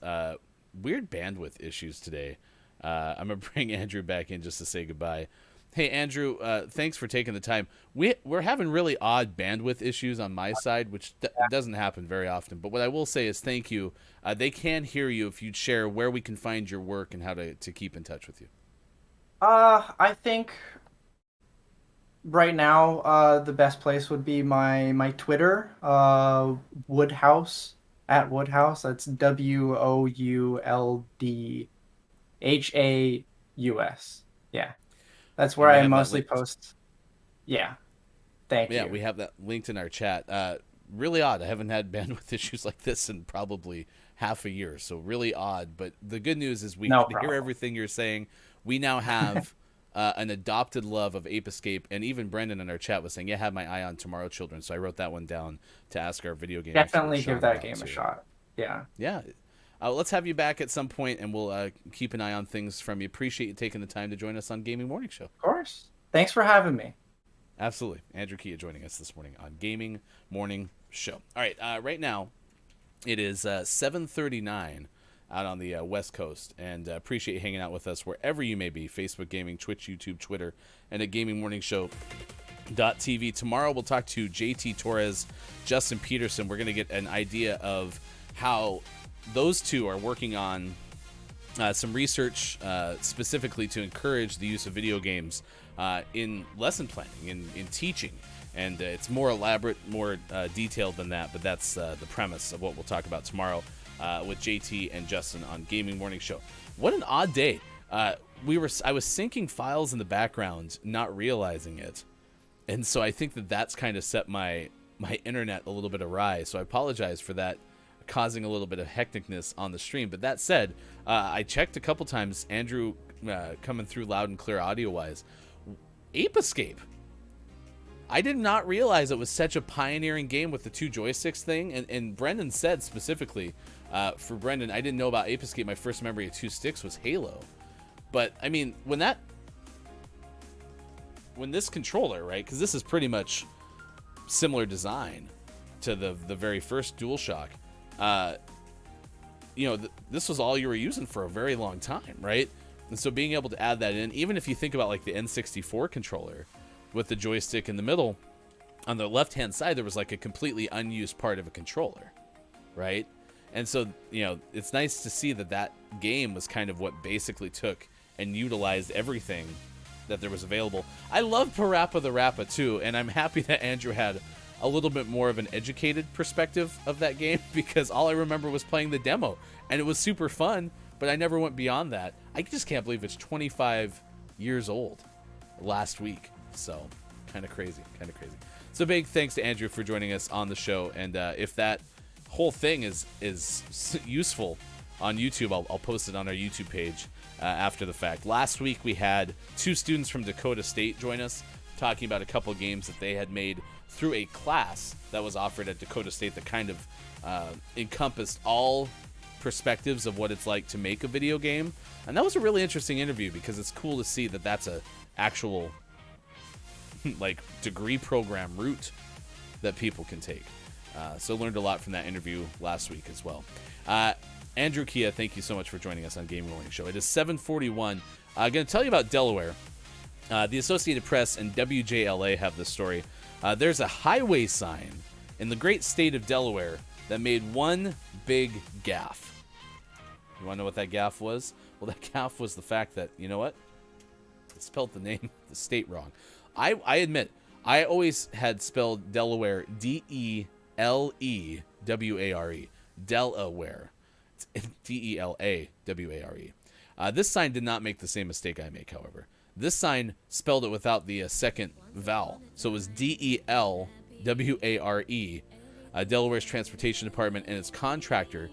[SPEAKER 5] Weird bandwidth issues today. I'm going to bring Andrew back in just to say goodbye. Hey, Andrew, thanks for taking the time. We're having really odd bandwidth issues on my side, which doesn't happen very often. But what I will say is thank you. They can hear you if you'd share where we can find your work and how to keep in touch with you.
[SPEAKER 9] I think right now the best place would be my Twitter, Woodhouse, @Woodhouse. That's WOULDHAUS. Yeah. That's where I mostly post. Yeah. Thank you.
[SPEAKER 5] Yeah, we have that linked in our chat. Really odd. I haven't had bandwidth issues like this in probably half a year. So really odd. But the good news is we can hear everything you're saying. We now have an adopted love of Ape Escape. And even Brendan in our chat was saying, yeah, I have my eye on Tomorrow Children. So I wrote that one down to ask our video game.
[SPEAKER 9] Definitely give that game a shot. Yeah.
[SPEAKER 5] Yeah. Let's have you back at some point, and we'll keep an eye on things from you. Appreciate you taking the time to join us on Gaming Morning Show.
[SPEAKER 9] Of course. Thanks for having me.
[SPEAKER 5] Absolutely. Andrew Kia joining us this morning on Gaming Morning Show. All right, right now it is 7:39 out on the West Coast, and appreciate you hanging out with us wherever you may be, Facebook Gaming, Twitch, YouTube, Twitter, and at GamingMorningShow.tv. Tomorrow we'll talk to JT Torres, Justin Peterson. We're going to get an idea of how those two are working on some research specifically to encourage the use of video games in lesson planning, in teaching. And it's more elaborate, more detailed than that, but that's the premise of what we'll talk about tomorrow with JT and Justin on Gaming Morning Show. What an odd day. I was syncing files in the background, not realizing it. And so I think that's kind of set my internet a little bit awry. So I apologize for that, causing a little bit of hecticness on the stream. But that said, I checked a couple times, Andrew coming through loud and clear audio-wise. Ape Escape. I did not realize it was such a pioneering game with the two joysticks thing. And Brendan said specifically, for Brendan, I didn't know about Ape Escape. My first memory of two sticks was Halo. But, I mean, when this controller, right, because this is pretty much similar design to the very first DualShock, this was all you were using for a very long time, right? And so being able to add that in, even if you think about like the N64 controller with the joystick in the middle, on the left-hand side, there was like a completely unused part of a controller, right? And so, it's nice to see that game was kind of what basically took and utilized everything that there was available. I love Parappa the Rappa too, and I'm happy that Andrew had a little bit more of an educated perspective of that game because all I remember was playing the demo, and it was super fun, but I never went beyond that. I just can't believe it's 25 years old last week. So kind of crazy. So big thanks to Andrew for joining us on the show. And if that whole thing is useful on YouTube, I'll post it on our YouTube page after the fact. Last week we had 2 students from Dakota State join us talking about a couple games that they had made through a class that was offered at Dakota State that kind of encompassed all perspectives of what it's like to make a video game. And that was a really interesting interview because it's cool to see that that's a actual like degree program route that people can take. So learned a lot from that interview last week as well. Andrew Kia, thank you so much for joining us on Gaming Morning Show. It is 7:41. I'm going to tell you about Delaware. The Associated Press and WJLA have this story. There's a highway sign in the great state of Delaware that made one big gaffe. You want to know what that gaffe was? Well, that gaffe was the fact that, you know what? It spelled the name of the state wrong. I admit, I always had spelled Delaware D-E-L-E-W-A-R-E. Delaware. It's D-E-L-A-W-A-R-E. This sign did not make the same mistake I make, however. This sign spelled it without the second vowel. So it was D-E-L-W-A-R-E. Delaware's Transportation Department and its contractor,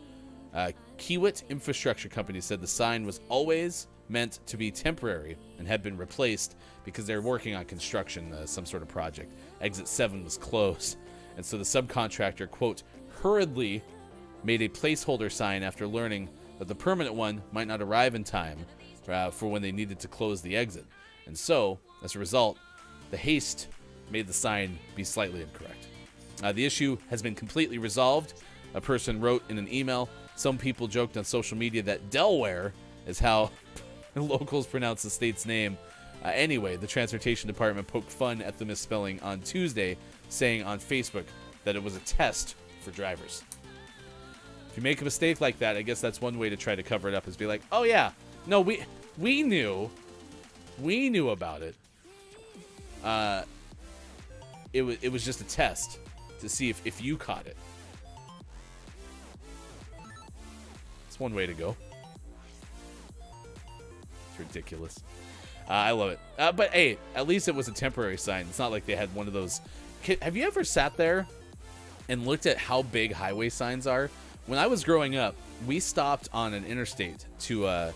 [SPEAKER 5] Kiewit Infrastructure Company, said the sign was always meant to be temporary and had been replaced because they're working on construction, some sort of project. Exit 7 was closed. And so the subcontractor, quote, hurriedly made a placeholder sign after learning that the permanent one might not arrive in time for when they needed to close the exit. And so, as a result, the haste made the sign be slightly incorrect. The issue has been completely resolved. A person wrote in an email, some people joked on social media that Delaware is how locals pronounce the state's name. Anyway, the Transportation Department poked fun at the misspelling on Tuesday, saying on Facebook that it was a test for drivers. If you make a mistake like that, I guess that's one way to try to cover it up, is be like, oh yeah, no, we knew about it. It was just a test to see if you caught it. It's one way to go. It's ridiculous. I love it. But hey, at least it was a temporary sign. It's not like they had one of those. Have you ever sat there and looked at how big highway signs are? When I was growing up, we stopped on an interstate to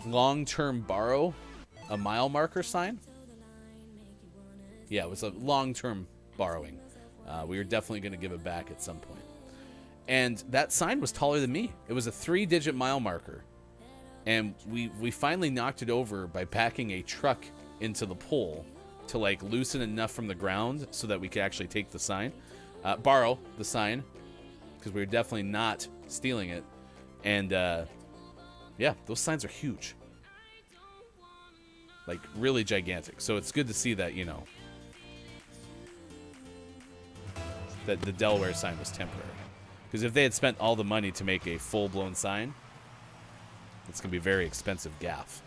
[SPEAKER 5] long-term borrow a mile marker sign. Yeah, it was a long-term borrowing. We were definitely going to give it back at some point. And that sign was taller than me. It was a 3-digit mile marker. And we finally knocked it over by backing a truck into the pole to like loosen enough from the ground so that we could actually take the sign, borrow the sign, because we were definitely not stealing it. And yeah, those signs are huge, like really gigantic. So it's good to see that, you know, that the Delaware sign was temporary. Because if they had spent all the money to make a full-blown sign, it's going to be a very expensive gaff.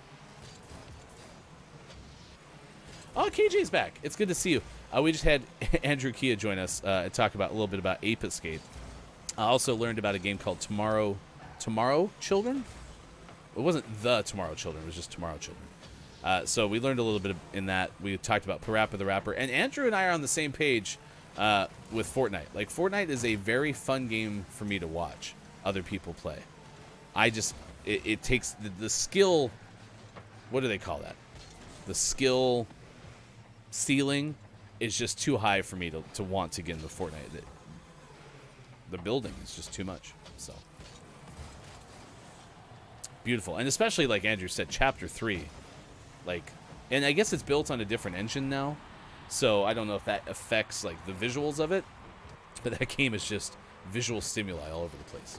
[SPEAKER 5] Oh, KJ's back. It's good to see you. We just had Andrew Kia join us and talk about a little bit about Ape Escape. I also learned about a game called Tomorrow Children? It wasn't The Tomorrow Children. It was just Tomorrow Children. So we learned a little bit in that. We talked about Parappa the Rapper. And Andrew and I are on the same page with Fortnite. Like, Fortnite is a very fun game for me to watch other people play. It takes the skill, what do they call that? The skill ceiling is just too high for me to want to get into Fortnite. The building is just too much. So beautiful. And especially, like Andrew said, Chapter 3. Like, and I guess it's built on a different engine now. So I don't know if that affects, like, the visuals of it. But that game is just visual stimuli all over the place.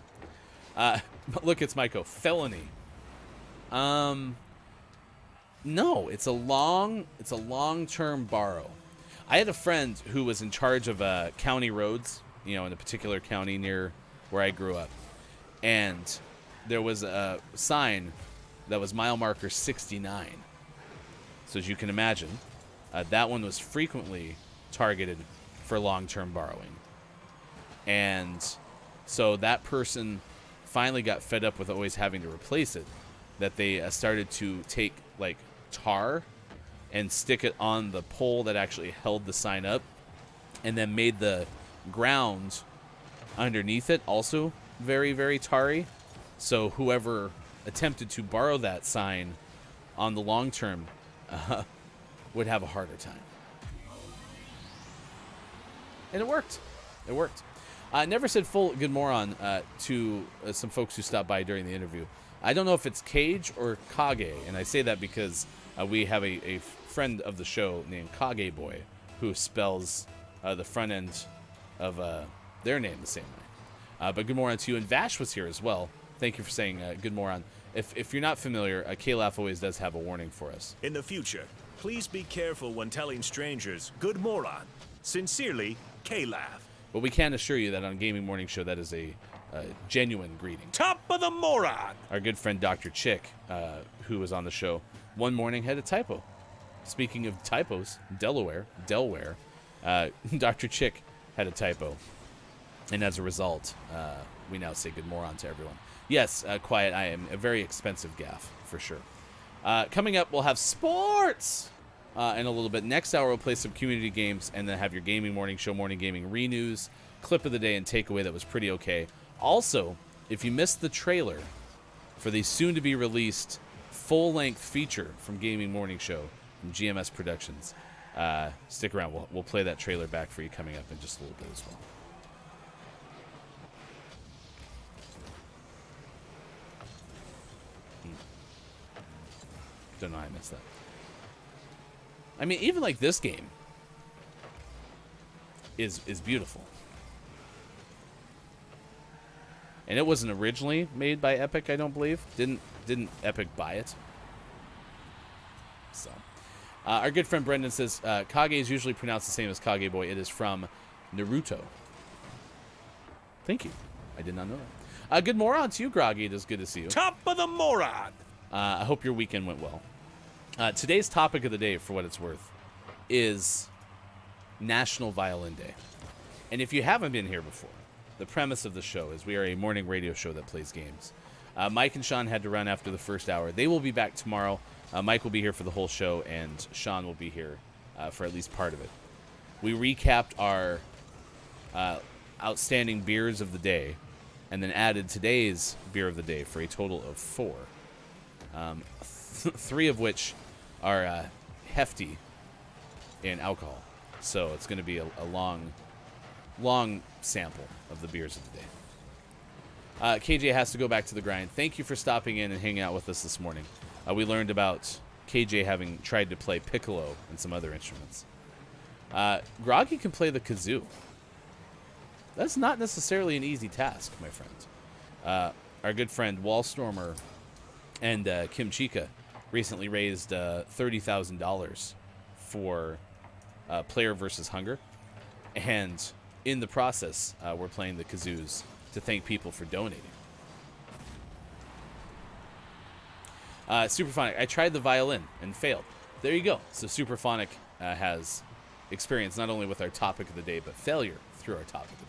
[SPEAKER 5] But look, it's Maiko. Felony. No, it's a long-term borrow. I had a friend who was in charge of county roads, you know, in a particular county near where I grew up. And there was a sign that was mile marker 69. So as you can imagine, that one was frequently targeted for long-term borrowing. And so that person finally got fed up with always having to replace it, that they started to take like tar and stick it on the pole that actually held the sign up, and then made the ground underneath it also very, very tarry. So whoever attempted to borrow that sign on the long term would have a harder time. And it worked. It worked. Never said full good moron to some folks who stopped by during the interview. I don't know if it's Cage or Kage, and I say that because we have a friend of the show named Kage Boy who spells the front end of their name the same way. But good moron to you, and Vash was here as well. Thank you for saying good moron. If you're not familiar, K-Laugh always does have a warning for us.
[SPEAKER 2] In the future, please be careful when telling strangers good moron. Sincerely, K-Laugh.
[SPEAKER 5] But we can assure you that on Gaming Morning Show, that is a genuine greeting.
[SPEAKER 2] Top of the moron!
[SPEAKER 5] Our good friend Dr. Chick, who was on the show, one morning had a typo. Speaking of typos, Delaware, Dr. Chick had a typo. And as a result, we now say good moron to everyone. Yes, Quiet, I am a very expensive gaffe, for sure. Coming up, we'll have sports in a little bit. Next hour, we'll play some community games and then have your Gaming Morning Show, Morning Gaming Renews, clip of the day, and takeaway that was pretty okay. Also, if you missed the trailer for the soon-to-be-released full-length feature from Gaming Morning Show from GMS Productions, stick around. We'll play that trailer back for you coming up in just a little bit as well. Don't know how I missed that. I mean, even like this game is beautiful. And it wasn't originally made by Epic, I don't believe. Didn't Epic buy it? So, our good friend Brendan says, Kage is usually pronounced the same as Kage Boy. It is from Naruto. Thank you. I did not know that. Good moron to you, Groggy. It is good to see you.
[SPEAKER 2] Top of the moron!
[SPEAKER 5] I hope your weekend went well. Today's topic of the day, for what it's worth, is National Violin Day. And if you haven't been here before, the premise of the show is we are a morning radio show that plays games. Mike and Sean had to run after the first hour. They will be back tomorrow. Mike will be here for the whole show, and Sean will be here for at least part of it. We recapped our outstanding beers of the day, and then added today's beer of the day for a total of 4. 3 of which are hefty in alcohol. So it's going to be a long sample of the beers of the day. KJ has to go back to the grind. Thank you for stopping in and hanging out with us this morning. We learned about KJ having tried to play piccolo and some other instruments. Groggy can play the kazoo. That's not necessarily an easy task, my friend. Our good friend Wallstormer and Kim Chica recently raised $30,000 for Player vs. Hunger. And in the process, we're playing the kazoos to thank people for donating. Superphonic, I tried the violin and failed. There you go. So Superphonic has experience not only with our topic of the day, but failure through our topic of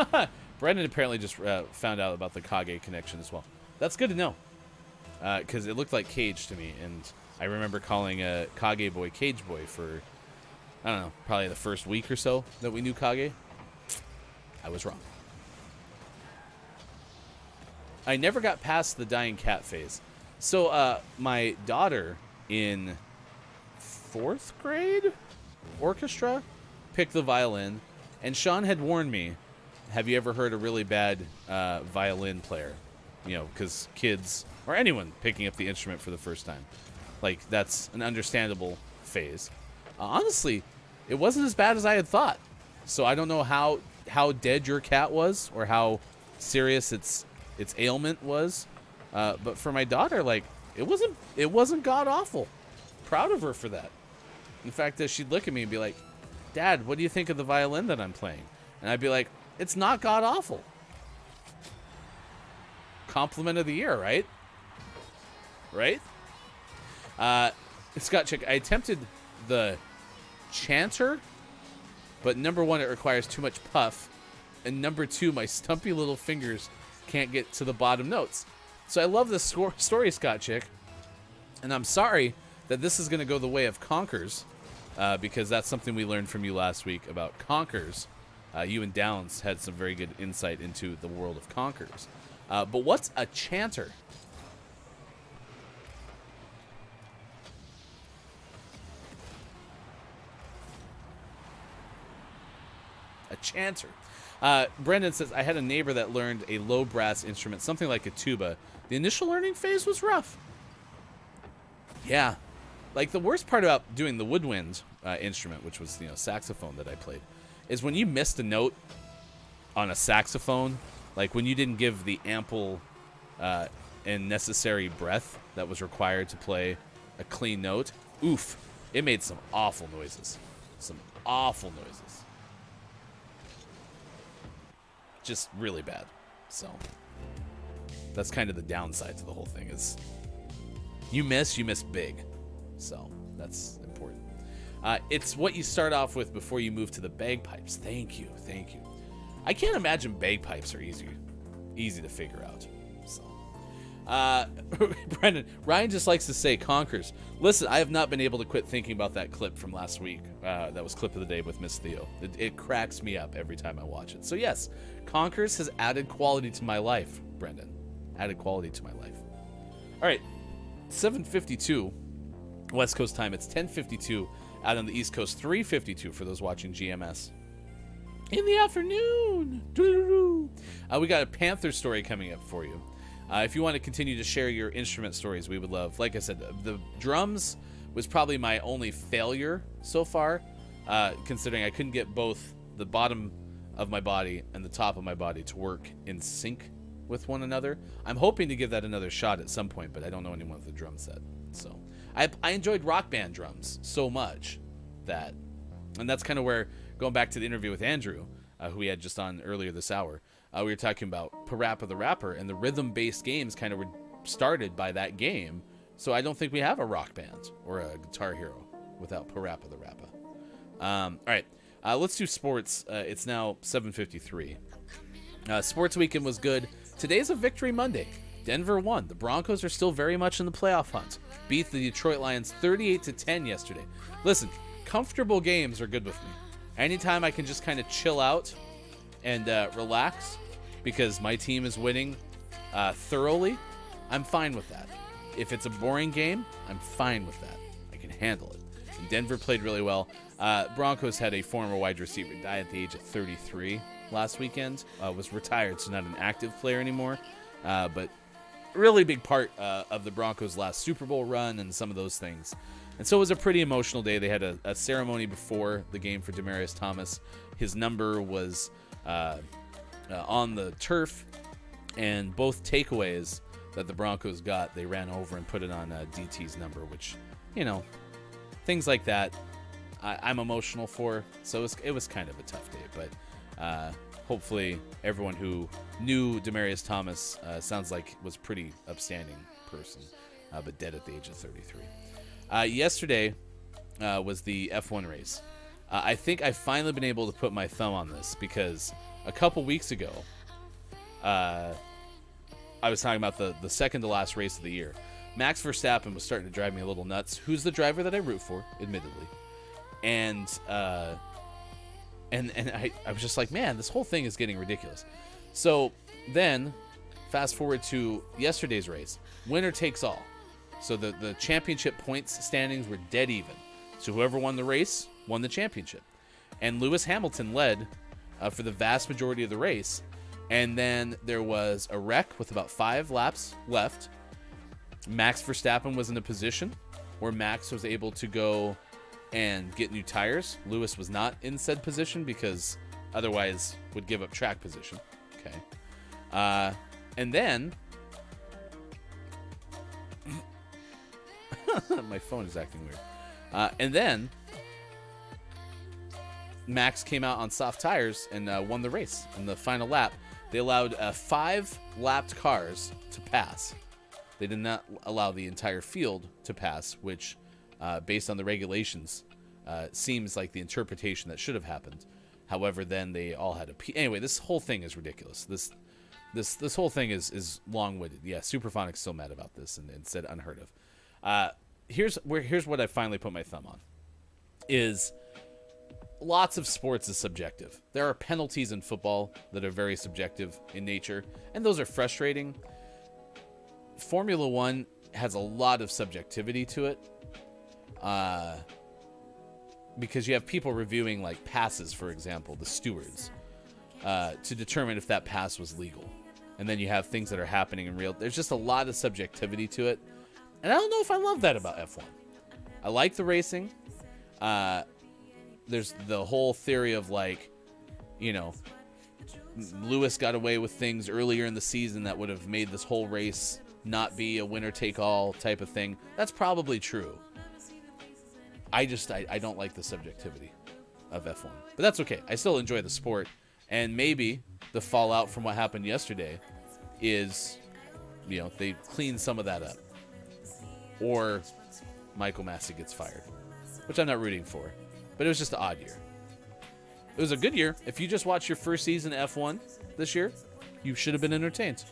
[SPEAKER 5] the day. Brendan apparently just found out about the Kage connection as well. That's good to know. Because it looked like Cage to me, and I remember calling Kage Boy Cage Boy for, I don't know, probably the first week or so that we knew Kage. I was wrong. I never got past the dying cat phase. So my daughter in 4th grade orchestra picked the violin, and Sean had warned me, have you ever heard a really bad violin player? You know, because kids, or anyone picking up the instrument for the first time. Like, that's an understandable phase. Honestly, it wasn't as bad as I had thought. So I don't know how dead your cat was, or how serious its ailment was. But for my daughter, like, it wasn't god-awful. Proud of her for that. In fact, she'd look at me and be like, Dad, what do you think of the violin that I'm playing? And I'd be like, it's not god-awful. Compliment of the year, right? Right? Scott Chick, I attempted the chanter, but number one, it requires too much puff, and number two, my stumpy little fingers can't get to the bottom notes. So I love this story, Scott Chick, and I'm sorry that this is going to go the way of conkers, because that's something we learned from you last week about conkers. You and Downs had some very good insight into the world of conkers. But what's a chanter? A chanter. Brendan says, I had a neighbor that learned a low brass instrument, something like a tuba. The initial learning phase was rough. Yeah. Like, the worst part about doing the woodwind instrument, which was, saxophone that I played, is when you missed a note on a saxophone, like when you didn't give the ample and necessary breath that was required to play a clean note, oof, it made some awful noises. Some awful noises. Just really bad. So that's kind of the downside to the whole thing is you miss big. So that's important. It's what you start off with before you move to the bagpipes. Thank you. I can't imagine bagpipes are easy to figure out. So, Brendan, Ryan just likes to say conkers. Listen, I have not been able to quit thinking about that clip from last week. That was clip of the day with Miss Theo. It cracks me up every time I watch it. So yes, conkers has added quality to my life, Brendan. Added quality to my life. All right, 7:52 West Coast time. It's 10:52 out on the East Coast. 3:52 for those watching GMS. In the afternoon. We got a Panther story coming up for you. If you want to continue to share your instrument stories, we would love. Like I said, the drums was probably my only failure so far, considering I couldn't get both the bottom of my body and the top of my body to work in sync with one another. I'm hoping to give that another shot at some point, but I don't know anyone with a drum set. So I enjoyed Rock Band drums so much that, and that's kind of where, going back to the interview with Andrew, who we had just on earlier this hour, we were talking about Parappa the Rapper, and the rhythm-based games kind of were started by that game. So I don't think we have a Rock Band or a Guitar Hero without Parappa the Rapper. All right, let's do sports. It's now 7:53. Sports weekend was good. Today's a Victory Monday. Denver won. The Broncos are still very much in the playoff hunt. Beat the Detroit Lions 38-10 yesterday. Listen, comfortable games are good with me. Anytime I can just kind of chill out and relax because my team is winning thoroughly, I'm fine with that. If it's a boring game, I'm fine with that. I can handle it. And Denver played really well. Broncos had a former wide receiver die at the age of 33 last weekend. Was retired, so not an active player anymore. But really big part of the Broncos' last Super Bowl run and some of those things. And so it was a pretty emotional day. They had a ceremony before the game for Demaryius Thomas. His number was on the turf, and both takeaways that the Broncos got, they ran over and put it on DT's number, which, things like that I'm emotional for. So it was kind of a tough day, but hopefully everyone who knew Demaryius Thomas sounds like was pretty upstanding person, but dead at the age of 33. Yesterday was the F1 race. I think I've finally been able to put my thumb on this because a couple weeks ago, I was talking about the second to last race of the year. Max Verstappen was starting to drive me a little nuts. Who's the driver that I root for, admittedly. And I was just like, man, this whole thing is getting ridiculous. So then, fast forward to yesterday's race. Winner takes all. So the championship points standings were dead even. So whoever won the race won the championship. And Lewis Hamilton led for the vast majority of the race. And then there was a wreck with about 5 laps left. Max Verstappen was in a position where Max was able to go and get new tires. Lewis was not in said position because otherwise would give up track position. Okay. And then my phone is acting weird. And then Max came out on soft tires and won the race in the final lap. They allowed 5 lapped cars to pass. They did not allow the entire field to pass, which, based on the regulations, seems like the interpretation that should have happened. However, then they all had anyway. This whole thing is ridiculous. This whole thing is long-winded. Yeah, Superphonic's still mad about this and said unheard of. Here's what I finally put my thumb on. Is lots of sports is subjective. There are penalties in football that are very subjective in nature, and those are frustrating. Formula One has a lot of subjectivity to it. Because you have people reviewing like passes, for example, the stewards, to determine if that pass was legal. And then you have things that are happening in real. There's just a lot of subjectivity to it. And I don't know if I love that about F1. I like the racing. There's the whole theory of like, Lewis got away with things earlier in the season that would have made this whole race not be a winner-take-all type of thing. That's probably true. I don't like the subjectivity of F1. But that's okay. I still enjoy the sport. And maybe the fallout from what happened yesterday is, they clean some of that up. Or Michael Massey gets fired, which I'm not rooting for. But it was just an odd year. It was a good year. If you just watched your first season of F1 this year, you should have been entertained.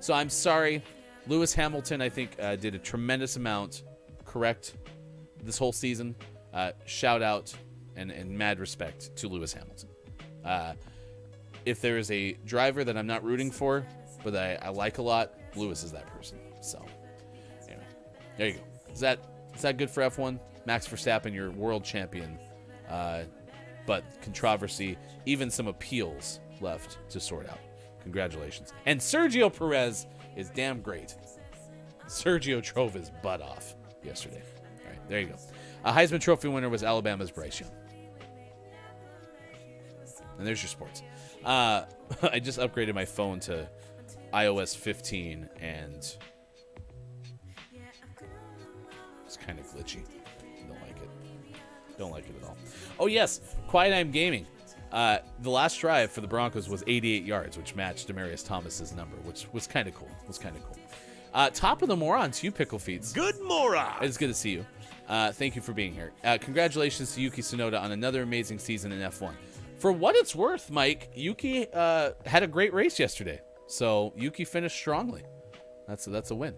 [SPEAKER 5] So I'm sorry. Lewis Hamilton, I think, did a tremendous amount correct this whole season. Shout out and mad respect to Lewis Hamilton. If there is a driver that I'm not rooting for, but I like a lot, Lewis is that person. So anyway, there you go. Is that good for F1? Max Verstappen, your world champion, but controversy, even some appeals left to sort out. Congratulations. And Sergio Perez is damn great. Sergio drove his butt off yesterday. All right, there you go. A Heisman Trophy winner was Alabama's Bryce Young. And there's your sports. I just upgraded my phone to iOS 15, and it's kind of glitchy. Don't like it at all. Oh, yes. Quiet Time Gaming. The last drive for the Broncos was 88 yards, which matched Demaryius Thomas's number, which was kind of cool. Top of the moron to you, Pickle Feeds.
[SPEAKER 2] Good moron.
[SPEAKER 5] It's good to see you. Thank you for being here. Congratulations to Yuki Tsunoda on another amazing season in F1. For what it's worth, Mike, Yuki had a great race yesterday. So Yuki finished strongly. That's a win.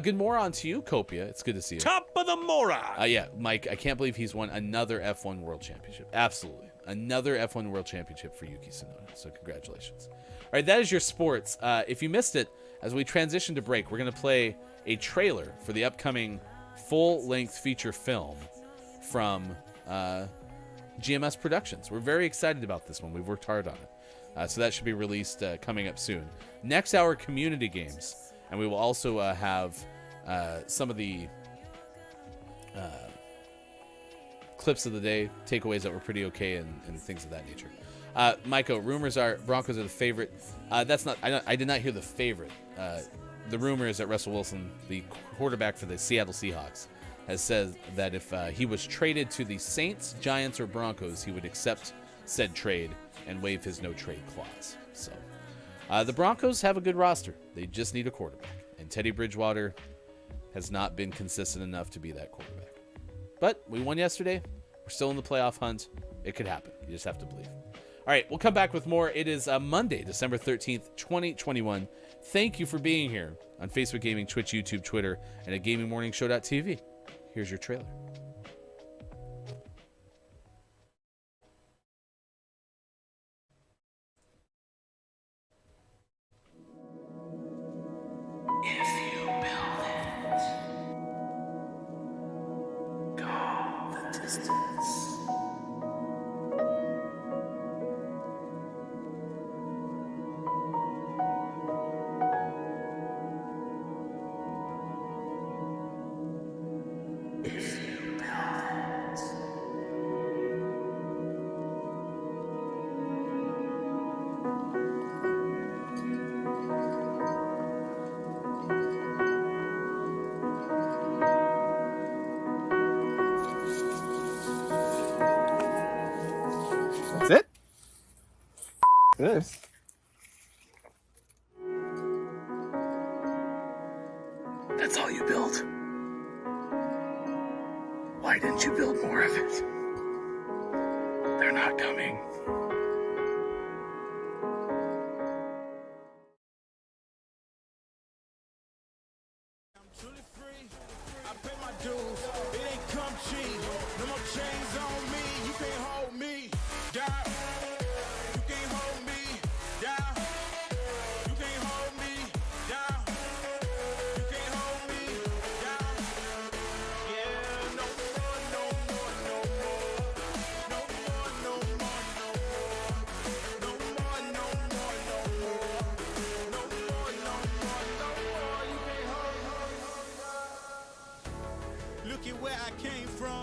[SPEAKER 5] Good moron to you, Copia. It's good to see you.
[SPEAKER 2] Top of the moron.
[SPEAKER 5] Yeah, Mike, I can't believe he's won another F1 World Championship. Absolutely. Another F1 World Championship for Yuki Tsunoda. So congratulations. All right, that is your sports. If you missed it, as we transition to break, we're going to play a trailer for the upcoming full-length feature film from GMS Productions. We're very excited about this one. We've worked hard on it. So that should be released coming up soon. Next hour, community games. And we will also have some of the clips of the day, takeaways that were pretty okay, and things of that nature. Maiko, rumors are Broncos are the favorite. That's not. I did not hear the favorite. The rumor is that Russell Wilson, the quarterback for the Seattle Seahawks, has said that if he was traded to the Saints, Giants, or Broncos, he would accept said trade and waive his no-trade clause. So the Broncos have a good roster. They just need a quarterback. And Teddy Bridgewater has not been consistent enough to be that quarterback. But we won yesterday. We're still in the playoff hunt. It could happen. You just have to believe. All right, we'll come back with more. It is Monday, December 13th, 2021. Thank you for being here on Facebook Gaming, Twitch, YouTube, Twitter, and at GamingMorningShow.tv. Here's your trailer.
[SPEAKER 1] If you build it, go the distance. If you build it,
[SPEAKER 10] That's it? This.
[SPEAKER 1] that's all you built. Why didn't you build more of it? They're not coming.
[SPEAKER 10] Truly free, I pay my dues. It ain't come cheap. No more chains on me. You can't hold me down. You can't hold me down. You can't hold me down. You can't hold me down. Yeah, no more, no more, no more. No more, no more, no more. No more, no more, no more. No more, no more, no more. You can't hold me. Look at where I came from.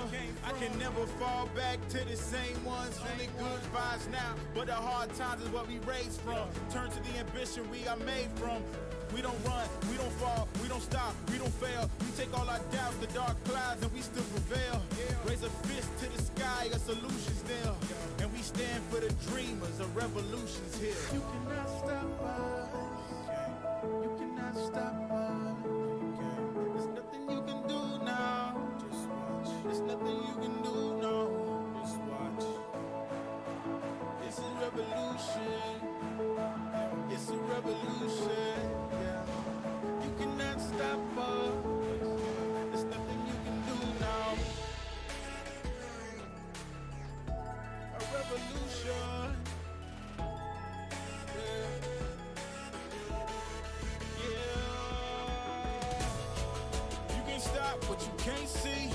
[SPEAKER 10] I can never fall back to the same ones. Only good vibes now, but the hard times is what we raised from. Turn to the ambition we are made from. We don't run, we don't fall, we don't stop, we don't fail. We take all our doubts, the dark clouds, and we still prevail. Raise a fist to the sky, a solution's there. And we stand for the dreamers, a revolution's here. You cannot stop us. You cannot stop us. There's nothing you can do now. Just watch. There's nothing you can do now. Just watch. It's a revolution. It's a revolution. Yeah. You cannot stop us. There's nothing you can do now. A revolution. You can stop what you can't see.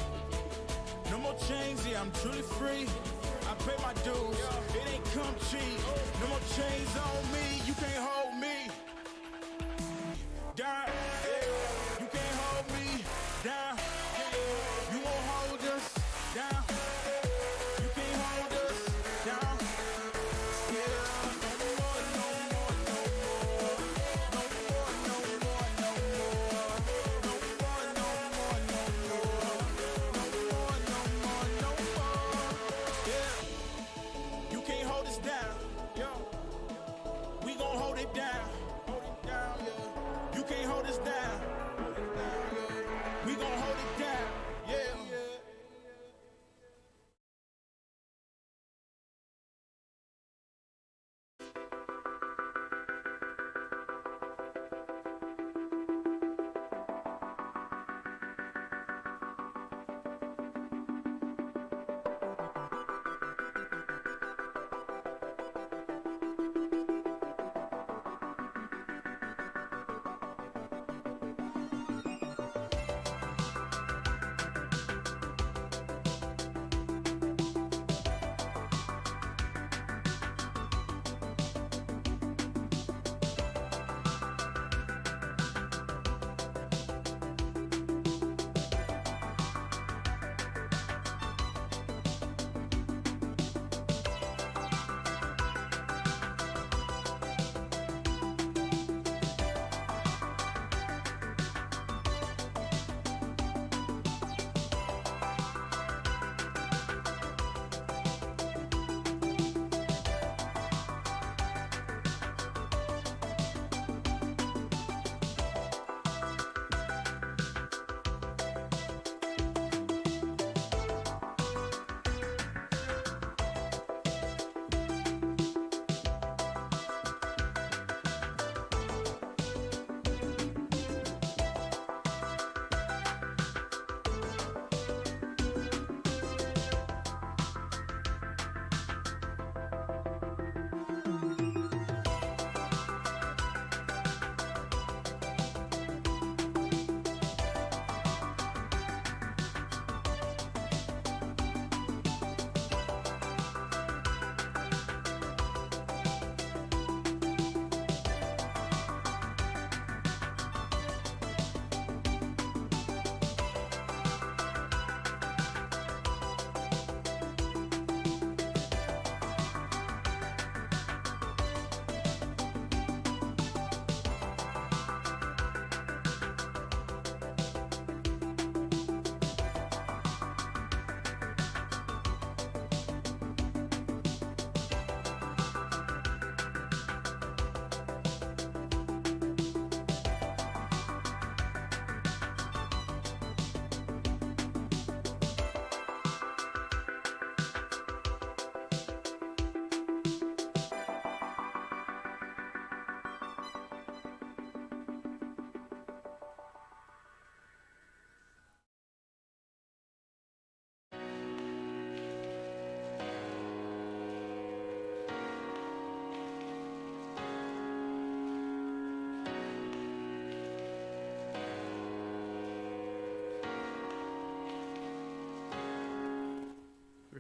[SPEAKER 10] No more chains, yeah, I'm truly free. I pay my dues, it ain't come cheap. No more chains on me, you can't hold me down. You can't hold me down. You won't hold us down. You can't hold us down. Yeah, no more, no more, no more. No more, no more, no more. No more, no more, no more. No more, no more, no more. Yeah, you can't hold us down. Yo, we gon' hold it down.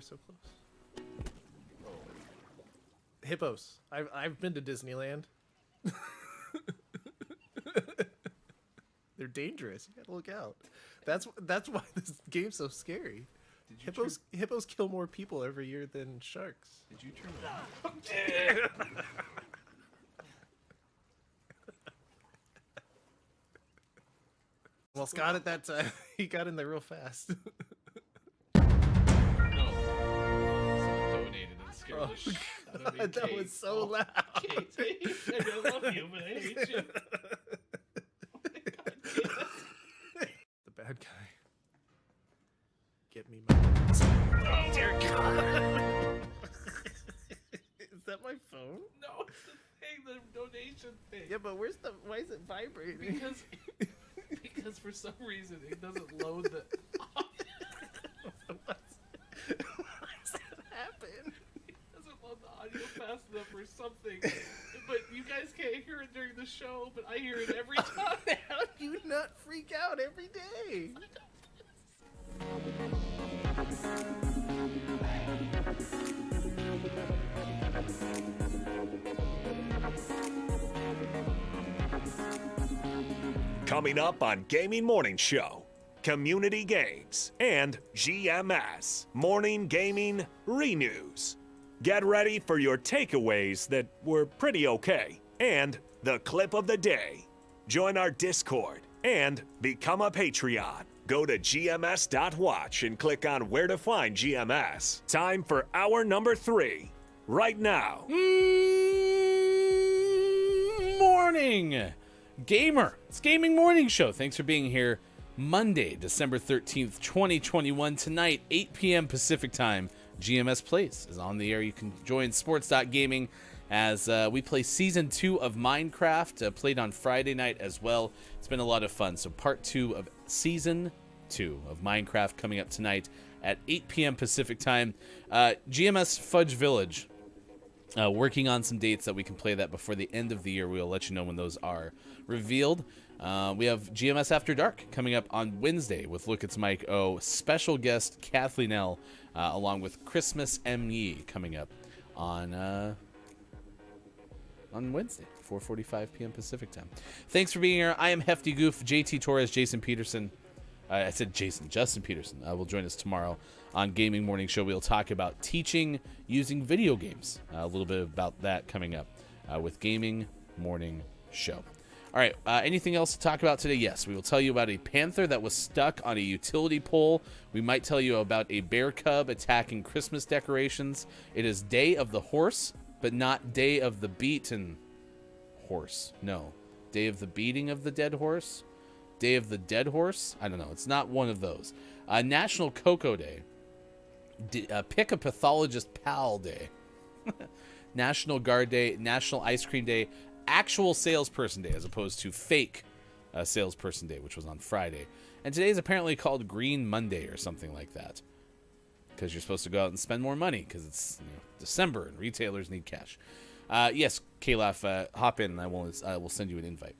[SPEAKER 4] were so close. Hippos. I've been to Disneyland. They're dangerous. You gotta look out. That's why this game's so scary. Hippos kill more people every year than sharks.
[SPEAKER 1] Did you turn around?
[SPEAKER 4] Well, Scott at that time, he got in there real fast.
[SPEAKER 5] Someone donated and scared the shit out of me.
[SPEAKER 4] God, that
[SPEAKER 5] Kate.
[SPEAKER 4] was so loud.
[SPEAKER 5] Kate, I love you, but I hate you. Oh my God, Kate.
[SPEAKER 4] The bad guy. Get me my. Oh dear God. Is that my phone?
[SPEAKER 5] No, it's the thing, the donation thing.
[SPEAKER 4] Yeah, but why is it vibrating?
[SPEAKER 5] Because for some reason it doesn't load the.
[SPEAKER 4] Why does that happen?
[SPEAKER 5] It doesn't load the audio fast enough or something. But you guys can't hear it during the show, but I hear it every time.
[SPEAKER 4] How do you not freak out every day?
[SPEAKER 2] Coming up on Gaming Morning Show, Community Games and GMS Morning Gaming Renews. Get ready for your takeaways that were pretty okay and the clip of the day. Join our Discord and become a Patreon. Go to gms.watch and click on where to find GMS. Time for hour number 3 right now.
[SPEAKER 5] Morning, gamer. It's Gaming Morning Show. Thanks for being here. Monday, December 13th, 2021. Tonight, 8 p.m. Pacific Time, GMS Plays is on the air. You can join sports.gaming as we play Season 2 of Minecraft, played on Friday night as well. It's been a lot of fun. So Part 2 of Season 2 of Minecraft coming up tonight at 8 p.m. Pacific Time. GMS Fudge Village, working on some dates that we can play that before the end of the year. We'll let you know when those are revealed. We have GMS After Dark coming up on Wednesday with Look It's Mike O. Special guest Kathleen L. Along with Christmas M.E. coming up on Wednesday, 4:45 p.m. Pacific Time. Thanks for being here. I am Hefty Goof, JT Torres, Jason Peterson. I said Justin Peterson will join us tomorrow on Gaming Morning Show. We'll talk about teaching using video games. A little bit about that coming up with Gaming Morning Show. All right, anything else to talk about today? Yes, we will tell you about a panther that was stuck on a utility pole. We might tell you about a bear cub attacking Christmas decorations. It is Day of the Horse, but not Day of the Beaten Horse. No. Day of the Beating of the Dead Horse? Day of the Dead Horse? I don't know. It's not one of those. National Cocoa Day. Pick a Pathologist Pal Day. National Guard Day. National Ice Cream Day. Actual Salesperson Day as opposed to fake Salesperson Day, which was on Friday. And today is apparently called Green Monday or something like that. Because you're supposed to go out and spend more money because it's December and retailers need cash. Yes, Kalaf, hop in and I will send you an invite.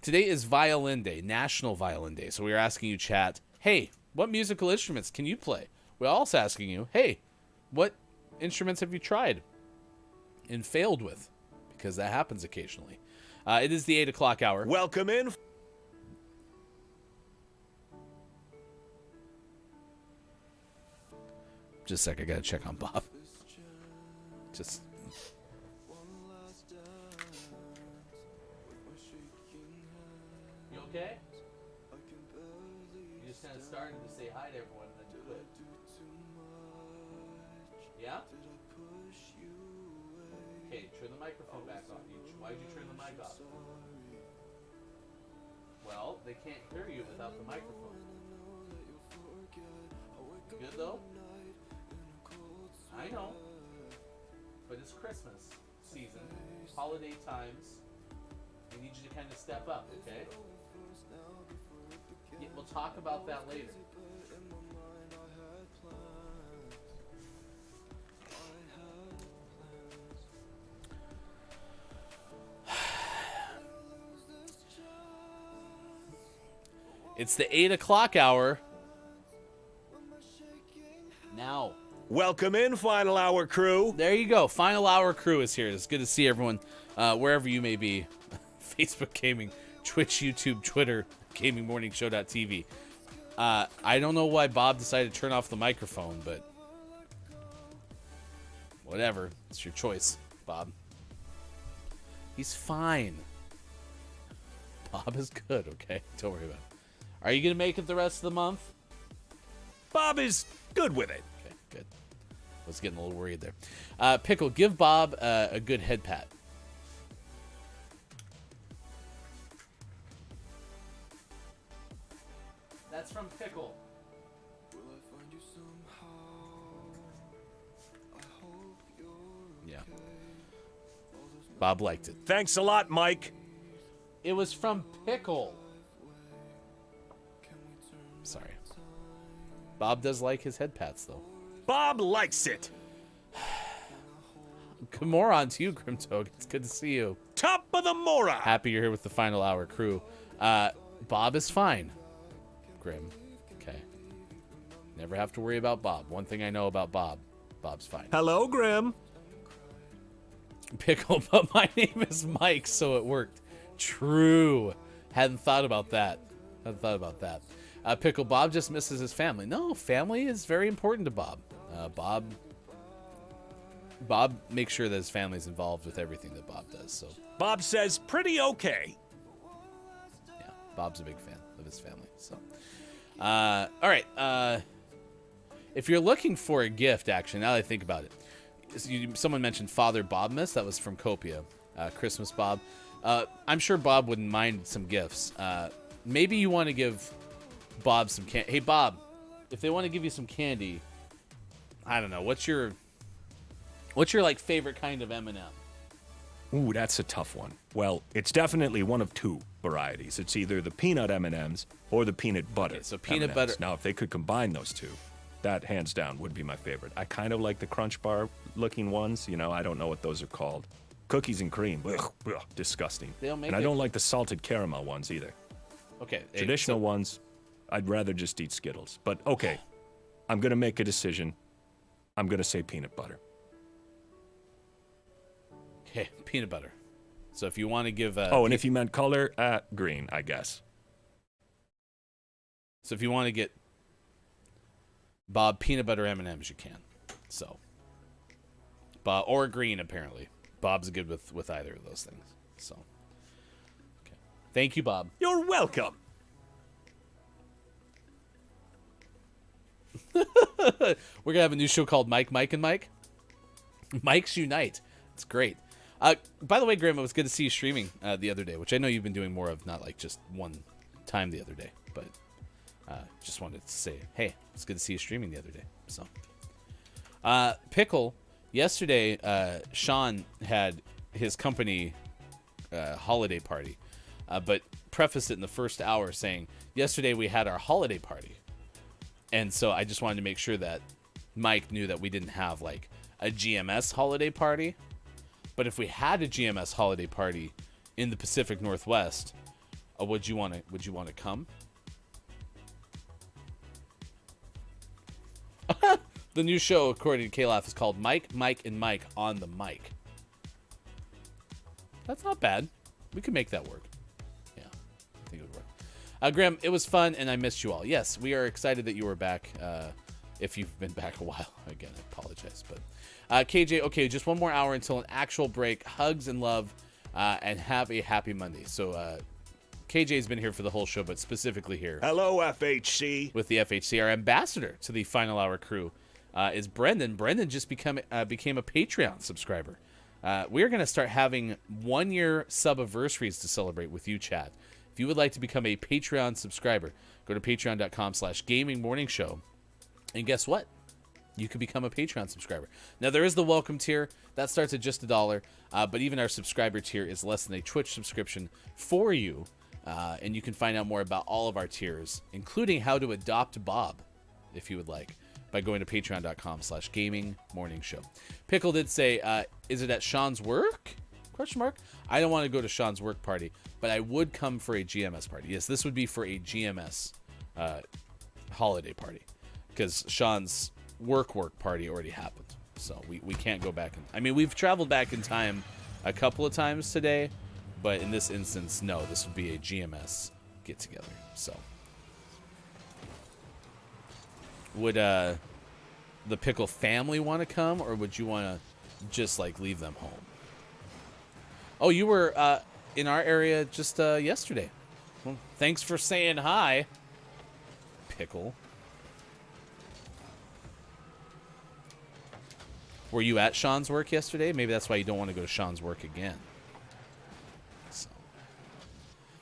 [SPEAKER 5] Today is Violin Day, National Violin Day. So we are asking you, chat, hey, what musical instruments can you play? We're also asking you, hey, what instruments have you tried and failed with? Because that happens occasionally. It is the 8 o'clock hour.
[SPEAKER 2] Welcome in.
[SPEAKER 5] Just a sec, I gotta check on Bob. Just. You okay? You just kind of started to say hi to everyone and then you quit. Yeah? Okay, turn the microphone back on. Why'd you turn the mic off? Well, they can't hear you without the microphone. You good though? I know. But it's Christmas season, holiday times. We need you to kind of step up, okay? Yeah, we'll talk about that later. It's the 8 o'clock hour. now.
[SPEAKER 2] Welcome in, Final Hour crew.
[SPEAKER 5] There you go. Final Hour crew is here. It's good to see everyone wherever you may be. Facebook Gaming, Twitch, YouTube, Twitter, GamingMorningShow.tv. I don't know why Bob decided to turn off the microphone, but whatever. It's your choice, Bob. He's fine. Bob is good, okay? Don't worry about it. Are you going to make it the rest of the month?
[SPEAKER 2] Bob is good with it.
[SPEAKER 5] Okay, good. I was getting a little worried there. Pickle, give Bob a good head pat. That's from Pickle. Yeah. Bob liked it.
[SPEAKER 2] Thanks a lot, Mike.
[SPEAKER 5] It was from Pickle. Sorry. Bob does like his head pats, though.
[SPEAKER 2] Bob likes it.
[SPEAKER 5] Good moron to you, Grimtoad. It's good to see you.
[SPEAKER 2] Top of the Mora.
[SPEAKER 5] Happy you're here with the Final Hour crew. Bob is fine. Grim. Okay. Never have to worry about Bob. One thing I know about Bob. Bob's fine.
[SPEAKER 2] Hello, Grim.
[SPEAKER 5] Pickle, but my name is Mike, so it worked. True. Hadn't thought about that. Pickle, Bob just misses his family. No, family is very important to Bob. Bob makes sure that his family's involved with everything that Bob does. So
[SPEAKER 2] Bob says pretty okay.
[SPEAKER 5] yeah, Bob's a big fan of his family. So, all right. If you're looking for a gift, actually, now that I think about it, someone mentioned Father Bobmas. That was from Copia. Christmas Bob. I'm sure Bob wouldn't mind some gifts. Maybe you want to give Bob some candy. Hey, Bob, if they want to give you some candy, I don't know. What's your like favorite kind of M&M?
[SPEAKER 2] Ooh, that's a tough one. Well, it's definitely one of two varieties. It's either the peanut M&Ms or the peanut butter.
[SPEAKER 5] Okay, so peanut
[SPEAKER 2] M&Ms.
[SPEAKER 5] butter.
[SPEAKER 2] Now, if they could combine those two, that hands down would be my favorite. I kind of like the Crunch Bar looking ones. You know, I don't know what those are called. Cookies and cream. Ugh, disgusting.
[SPEAKER 5] They don't make
[SPEAKER 2] and I
[SPEAKER 5] it-
[SPEAKER 2] don't like the salted caramel ones either.
[SPEAKER 5] Okay.
[SPEAKER 2] Traditional ones, I'd rather just eat Skittles. But okay, I'm going to make a decision. I'm going to say peanut butter.
[SPEAKER 5] Okay, peanut butter. So if you want to give
[SPEAKER 2] and if you meant color, green, I guess.
[SPEAKER 5] So if you want to get Bob peanut butter M&Ms, you can. So Bob or green, apparently. Bob's good with either of those things. So okay. Thank you, Bob.
[SPEAKER 2] You're welcome.
[SPEAKER 5] We're gonna have a new show called Mike, and Mike. Mike's Unite. It's great. By the way, Graham, it was good to see you streaming the other day, which I know you've been doing more of, not like just one time the other day, but just wanted to say, hey, it's good to see you streaming the other day. So, Pickle, yesterday, Sean had his company holiday party, but prefaced it in the first hour saying, yesterday we had our holiday party. And so I just wanted to make sure that Mike knew that we didn't have like a GMS holiday party. But if we had a GMS holiday party in the Pacific Northwest, would you want to come? The new show, according to K-Laugh, is called Mike, and Mike on the mic. That's not bad. We could make that work. Yeah, I think it would work. Graham, it was fun, and I missed you all. Yes, we are excited that you were back. If you've been back a while, again, I apologize. But KJ, okay, just one more hour until an actual break. Hugs and love, and have a happy Monday. So KJ's been here for the whole show, but specifically here.
[SPEAKER 2] Hello, FHC.
[SPEAKER 5] With the FHC, our ambassador to the Final Hour crew is Brendan. Brendan just became a Patreon subscriber. We are going to start having 1 year sub-anniversaries to celebrate with you, chat. If you would like to become a Patreon subscriber, go to patreon.com/gamingmorningshow. And guess what? You can become a Patreon subscriber. Now, there is the welcome tier. That starts at just $1. But even our subscriber tier is less than a Twitch subscription for you. And you can find out more about all of our tiers, including how to adopt Bob, if you would like, by going to patreon.com/gamingmorningshow. Pickle did say, is it at Sean's work? ? I don't want to go to Sean's work party, but I would come for a GMS party. Yes, this would be for a GMS holiday party, because Sean's work party already happened. So we can't go back. I mean, we've traveled back in time a couple of times today, but in this instance, no, this would be a GMS get-together. So would the Pickle family want to come, or would you want to just, like, leave them home? Oh, you were in our area just yesterday. Well, thanks for saying hi, Pickle. Were you at Sean's work yesterday? Maybe that's why you don't want to go to Sean's work again. So,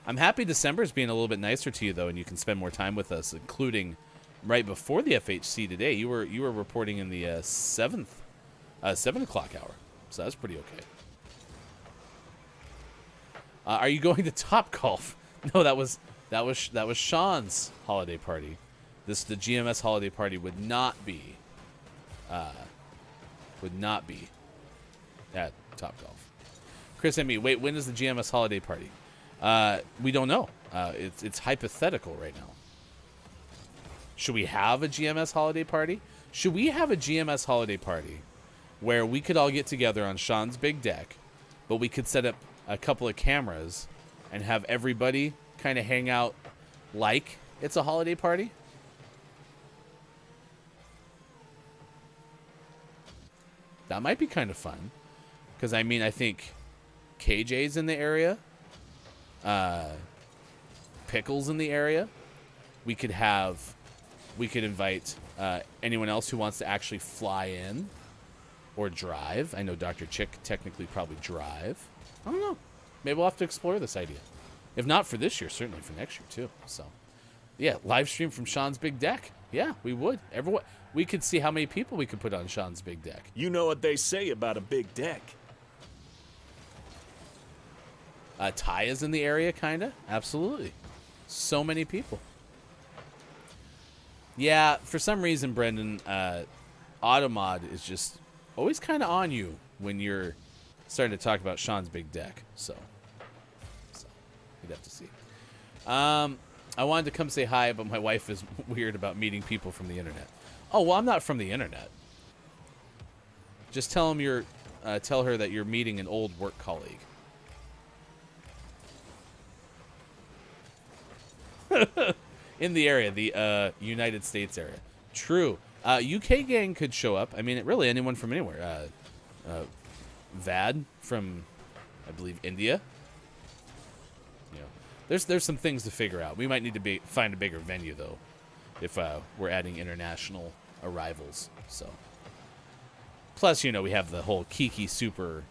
[SPEAKER 5] I'm happy December's being a little bit nicer to you, though, and you can spend more time with us, including right before the FHC today. You were reporting in the 7 o'clock hour, so that's pretty okay. Are you going to Topgolf? No, that was Sean's holiday party. The GMS holiday party would not be at Topgolf. Chris and me, wait, when is the GMS holiday party? We don't know. It's hypothetical right now. Should we have a GMS holiday party? Should we have a GMS holiday party where we could all get together on Sean's big deck, but we could set up a couple of cameras and have everybody kind of hang out like it's a holiday party? That might be kind of fun. Because, I mean, I think KJ's in the area. Pickle's in the area. We could invite anyone else who wants to actually fly in or drive. I know Dr. Chick technically probably drive. I don't know. Maybe we'll have to explore this idea. If not for this year, certainly for next year, too. So, yeah, live stream from Sean's big deck. Yeah, we would. Everyone, we could see how many people we could put on Sean's big deck.
[SPEAKER 2] You know what they say about a big deck.
[SPEAKER 5] Ty is in the area, kind of. Absolutely. So many people. Yeah, for some reason, Brendan, Automod is just always kind of on you when you're starting to talk about Sean's big deck. So we'd have to see. I wanted to come say hi, but my wife is weird about meeting people from the internet. Oh, well, I'm not from the internet. Just tell her that you're meeting an old work colleague. In the area, the United States area. True. UK gang could show up. I mean, really, anyone from anywhere. Vad from, I believe, India. You know, there's some things to figure out. We might need to find a bigger venue, though, if we're adding international arrivals. So, plus, you know, we have the whole Kiki Super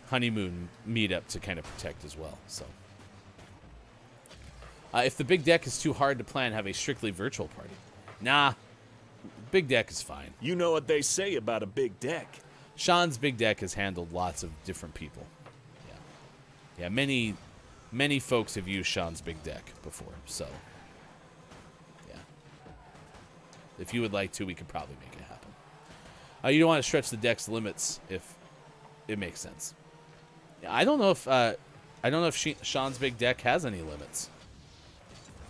[SPEAKER 5] honeymoon meetup to kind of protect as well. So, if the big deck is too hard to plan, have a strictly virtual party. Nah, big deck is fine.
[SPEAKER 2] You know what they say about a big deck.
[SPEAKER 5] Sean's big deck has handled lots of different people. Yeah, many folks have used Sean's big deck before. So, yeah, if you would like to, we could probably make it happen. You don't want to stretch the deck's limits if it makes sense. Yeah, I don't know if Sean's big deck has any limits.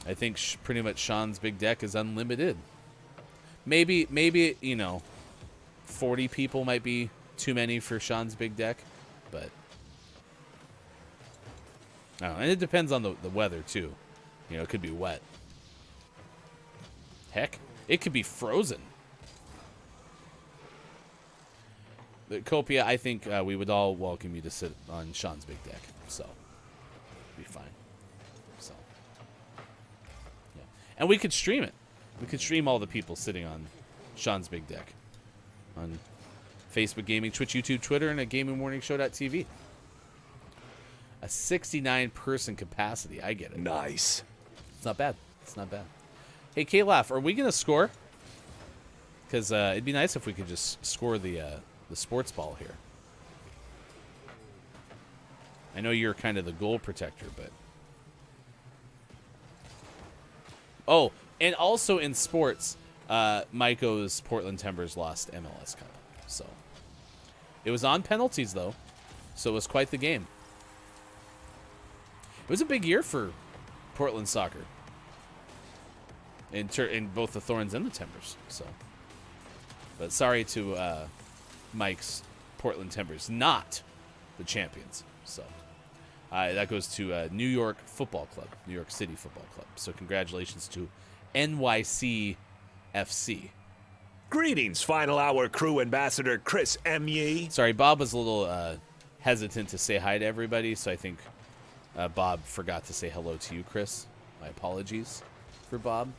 [SPEAKER 5] I think pretty much Sean's big deck is unlimited. Maybe you know, 40 people might be too many for Sean's big deck, but I don't know. And it depends on the weather too. You know, it could be wet. Heck, it could be frozen. But Copia, I think we would all welcome you to sit on Sean's big deck, so be fine. So, yeah, and we could stream it. We could stream all the people sitting on Sean's big deck on Facebook Gaming, Twitch, YouTube, Twitter, and at GamingMorningShow.tv. A 69-person capacity. I get it.
[SPEAKER 2] Nice.
[SPEAKER 5] It's not bad. It's not bad. Hey, K-Laugh, are we going to score? Because it'd be nice if we could just score the sports ball here. I know you're kind of the goal protector, but... Oh, and also in sports, Maiko's Portland Timbers lost MLS Cup. So it was on penalties, though, so it was quite the game. It was a big year for Portland soccer in both the Thorns and the Timbers. So But sorry to Mike's Portland Timbers, not the champions. So that goes to New York Football Club, New York City Football Club. So congratulations to NYC FC.
[SPEAKER 2] Greetings, Final Hour crew ambassador Chris M. Yee.
[SPEAKER 5] Sorry, Bob was a little hesitant to say hi to everybody, so I think Bob forgot to say hello to you, Chris. My apologies for Bob.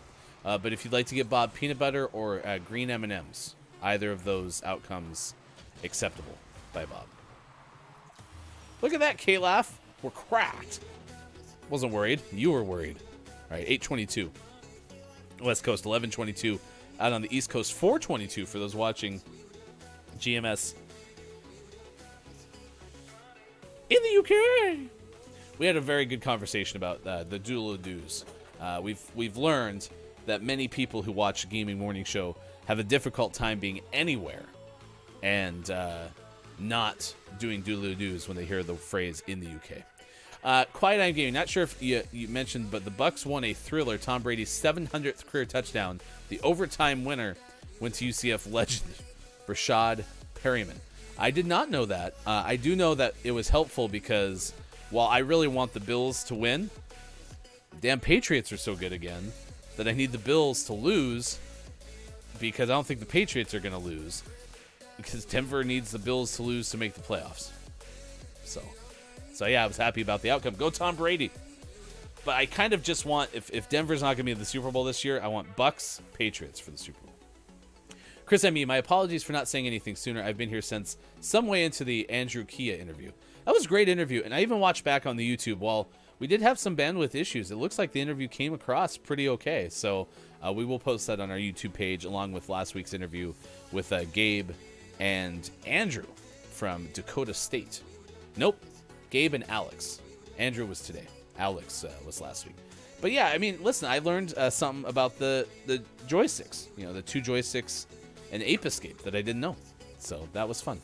[SPEAKER 5] But if you'd like to get Bob peanut butter or green M&Ms, either of those outcomes acceptable by Bob. Look at that, K-Laugh. We're cracked. Wasn't worried. You were worried. All right, 8:22. West Coast, 11:22. Out on the East Coast, 4:22 for those watching GMS in the UK. We had a very good conversation about the doodle-doos. We've learned that many people who watch a gaming morning show have a difficult time being anywhere and not doing doodle-doos when they hear the phrase in the UK. Quiet Eye Gaming, not sure if you mentioned, but the Bucks won a thriller. Tom Brady's 700th career touchdown. The overtime winner went to UCF legend Rashad Perryman. I did not know that. I do know that it was helpful because while I really want the Bills to win, damn Patriots are so good again that I need the Bills to lose because I don't think the Patriots are going to lose because Denver needs the Bills to lose to make the playoffs. So yeah, I was happy about the outcome. Go Tom Brady. But I kind of just want, if Denver's not going to be in the Super Bowl this year, I want Bucks, Patriots for the Super Bowl. Chris M.E., my apologies for not saying anything sooner. I've been here since some way into the Andrew Kia interview. That was a great interview, and I even watched back on the YouTube. While we did have some bandwidth issues, it looks like the interview came across pretty okay. So we will post that on our YouTube page, along with last week's interview with Gabe and Andrew from Dakota State. Nope. Gabe and Alex. Andrew was today. Alex was last week. But yeah, I mean, listen, I learned something about the joysticks. You know, the two joysticks and Ape Escape that I didn't know. So that was fun.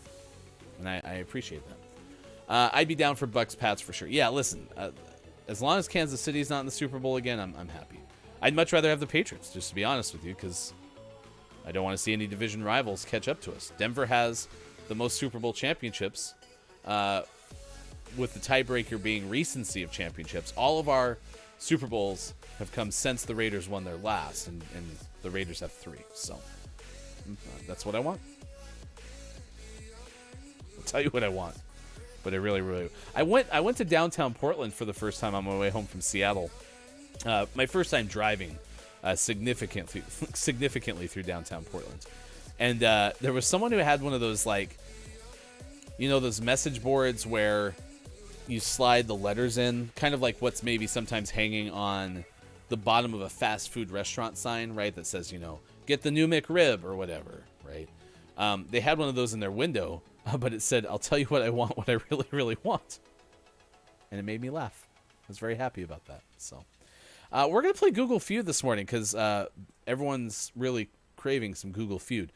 [SPEAKER 5] And I appreciate that. I'd be down for Bucks Pats for sure. Yeah, listen, as long as Kansas City's not in the Super Bowl again, I'm happy. I'd much rather have the Patriots, just to be honest with you, because I don't want to see any division rivals catch up to us. Denver has the most Super Bowl championships. With the tiebreaker being recency of championships, all of our Super Bowls have come since the Raiders won their last, and the Raiders have 3. So that's what I want. I'll tell you what I want. But I really I went to downtown Portland for the first time on my way home from Seattle. My first time driving significantly through downtown Portland, and there was someone who had one of those, like, you know, those message boards where you slide the letters in, kind of like what's maybe sometimes hanging on the bottom of a fast food restaurant sign, right? That says, you know, get the new McRib or whatever, right? They had one of those in their window, but it said, I'll tell you what I want, what I really want. And it made me laugh. I was very happy about that. So we're going to play Google Feud this morning because everyone's really craving some Google Feud.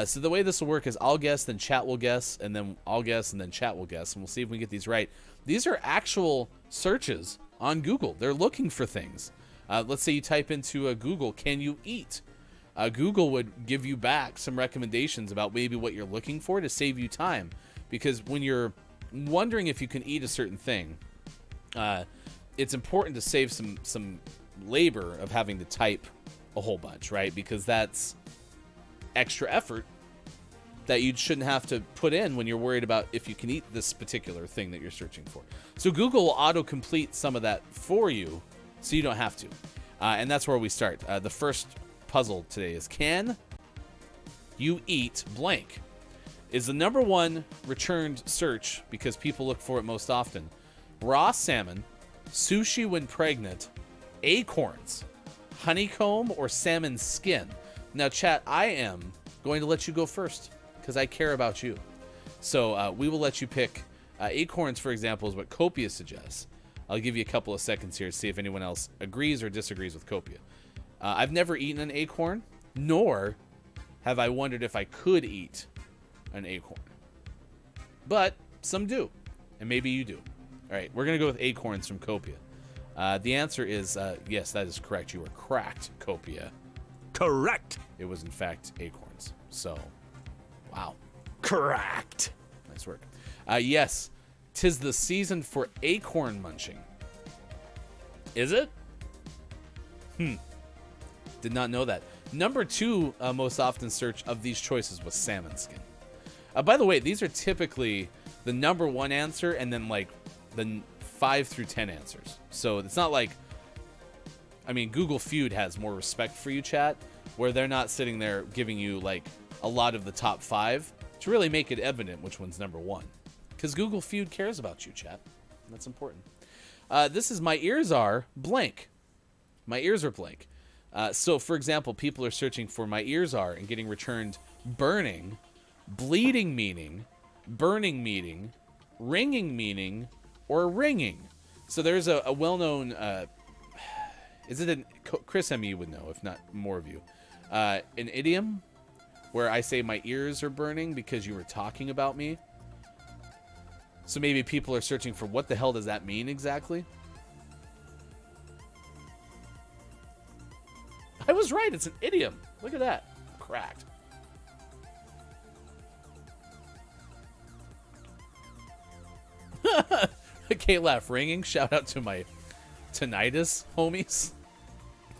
[SPEAKER 5] So the way this will work is I'll guess, then chat will guess, and then I'll guess, and then chat will guess, and we'll see if we can get these right. These are actual searches on Google. They're looking for things. Let's say you type into Google, can you eat? Google would give you back some recommendations about maybe what you're looking for to save you time. Because when you're wondering if you can eat a certain thing, it's important to save some labor of having to type a whole bunch, right? Because that's extra effort that you shouldn't have to put in when you're worried about if you can eat this particular thing that you're searching for. So Google will auto-complete some of that for you so you don't have to. And that's where we start. The first puzzle today is, can you eat blank? Is the number one returned search, because people look for it most often, raw salmon, sushi when pregnant, acorns, honeycomb, or salmon skin? Now, chat, I am going to let you go first because I care about you. So we will let you pick. Acorns, for example, is what Copia suggests. I'll give you a couple of seconds here to see if anyone else agrees or disagrees with Copia. I've never eaten an acorn, nor have I wondered if I could eat an acorn. But some do, and maybe you do. All right, we're going to go with acorns from Copia. The answer is yes, that is correct. You were cracked, Copia.
[SPEAKER 2] Correct.
[SPEAKER 5] It was, in fact, acorns. So Wow.
[SPEAKER 2] Correct.
[SPEAKER 5] Nice work. Yes, 'tis the season for acorn munching. Is it? Did not know that. Number 2 most often search of these choices was salmon skin. By the way, these are typically the number 1 answer and then like the 5 through 10 answers. So it's not like, I mean, Google Feud has more respect for you, chat, where they're not sitting there giving you like a lot of the top 5 to really make it evident which one's number 1. Because Google Feud cares about you, chat. That's important. This is my ears are blank. My ears are blank. So, for example, people are searching for my ears are and getting returned burning, bleeding meaning, burning meaning, ringing meaning, or ringing. So there's a well-known, is it Chris M. you would know, if not more of you, an idiom where I say my ears are burning because you were talking about me. So maybe people are searching for what the hell does that mean exactly? I was right. It's an idiom. Look at that. Cracked. Kate laugh ringing. Shout out to my tinnitus homies.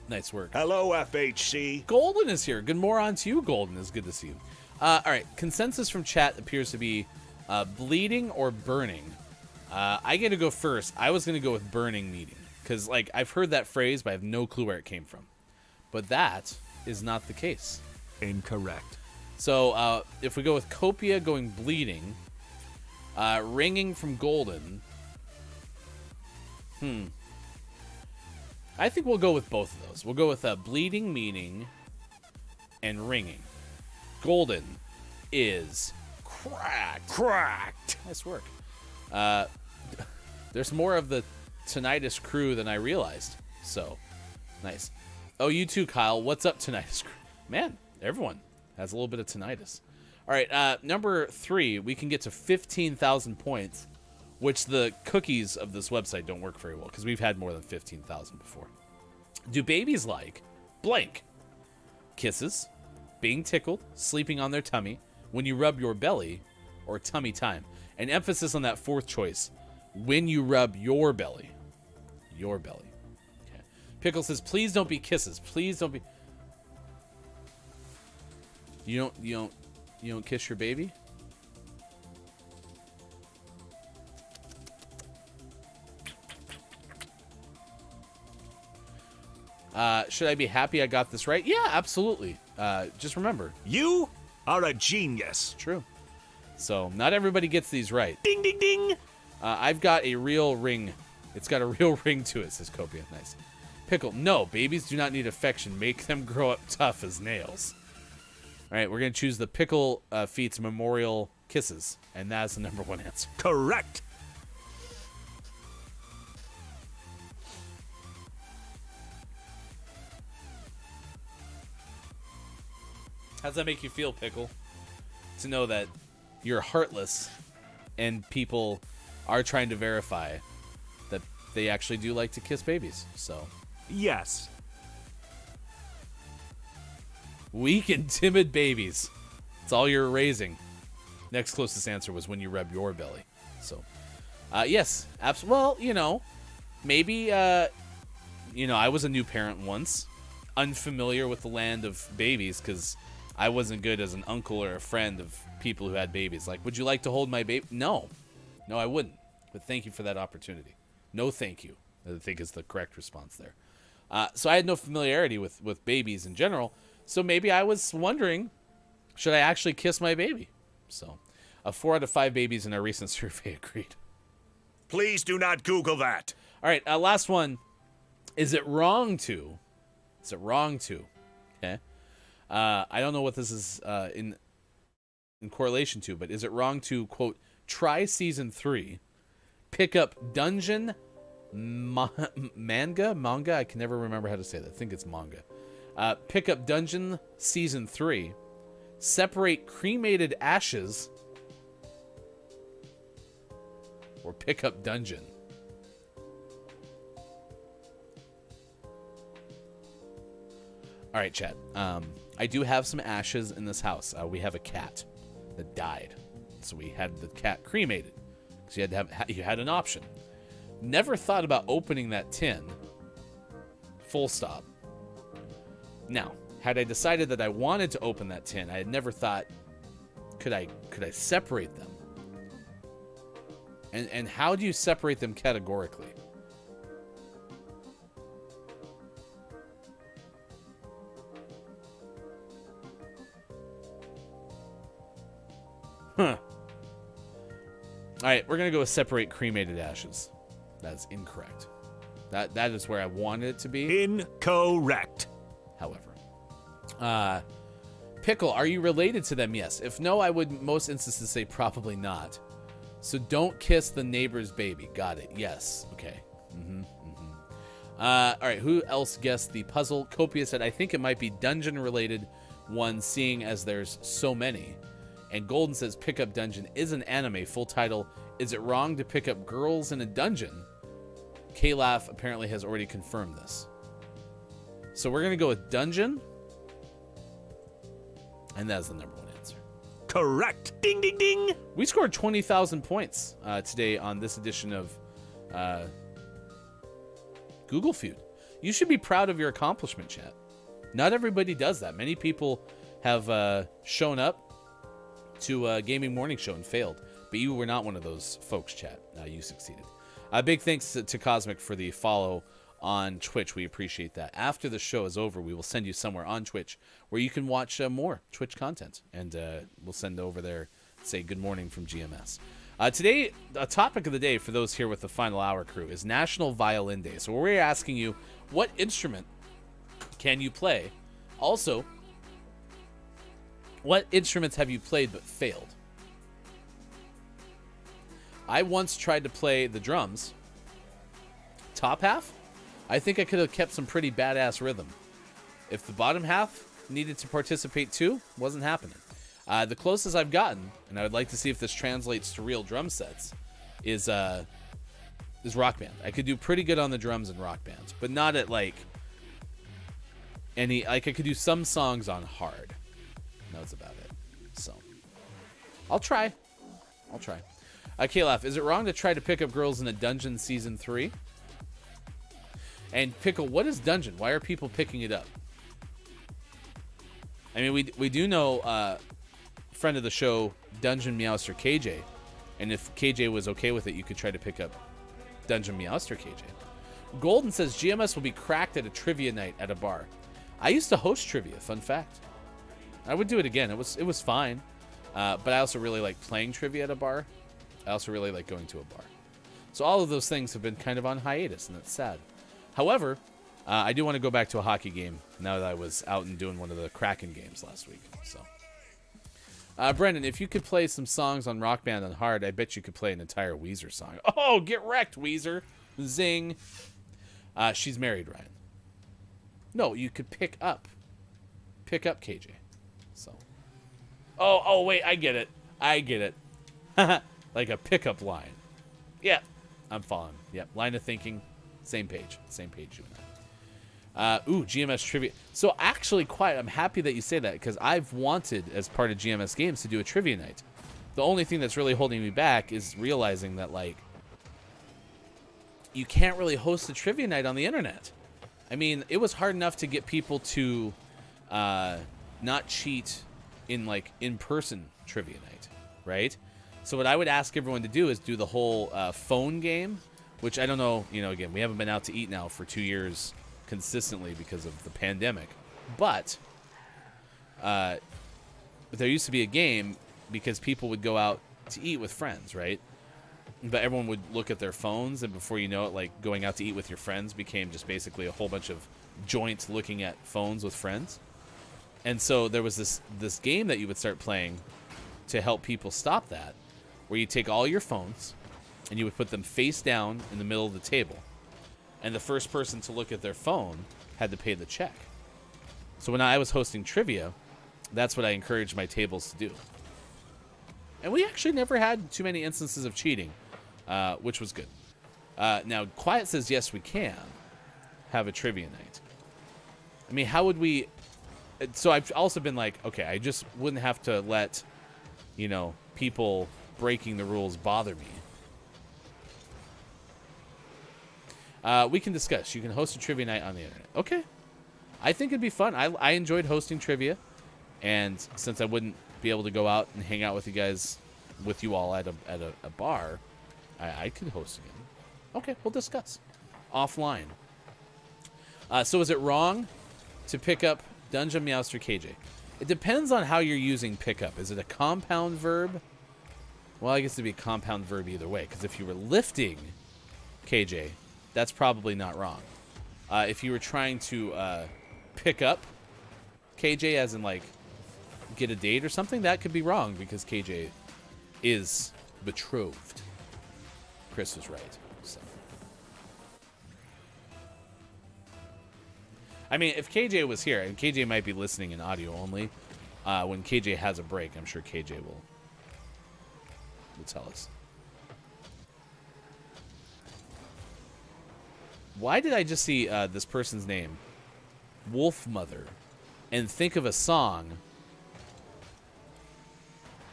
[SPEAKER 5] Nice work.
[SPEAKER 2] Hello, FHC.
[SPEAKER 5] Golden is here. Good morning to you, Golden. It's good to see you. All right. Consensus from chat appears to be bleeding or burning. I get to go first. I was going to go with burning meaning because, like, I've heard that phrase, but I have no clue where it came from. But that is not the case.
[SPEAKER 2] Incorrect.
[SPEAKER 5] So if we go with Copia going bleeding, ringing from Golden. I think we'll go with both of those. We'll go with bleeding meaning and ringing. Golden is cracked.
[SPEAKER 2] Cracked.
[SPEAKER 5] Nice work. There's more of the tinnitus crew than I realized. So, nice. Oh, you too, Kyle. What's up, tinnitus crew? Man, everyone has a little bit of tinnitus. All right, number 3, we can get to 15,000 points, which the cookies of this website don't work very well because we've had more than 15,000 before. Do babies like blank? Kisses, being tickled, sleeping on their tummy, when you rub your belly, or tummy time? An emphasis on that 4th choice, when you rub your belly. Your belly. Okay. Pickle says, please don't be kisses. Please don't be... You don't kiss your baby? Should I be happy I got this right? Yeah, absolutely. Just remember.
[SPEAKER 2] You are a genius.
[SPEAKER 5] True. So, not everybody gets these right.
[SPEAKER 2] Ding, ding, ding.
[SPEAKER 5] I've got a real ring. It's got a real ring to it, says Copia. Nice. Pickle, no, babies do not need affection. Make them grow up tough as nails. All right, we're going to choose the Pickle Feats Memorial Kisses, and that's the number 1 answer.
[SPEAKER 2] Correct.
[SPEAKER 5] How does that make you feel, Pickle? To know that you're heartless and people are trying to verify that they actually do like to kiss babies. So,
[SPEAKER 2] Yes.
[SPEAKER 5] weak and timid babies. It's all you're raising. Next closest answer was when you rub your belly. So, yes, absolutely. Well, maybe, I was a new parent once, unfamiliar with the land of babies because I wasn't good as an uncle or a friend of people who had babies. Like, would you like to hold my baby? No, I wouldn't. But thank you for that opportunity. No, thank you, I think is the correct response there. So I had no familiarity with babies in general. So maybe I was wondering, should I actually kiss my baby? So 4 out of 5 babies in our recent survey agreed.
[SPEAKER 2] Please do not Google that.
[SPEAKER 5] All right, last one. Is it wrong to? Okay. I don't know what this is in correlation to, but is it wrong to, quote, try season 3, pick up dungeon manga? I can never remember how to say that. I think it's manga. Pick up dungeon season 3, separate cremated ashes, or pick up dungeon? All right, chat. I do have some ashes in this house. We have a cat. that died. So we had the cat cremated. So you had an option. Never thought about opening that tin. Full stop. Now, had I decided that I wanted to open that tin, I had never thought, could I separate them? And how do you separate them categorically? Huh. All right, we're going to go with separate cremated ashes. That's incorrect. That is where I wanted it to be.
[SPEAKER 2] Incorrect.
[SPEAKER 5] However. Pickle, are you related to them? Yes. If no, I would most instances say probably not. So don't kiss the neighbor's baby. Got it. Yes. Okay. All right, who else guessed the puzzle? Copia said, I think it might be dungeon-related one, seeing as there's so many. And Golden says, Pick Up Dungeon is an anime. Full title, Is It Wrong to Pick Up Girls in a Dungeon? K-Laugh apparently has already confirmed this. So we're going to go with dungeon. And that's the number one answer.
[SPEAKER 2] Correct. Ding, ding, ding.
[SPEAKER 5] We scored 20,000 points today on this edition of Google Feud. You should be proud of your accomplishment, chat. Not everybody does that. Many people have shown up to a gaming morning show and failed, but you were not one of those folks, chat. You succeeded. Big thanks to Cosmic for the follow on Twitch. We appreciate that. After the show is over, we will send you somewhere on Twitch where you can watch more Twitch content, and we'll send over there, say good morning from GMS. Today, a topic of the day for those here with the Final Hour crew is National Violin Day. So we're asking you, what instrument can you play? Also, what instruments have you played but failed? I once tried to play the drums. Top half, I think I could have kept some pretty badass rhythm. If the bottom half needed to participate too, wasn't happening. The closest I've gotten, and I would like to see if this translates to real drum sets, is Rock Band. I could do pretty good on the drums in Rock Band, but not at like any. Like I could do some songs on hard. That's about it. So I'll try. K-Laugh, is it wrong to try to pick up girls in a dungeon season 3? And Pickle, what is dungeon? Why are people picking it up? I mean, we do know friend of the show, Dungeon Meowster KJ, and if KJ was okay with it, you could try to pick up Dungeon Meowster KJ. Golden says GMS will be cracked at a trivia night at a bar. I used to host trivia. Fun fact. I would do it again. It was fine, but I also really like playing trivia at a bar. I also really like going to a bar. So all of those things have been kind of on hiatus, and that's sad. However, I do want to go back to a hockey game now that I was out and doing one of the Kraken games last week. So, Brendan, if you could play some songs on Rock Band on hard, I bet you could play an entire Weezer song. Oh, get wrecked, Weezer. Zing. She's married, Ryan. No, you could pick up KJ. So. Oh, wait, I get it. Like a pickup line. Yeah, I'm following. Yep, line of thinking. Same page, you and I. GMS trivia. So actually, I'm happy that you say that, because I've wanted, as part of GMS Games, to do a trivia night. The only thing that's really holding me back is realizing that, like, you can't really host a trivia night on the internet. I mean, it was hard enough to get people to not cheat in, like, in-person trivia night, right? So what I would ask everyone to do is do the whole phone game, which I don't know, again, we haven't been out to eat now for 2 years consistently because of the pandemic. But there used to be a game because people would go out to eat with friends, right? But everyone would look at their phones, and before you know it, like, going out to eat with your friends became just basically a whole bunch of joints looking at phones with friends. And so there was this game that you would start playing to help people stop that, where you take all your phones and you would put them face down in the middle of the table. And the first person to look at their phone had to pay the check. So when I was hosting trivia, that's what I encouraged my tables to do. And we actually never had too many instances of cheating, which was good. Now, Quiet says, yes, we can have a trivia night. I mean, how would we... So I've also been like, okay, I just wouldn't have to let people breaking the rules bother me. We can discuss. You can host a trivia night on the internet. Okay. I think it'd be fun. I enjoyed hosting trivia. And since I wouldn't be able to go out and hang out with you all at a bar, I could host again. Okay, we'll discuss. Offline. So is it wrong to pick up Dungeon Meowster KJ? It depends on how you're using pickup. Is it a compound verb? Well, I guess it'd be a compound verb either way, because if you were lifting KJ, that's probably not wrong. If you were trying to pick up KJ as in, like, get a date or something, that could be wrong, because KJ is betrothed. Chris was right. So. I mean, if KJ was here, and KJ might be listening in audio only, when KJ has a break, I'm sure KJ will tell us. Why did I just see this person's name, Wolf Mother, and think of a song,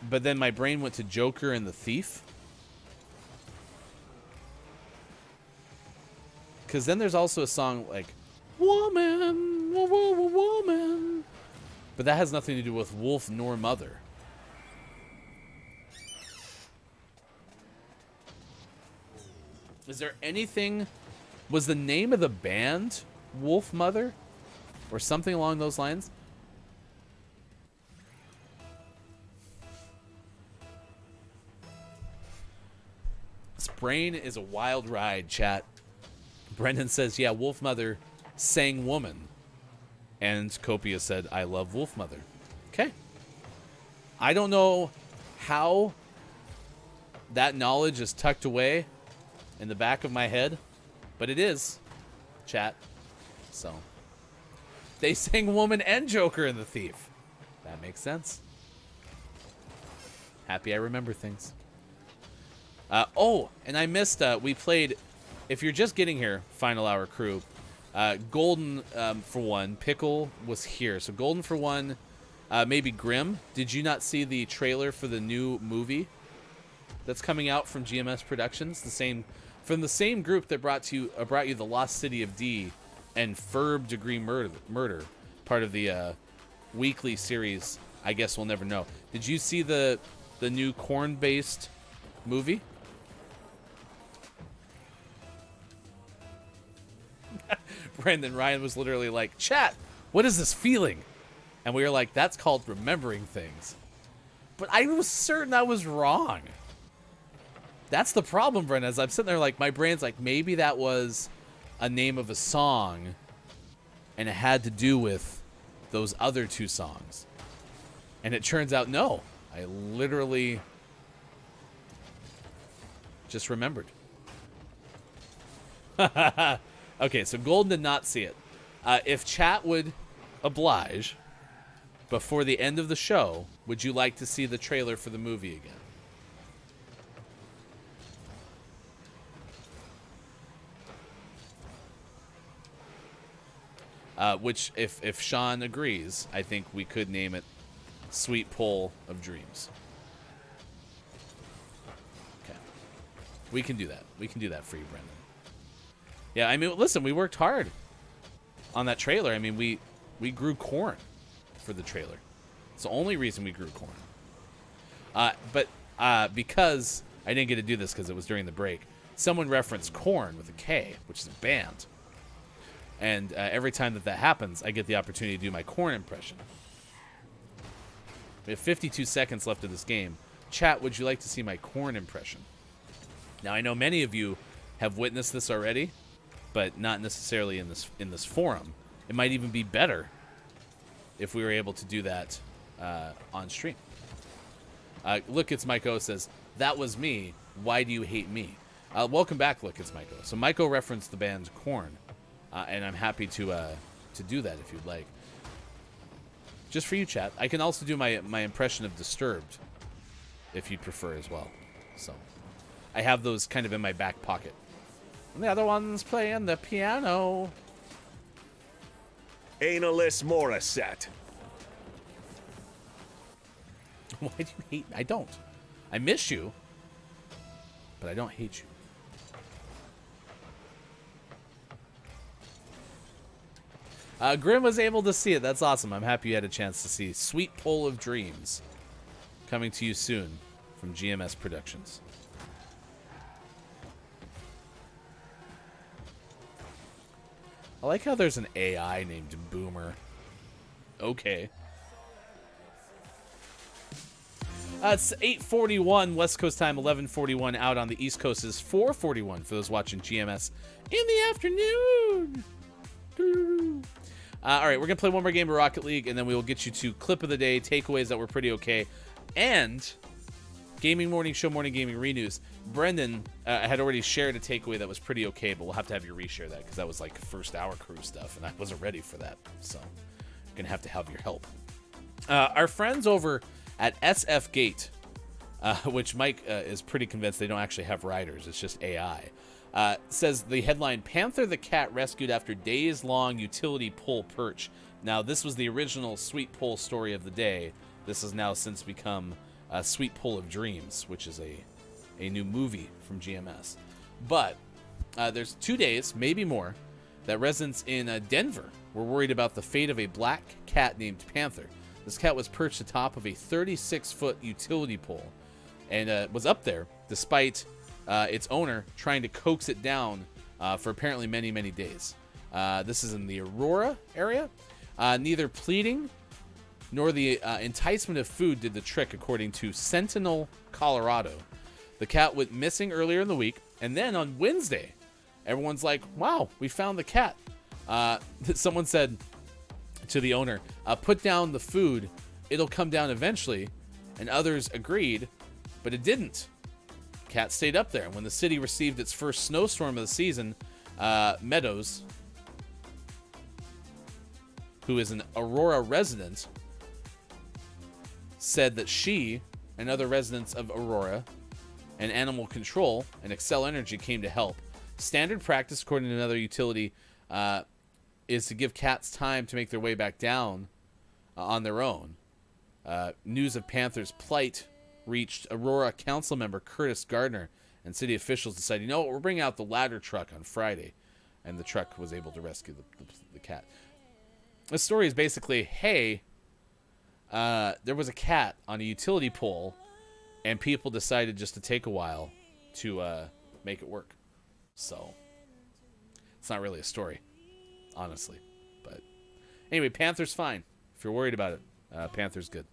[SPEAKER 5] but then my brain went to Joker and the Thief? Because then there's also a song like, Woman, woman. But that has nothing to do with wolf nor mother. Is there anything... Was the name of the band Wolf Mother? Or something along those lines? This brain is a wild ride, chat. Brendan says, yeah, Wolf Mother sang Woman. And Copia said, I love Wolf Mother. Okay. I don't know how that knowledge is tucked away in the back of my head, but it is, chat. So, they sang Woman and Joker and the Thief. That makes sense. Happy I remember things. Oh, and I missed, we played, if you're just getting here, Final Hour crew, Golden, for one, Pickle was here. So Golden for one, maybe Grim. Did you not see the trailer for the new movie that's coming out from GMS Productions? From the same group that brought you The Lost City of D and Ferb Degree Murder, part of the weekly series. I guess we'll never know. Did you see the new corn-based movie? Brandon Ryan was literally like, chat, what is this feeling? And we were like, that's called remembering things. But I was certain I was wrong. That's the problem, Brendan. As I'm sitting there, like, my brain's like, maybe that was a name of a song and it had to do with those other two songs. And it turns out, no. I literally just remembered. Okay, so Golden did not see it. If chat would oblige, before the end of the show, would you like to see the trailer for the movie again? Which, if Sean agrees, I think we could name it Sweet Pull of Dreams. Okay. We can do that. We can do that for you, Brendan. Yeah, I mean, listen, we worked hard on that trailer. I mean, we grew corn for the trailer. It's the only reason we grew corn. But because I didn't get to do this because it was during the break, someone referenced Korn with a K, which is a band. And every time that happens, I get the opportunity to do my Korn impression. We have 52 seconds left of this game. Chat, would you like to see my Korn impression? Now, I know many of you have witnessed this already, but not necessarily in this forum. It might even be better if we were able to do that on stream. Look, it's Maiko says, that was me. Why do you hate me? Welcome back, Look, it's Maiko. So Maiko referenced the band Korn, and I'm happy to do that if you'd like. Just for you, chat. I can also do my impression of Disturbed, if you'd prefer as well. So I have those kind of in my back pocket. And the other one's playing the piano.
[SPEAKER 2] Analist Morissette.
[SPEAKER 5] Why do you hate me? I don't. I miss you, but I don't hate you. Grim was able to see it. That's awesome. I'm happy you had a chance to see Sweet Pole of Dreams coming to you soon from GMS Productions. I like how there's an AI named Boomer. Okay. It's 8:41 West Coast time, 11:41 out on the East Coast is 4:41 for those watching GMS in the afternoon. All right, we're going to play one more game of Rocket League, and then we will get you to clip of the day, takeaways that were pretty okay, and Gaming Morning Show, Morning Gaming Renews. Brendan had already shared a takeaway that was pretty okay, but we'll have to have you reshare that because that was like first hour crew stuff, and I wasn't ready for that, so I'm going to have your help. Our friends over at SF Gate, which Mike is pretty convinced they don't actually have riders, it's just AI, says the headline, Panther the cat rescued after days-long utility pole perch. Now, this was the original Sweet Pole story of the day. This has now since become Sweet Pole of Dreams, which is a new movie from GMS. But there's 2 days, maybe more, that residents in Denver were worried about the fate of a black cat named Panther. This cat was perched atop of a 36-foot utility pole and was up there despite its owner trying to coax it down for apparently many, many days. This is in the Aurora area. Neither pleading nor the enticement of food did the trick, according to Sentinel, Colorado. The cat went missing earlier in the week, and then on Wednesday, everyone's like, wow, we found the cat. Someone said to the owner, put down the food, it'll come down eventually, and others agreed, but it didn't. Cat stayed up there. When the city received its first snowstorm of the season, Meadows, who is an Aurora resident, said that she and other residents of Aurora and Animal Control and Excel Energy came to help. Standard practice, according to another utility, is to give cats time to make their way back down on their own. News of Panther's plight reached Aurora council member Curtis Gardner, and city officials decided, you know what, we're bringing out the ladder truck on Friday, and the truck was able to rescue the cat. The story is basically, hey, there was a cat on a utility pole, and people decided just to take a while to make it work. So it's not really a story, honestly. But anyway, Panther's fine. If you're worried about it, Panther's good.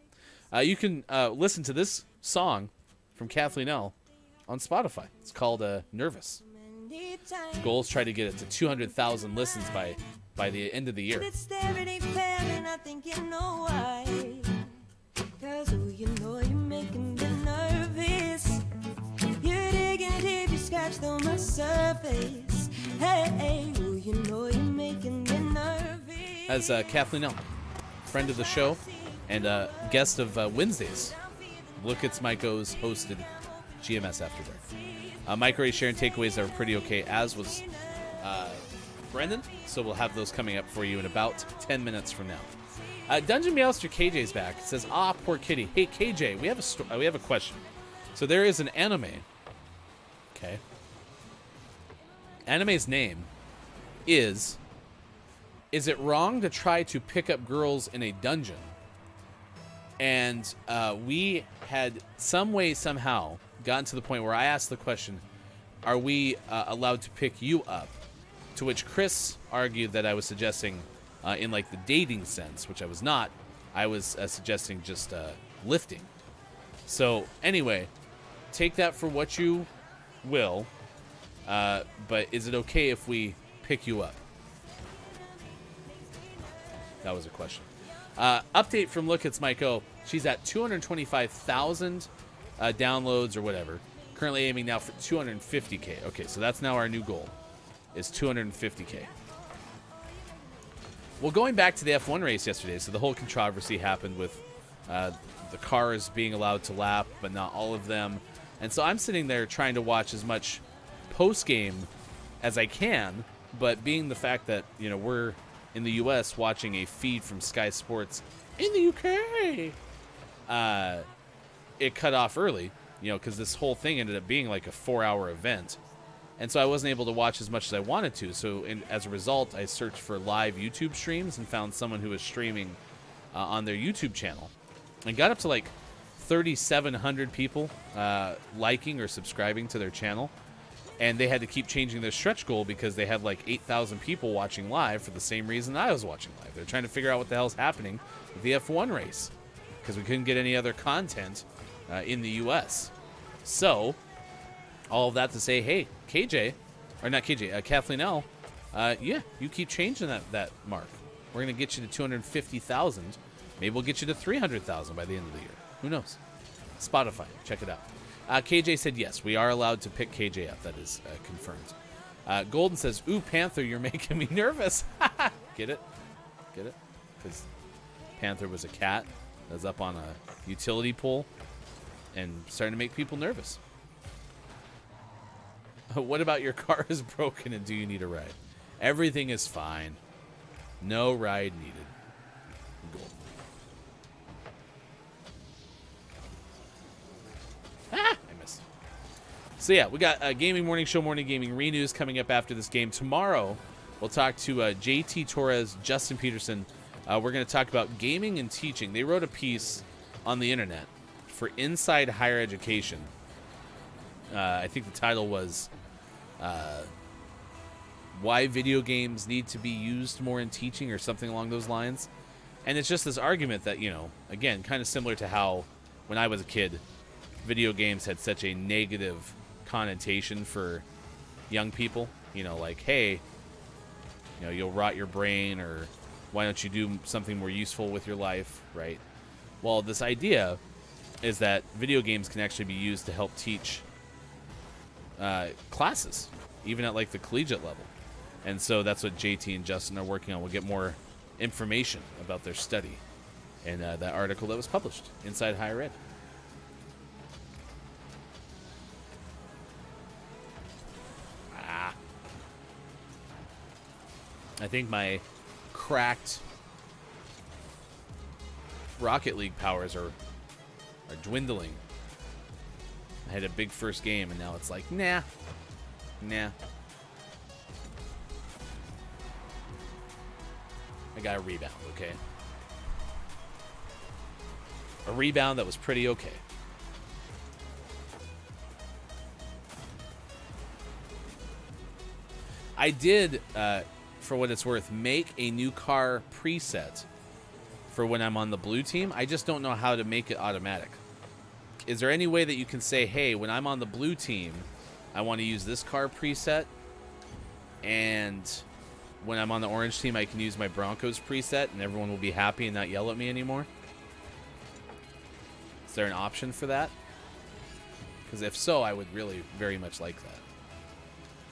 [SPEAKER 5] You can listen to this song from Kathleen L on Spotify. It's called Nervous. The goal is try to get it to 200,000 listens by the end of the year. As Kathleen L, friend of the show and guest of Wednesdays, Look It's Miko's hosted GMS After Dark. Mike already sharing takeaways that were pretty okay, as was Brendan, so we'll have those coming up for you in about 10 minutes from now. Dungeon Meowster KJ's back. It says, poor kitty. Hey, KJ, we have a question. So there is an anime. Okay. Anime's name is it wrong to try to pick up girls in a dungeon? And we had some way, somehow, gotten to the point where I asked the question, are we allowed to pick you up? To which Chris argued that I was suggesting in like the dating sense, which I was not. I was suggesting just lifting. So anyway, take that for what you will. But is it okay if we pick you up? That was a question. Update from Look It's Miko. She's at 225,000 downloads or whatever. Currently aiming now for 250K. Okay, so that's now our new goal, is 250K. Well, going back to the F1 race yesterday, so the whole controversy happened with the cars being allowed to lap, but not all of them. And so I'm sitting there trying to watch as much post-game as I can, but being the fact that, you know, we're in the U.S. watching a feed from Sky Sports in the UK, it cut off early, because this whole thing ended up being like a 4-hour event. And so I wasn't able to watch as much as I wanted to. So as a result, I searched for live YouTube streams and found someone who was streaming on their YouTube channel. And got up to like 3,700 people liking or subscribing to their channel. And they had to keep changing their stretch goal because they had like 8,000 people watching live for the same reason I was watching live. They're trying to figure out what the hell's happening with the F1 race because we couldn't get any other content in the U.S. So, all of that to say, hey, KJ, or not KJ, Kathleen L., yeah, you keep changing that mark. We're going to get you to 250,000. Maybe we'll get you to 300,000 by the end of the year. Who knows? Spotify, check it out. KJ said yes, we are allowed to pick KJ up. That is confirmed. Golden says, ooh, Panther, you're making me nervous. Get it? Get it? Because Panther was a cat that was up on a utility pole and starting to make people nervous. What about your car is broken and do you need a ride? Everything is fine. No ride needed. Golden. I missed. So yeah, we got a Gaming Morning Show, Morning Gaming Renews coming up after this game. Tomorrow, we'll talk to JT Torres, Justin Peterson. We're going to talk about gaming and teaching. They wrote a piece on the internet for Inside Higher Education. I think the title was Why Video Games Need to Be Used More in Teaching or something along those lines. And it's just this argument that, again, kind of similar to how when I was a kid, video games had such a negative connotation for young people. Like, hey, you'll rot your brain, or why don't you do something more useful with your life, right? Well, this idea is that video games can actually be used to help teach classes, even at like the collegiate level. And so that's what JT and Justin are working on. We'll get more information about their study in that article that was published inside Higher Ed. I think my cracked Rocket League powers are dwindling. I had a big first game, and now it's like, nah. I got a rebound, okay? A rebound that was pretty okay. I did, for what it's worth, make a new car preset for when I'm on the blue team. I just don't know how to make it automatic. Is there any way that you can say, hey, when I'm on the blue team, I want to use this car preset, and when I'm on the orange team, I can use my Broncos preset, and everyone will be happy and not yell at me anymore? Is there an option for that? Because if so, I would really very much like that.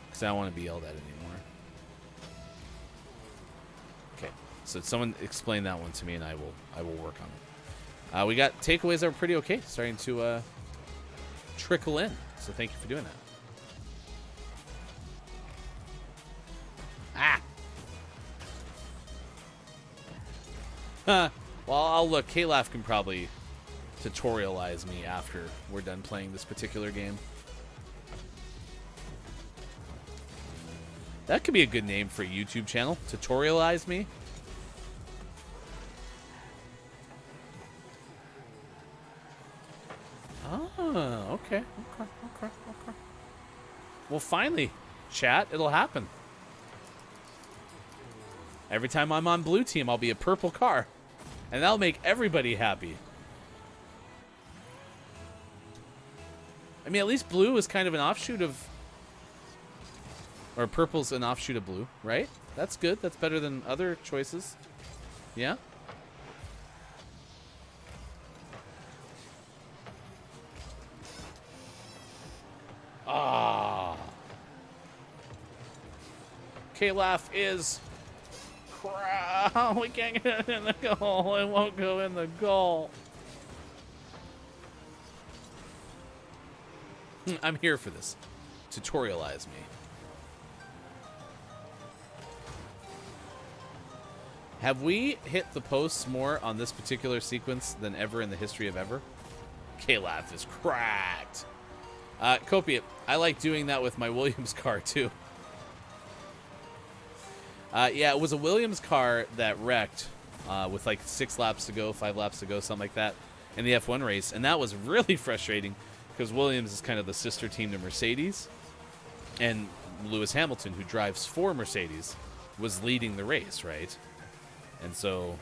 [SPEAKER 5] Because I don't want to be yelled at anymore. Okay, so someone explain that one to me, and I will work on it. We got takeaways that were pretty okay, starting to trickle in. So thank you for doing that. Well, I'll look. K-Laugh can probably tutorialize me after we're done playing this particular game. That could be a good name for a YouTube channel. Tutorialize me. Oh, okay. Well, finally, chat, it'll happen. Every time I'm on blue team, I'll be a purple car. And that'll make everybody happy. I mean, at least blue is kind of an offshoot of... Or purple's an offshoot of blue, right? That's good. That's better than other choices. Yeah? Ah. K-Laugh is... Crap. We can't get it in the goal. It won't go in the goal. I'm here for this. Tutorialize me. Have we hit the posts more on this particular sequence than ever in the history of ever? K-Lath is cracked. Copiate, I like doing that with my Williams car, too. Yeah, it was a Williams car that wrecked with like 6 laps to go, 5 laps to go, something like that, in the F1 race. And that was really frustrating because Williams is kind of the sister team to Mercedes. And Lewis Hamilton, who drives for Mercedes, was leading the race, right? And so...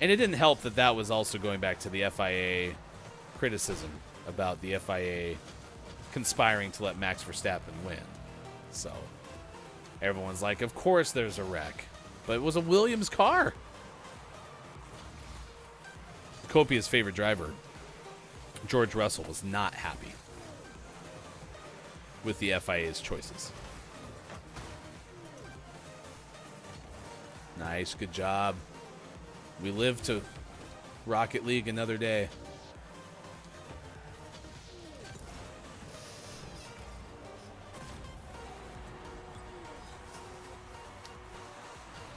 [SPEAKER 5] And it didn't help that that was also going back to the FIA criticism about the FIA conspiring to let Max Verstappen win. So everyone's like, of course there's a wreck. But it was a Williams car. Copia's favorite driver, George Russell, was not happy with the FIA's choices. Nice, good job. We live to Rocket League another day.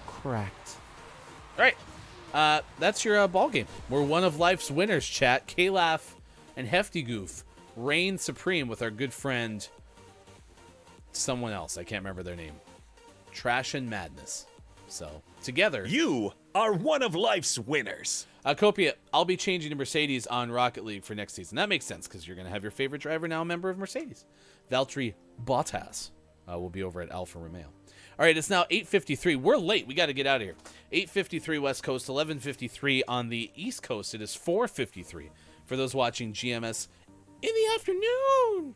[SPEAKER 5] Correct. All right. That's your ball game. We're one of life's winners, chat. K-Laugh and Hefty Goof reign supreme with our good friend, someone else. I can't remember their name. Trash and Madness. So, together.
[SPEAKER 2] You are one of life's winners.
[SPEAKER 5] Copia, I'll be changing to Mercedes on Rocket League for next season. That makes sense because you're going to have your favorite driver now a member of Mercedes. Valtteri Bottas will be over at Alfa Romeo. All right, it's now 8:53. We're late. We got to get out of here. 8:53 West Coast, 11:53 on the East Coast. It is 4:53 for those watching GMS in the afternoon.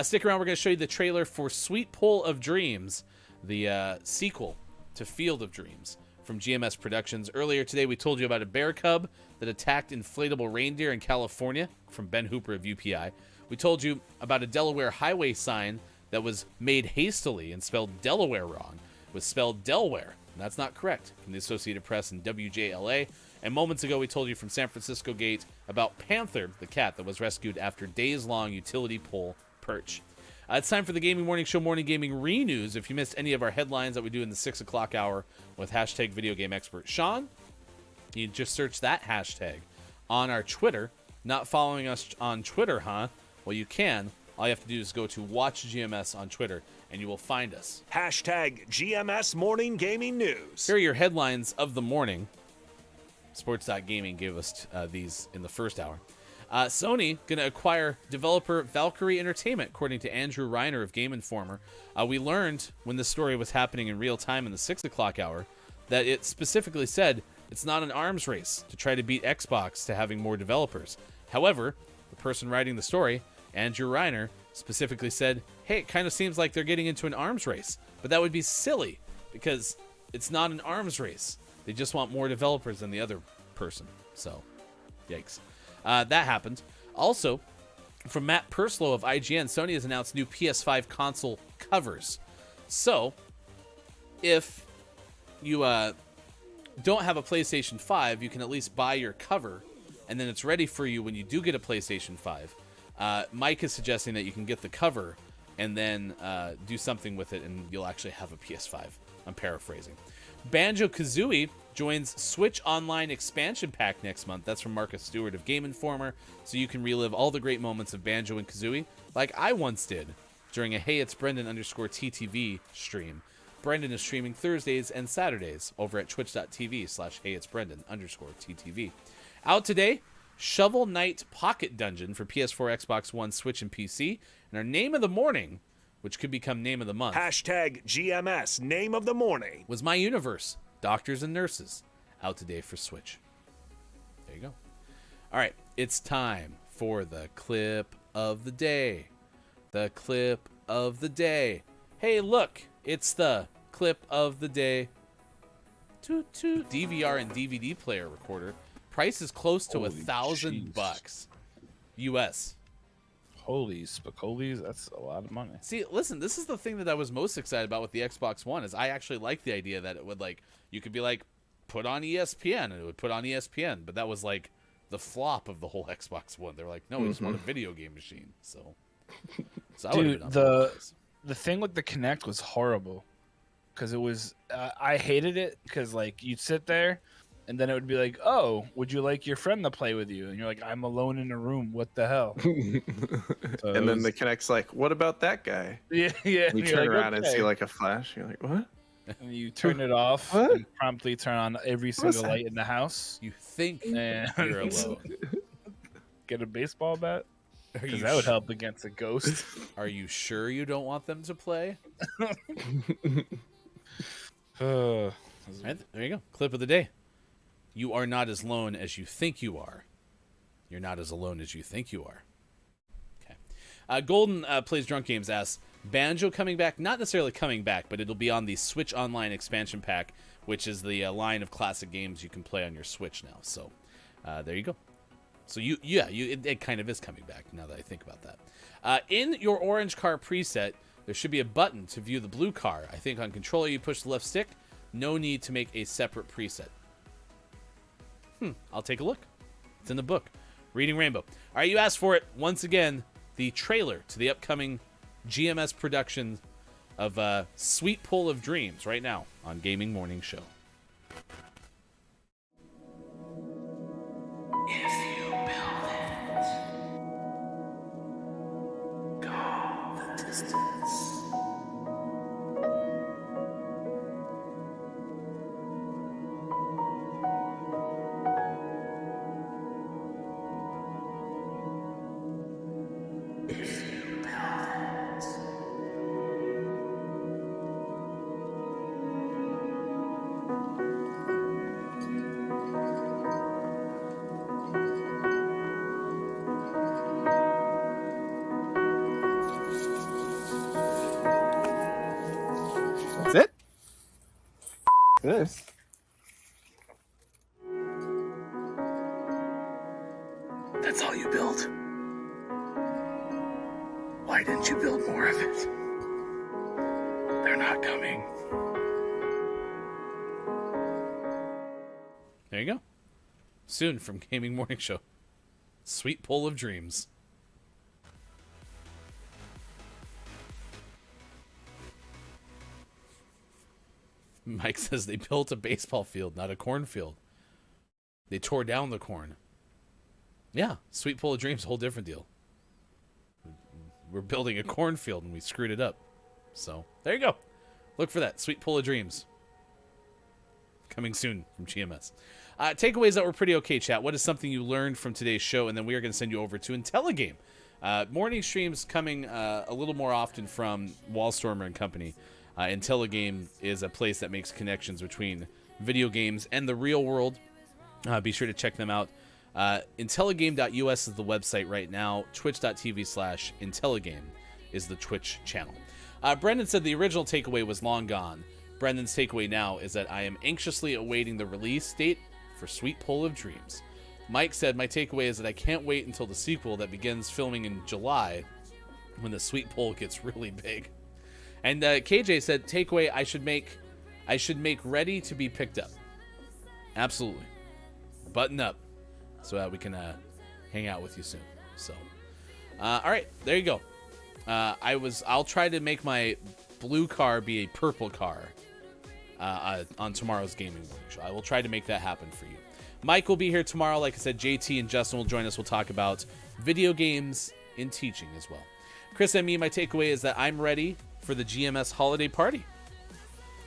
[SPEAKER 5] Stick around. We're going to show you the trailer for Sweet Pull of Dreams, the sequel to Field of Dreams from GMS Productions. Earlier today, we told you about a bear cub that attacked inflatable reindeer in California from Ben Hooper of UPI. We told you about a Delaware highway sign that was made hastily and spelled Delaware wrong. It was spelled Delaware, and that's not correct, from the Associated Press and WJLA. And moments ago, we told you from San Francisco Gate about Panther, the cat that was rescued after days-long utility pole perch. It's time for the Gaming Morning Show Morning Gaming Re-News. If you missed any of our headlines that we do in the 6 o'clock hour with hashtag video game expert Sean, you just search that hashtag on our Twitter. Not following us on Twitter, huh? Well, you can. All you have to do is go to Watch GMS on Twitter, and you will find us.
[SPEAKER 2] Hashtag GMS Morning Gaming News.
[SPEAKER 5] Here are your headlines of the morning. Sports.gaming gave us these in the first hour. Sony going to acquire developer Valkyrie Entertainment, according to Andrew Reiner of Game Informer. We learned when this story was happening in real time in the 6 o'clock hour that it specifically said it's not an arms race to try to beat Xbox to having more developers. However, the person writing the story, Andrew Reiner, specifically said, hey, it kind of seems like they're getting into an arms race. But that would be silly because it's not an arms race. They just want more developers than the other person. So, yikes. That happened. Also, from Matt Purslow of IGN, Sony has announced new PS5 console covers. So, if you don't have a PlayStation 5, you can at least buy your cover, and then it's ready for you when you do get a PlayStation 5. Mike is suggesting that you can get the cover and then do something with it, and you'll actually have a PS5. I'm paraphrasing. Banjo-Kazooie joins Switch Online expansion pack next month. That's from Marcus Stewart of Game Informer, so you can relive all the great moments of Banjo and Kazooie, like I once did during a Hey It's Brendan _TTV stream. Brendan is streaming Thursdays and Saturdays over at twitch.tv/Hey It's Brendan _TTV. Out today, Shovel Knight Pocket Dungeon for PS4, Xbox One, Switch, and PC. And our name of the morning, which could become name of the month,
[SPEAKER 2] Hashtag GMS Name of the Morning,
[SPEAKER 5] was My Universe, Doctors and Nurses, out today for Switch. There you go. All right, it's time for the clip of the day. The clip of the day. Hey, look, it's the clip of the day. Toot toot. DVR and DVD player recorder. Price is close to $1,000 US.
[SPEAKER 6] Holy spicolies, that's a lot of money.
[SPEAKER 5] See, listen, this is the thing that I was most excited about with the Xbox One, is I actually like the idea that it would, like, you could be like, put on ESPN, and it would put on ESPN, but that was like the flop of the whole Xbox One. They were like, no, we just want a video game machine. So I
[SPEAKER 6] dude, the thing with the Kinect was horrible, because it was I hated it because, like, you'd sit there And then it would be like, oh, would you like your friend to play with you? And you're like, I'm alone in a room. What the hell? So
[SPEAKER 4] And then the Kinect's like, what about that guy?
[SPEAKER 6] yeah.
[SPEAKER 4] You
[SPEAKER 6] and you're
[SPEAKER 4] turn
[SPEAKER 6] like,
[SPEAKER 4] around and
[SPEAKER 6] okay.
[SPEAKER 4] see like a flash. You're like, what?
[SPEAKER 6] And you turn it off
[SPEAKER 4] What?
[SPEAKER 6] and promptly turn on every single
[SPEAKER 4] that?
[SPEAKER 6] light in the house.
[SPEAKER 5] You think
[SPEAKER 6] And
[SPEAKER 5] you're alone.
[SPEAKER 6] get a baseball bat.
[SPEAKER 5] Are
[SPEAKER 6] Because
[SPEAKER 5] you,
[SPEAKER 6] that would help against a ghost.
[SPEAKER 5] are you sure you don't want them to play?
[SPEAKER 6] Uh,
[SPEAKER 5] Right, there you go. Clip of the day. You are not as alone as you think you are. You're not as alone as you think you are. Okay. Golden Plays Drunk Games asks, Banjo coming back? Not necessarily coming back, but it'll be on the Switch Online expansion pack, which is the line of classic games you can play on your Switch now. So there you go. So it kind of is coming back now that I think about that. In your orange car preset, there should be a button to view the blue car. I think on controller you push the left stick. No need to make a separate preset. I'll take a look. It's in the book. Reading Rainbow. All right, you asked for it. Once again, the trailer to the upcoming GMS production of Sweet Pull of Dreams right now on Gaming Morning Show.
[SPEAKER 1] If you build it, go the distance. If you build it,
[SPEAKER 4] That's it? This.
[SPEAKER 1] that's all you built. Why didn't you build more of it? They're not coming.
[SPEAKER 5] There you go. Soon from Gaming Morning Show. Sweet Pull of Dreams. Mike says they built a baseball field, not a cornfield. They tore down the corn. Yeah, Sweet Pull of Dreams, whole different deal. We're building a cornfield and we screwed it up. So, there you go. Look for that. Sweet Pull of Dreams. Coming soon from GMS. Takeaways that were pretty okay, chat. What is something you learned from today's show? And then we are going to send you over to IntelliGame. Morning streams coming a little more often from Wallstormer and company. IntelliGame is a place that makes connections between video games and the real world. Be sure to check them out. IntelliGame.us is the website right now. Twitch.tv/IntelliGame is the Twitch channel. Brendan said the original takeaway was long gone. Brendan's takeaway now is that I am anxiously awaiting the release date for Sweet Pull of Dreams. Mike said, my takeaway is that I can't wait until the sequel that begins filming in July when the Sweet Pull gets really big. And KJ said, takeaway, I should make ready to be picked up. Absolutely. Button up so we can hang out with you soon. So, all right, there you go. I'll try to make my blue car be a purple car on tomorrow's Gaming Morning Show. I will try to make that happen for you. Mike will be here tomorrow. Like I said, JT and Justin will join us. We'll talk about video games in teaching as well. Chris and me, my takeaway is that I'm ready for the GMS holiday party.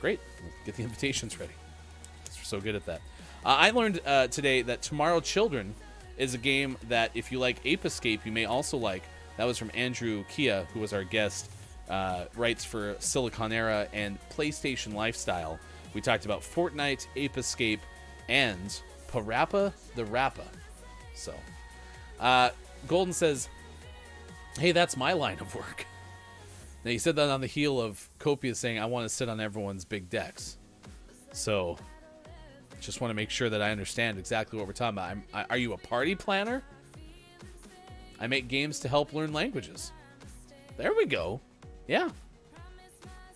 [SPEAKER 5] Great. Get the invitations ready. We're so good at that. I learned today that Tomorrow Children is a game that if you like Ape Escape, you may also like. That was from Andrew Kia, who was our guest, writes for Siliconera and PlayStation Lifestyle. We talked about Fortnite, Ape Escape, and Parappa the Rappa. So, Golden says, hey, that's my line of work. Now, he said that on the heel of Copia saying, I want to sit on everyone's big decks. So, just want to make sure that I understand exactly what we're talking about. Are you a party planner? I make games to help learn languages. There we go. Yeah.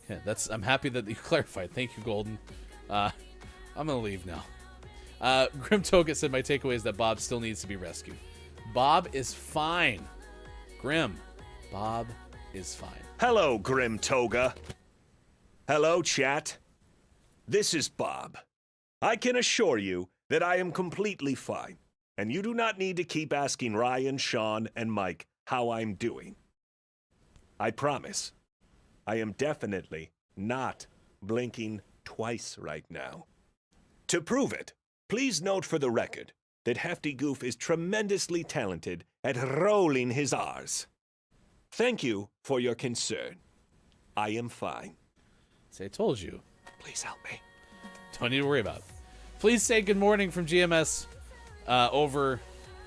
[SPEAKER 5] Yeah, I'm happy that you clarified. Thank you, Golden. I'm going to leave now. Grim Toga said, my takeaway is that Bob still needs to be rescued. Bob is fine. Grim, Bob is fine.
[SPEAKER 2] Hello, Grim Toga. Hello, chat. This is Bob. I can assure you that I am completely fine, and you do not need to keep asking Ryan, Sean, and Mike how I'm doing. I promise, I am definitely not blinking twice right now. To prove it, please note for the record that Hefty Goof is tremendously talented at rolling his R's. Thank you for your concern. I am fine.
[SPEAKER 5] Say, I told you.
[SPEAKER 2] Please help me.
[SPEAKER 5] Don't need to worry about it. Please say good morning from GMS over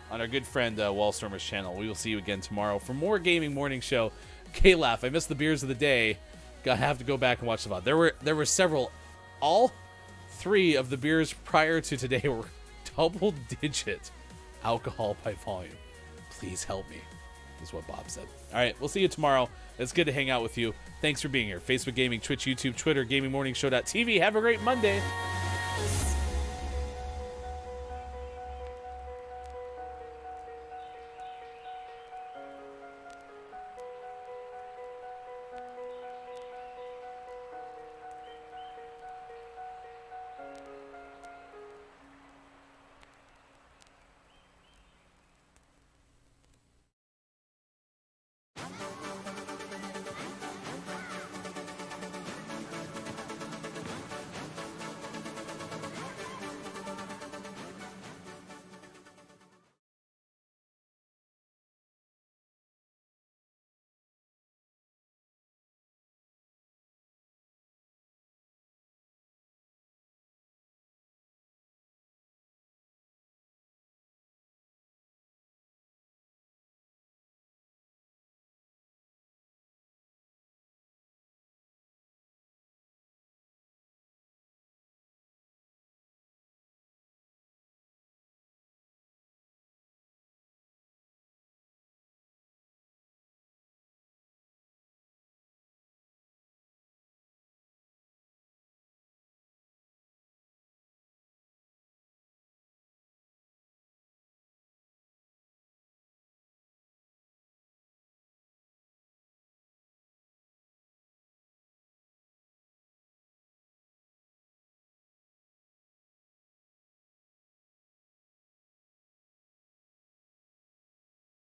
[SPEAKER 5] on our good friend Wallstormer's channel. We will see you again tomorrow for more Gaming Morning Show. K-Laugh, I missed the beers of the day. Gotta have to go back and watch the VOD. There were several. All 3 of the beers prior to today were double-digit alcohol by volume. Please help me, is what Bob said. All right, we'll see you tomorrow. It's good to hang out with you. Thanks for being here. Facebook Gaming, Twitch, YouTube, Twitter, GamingMorningShow.tv. Have a great Monday.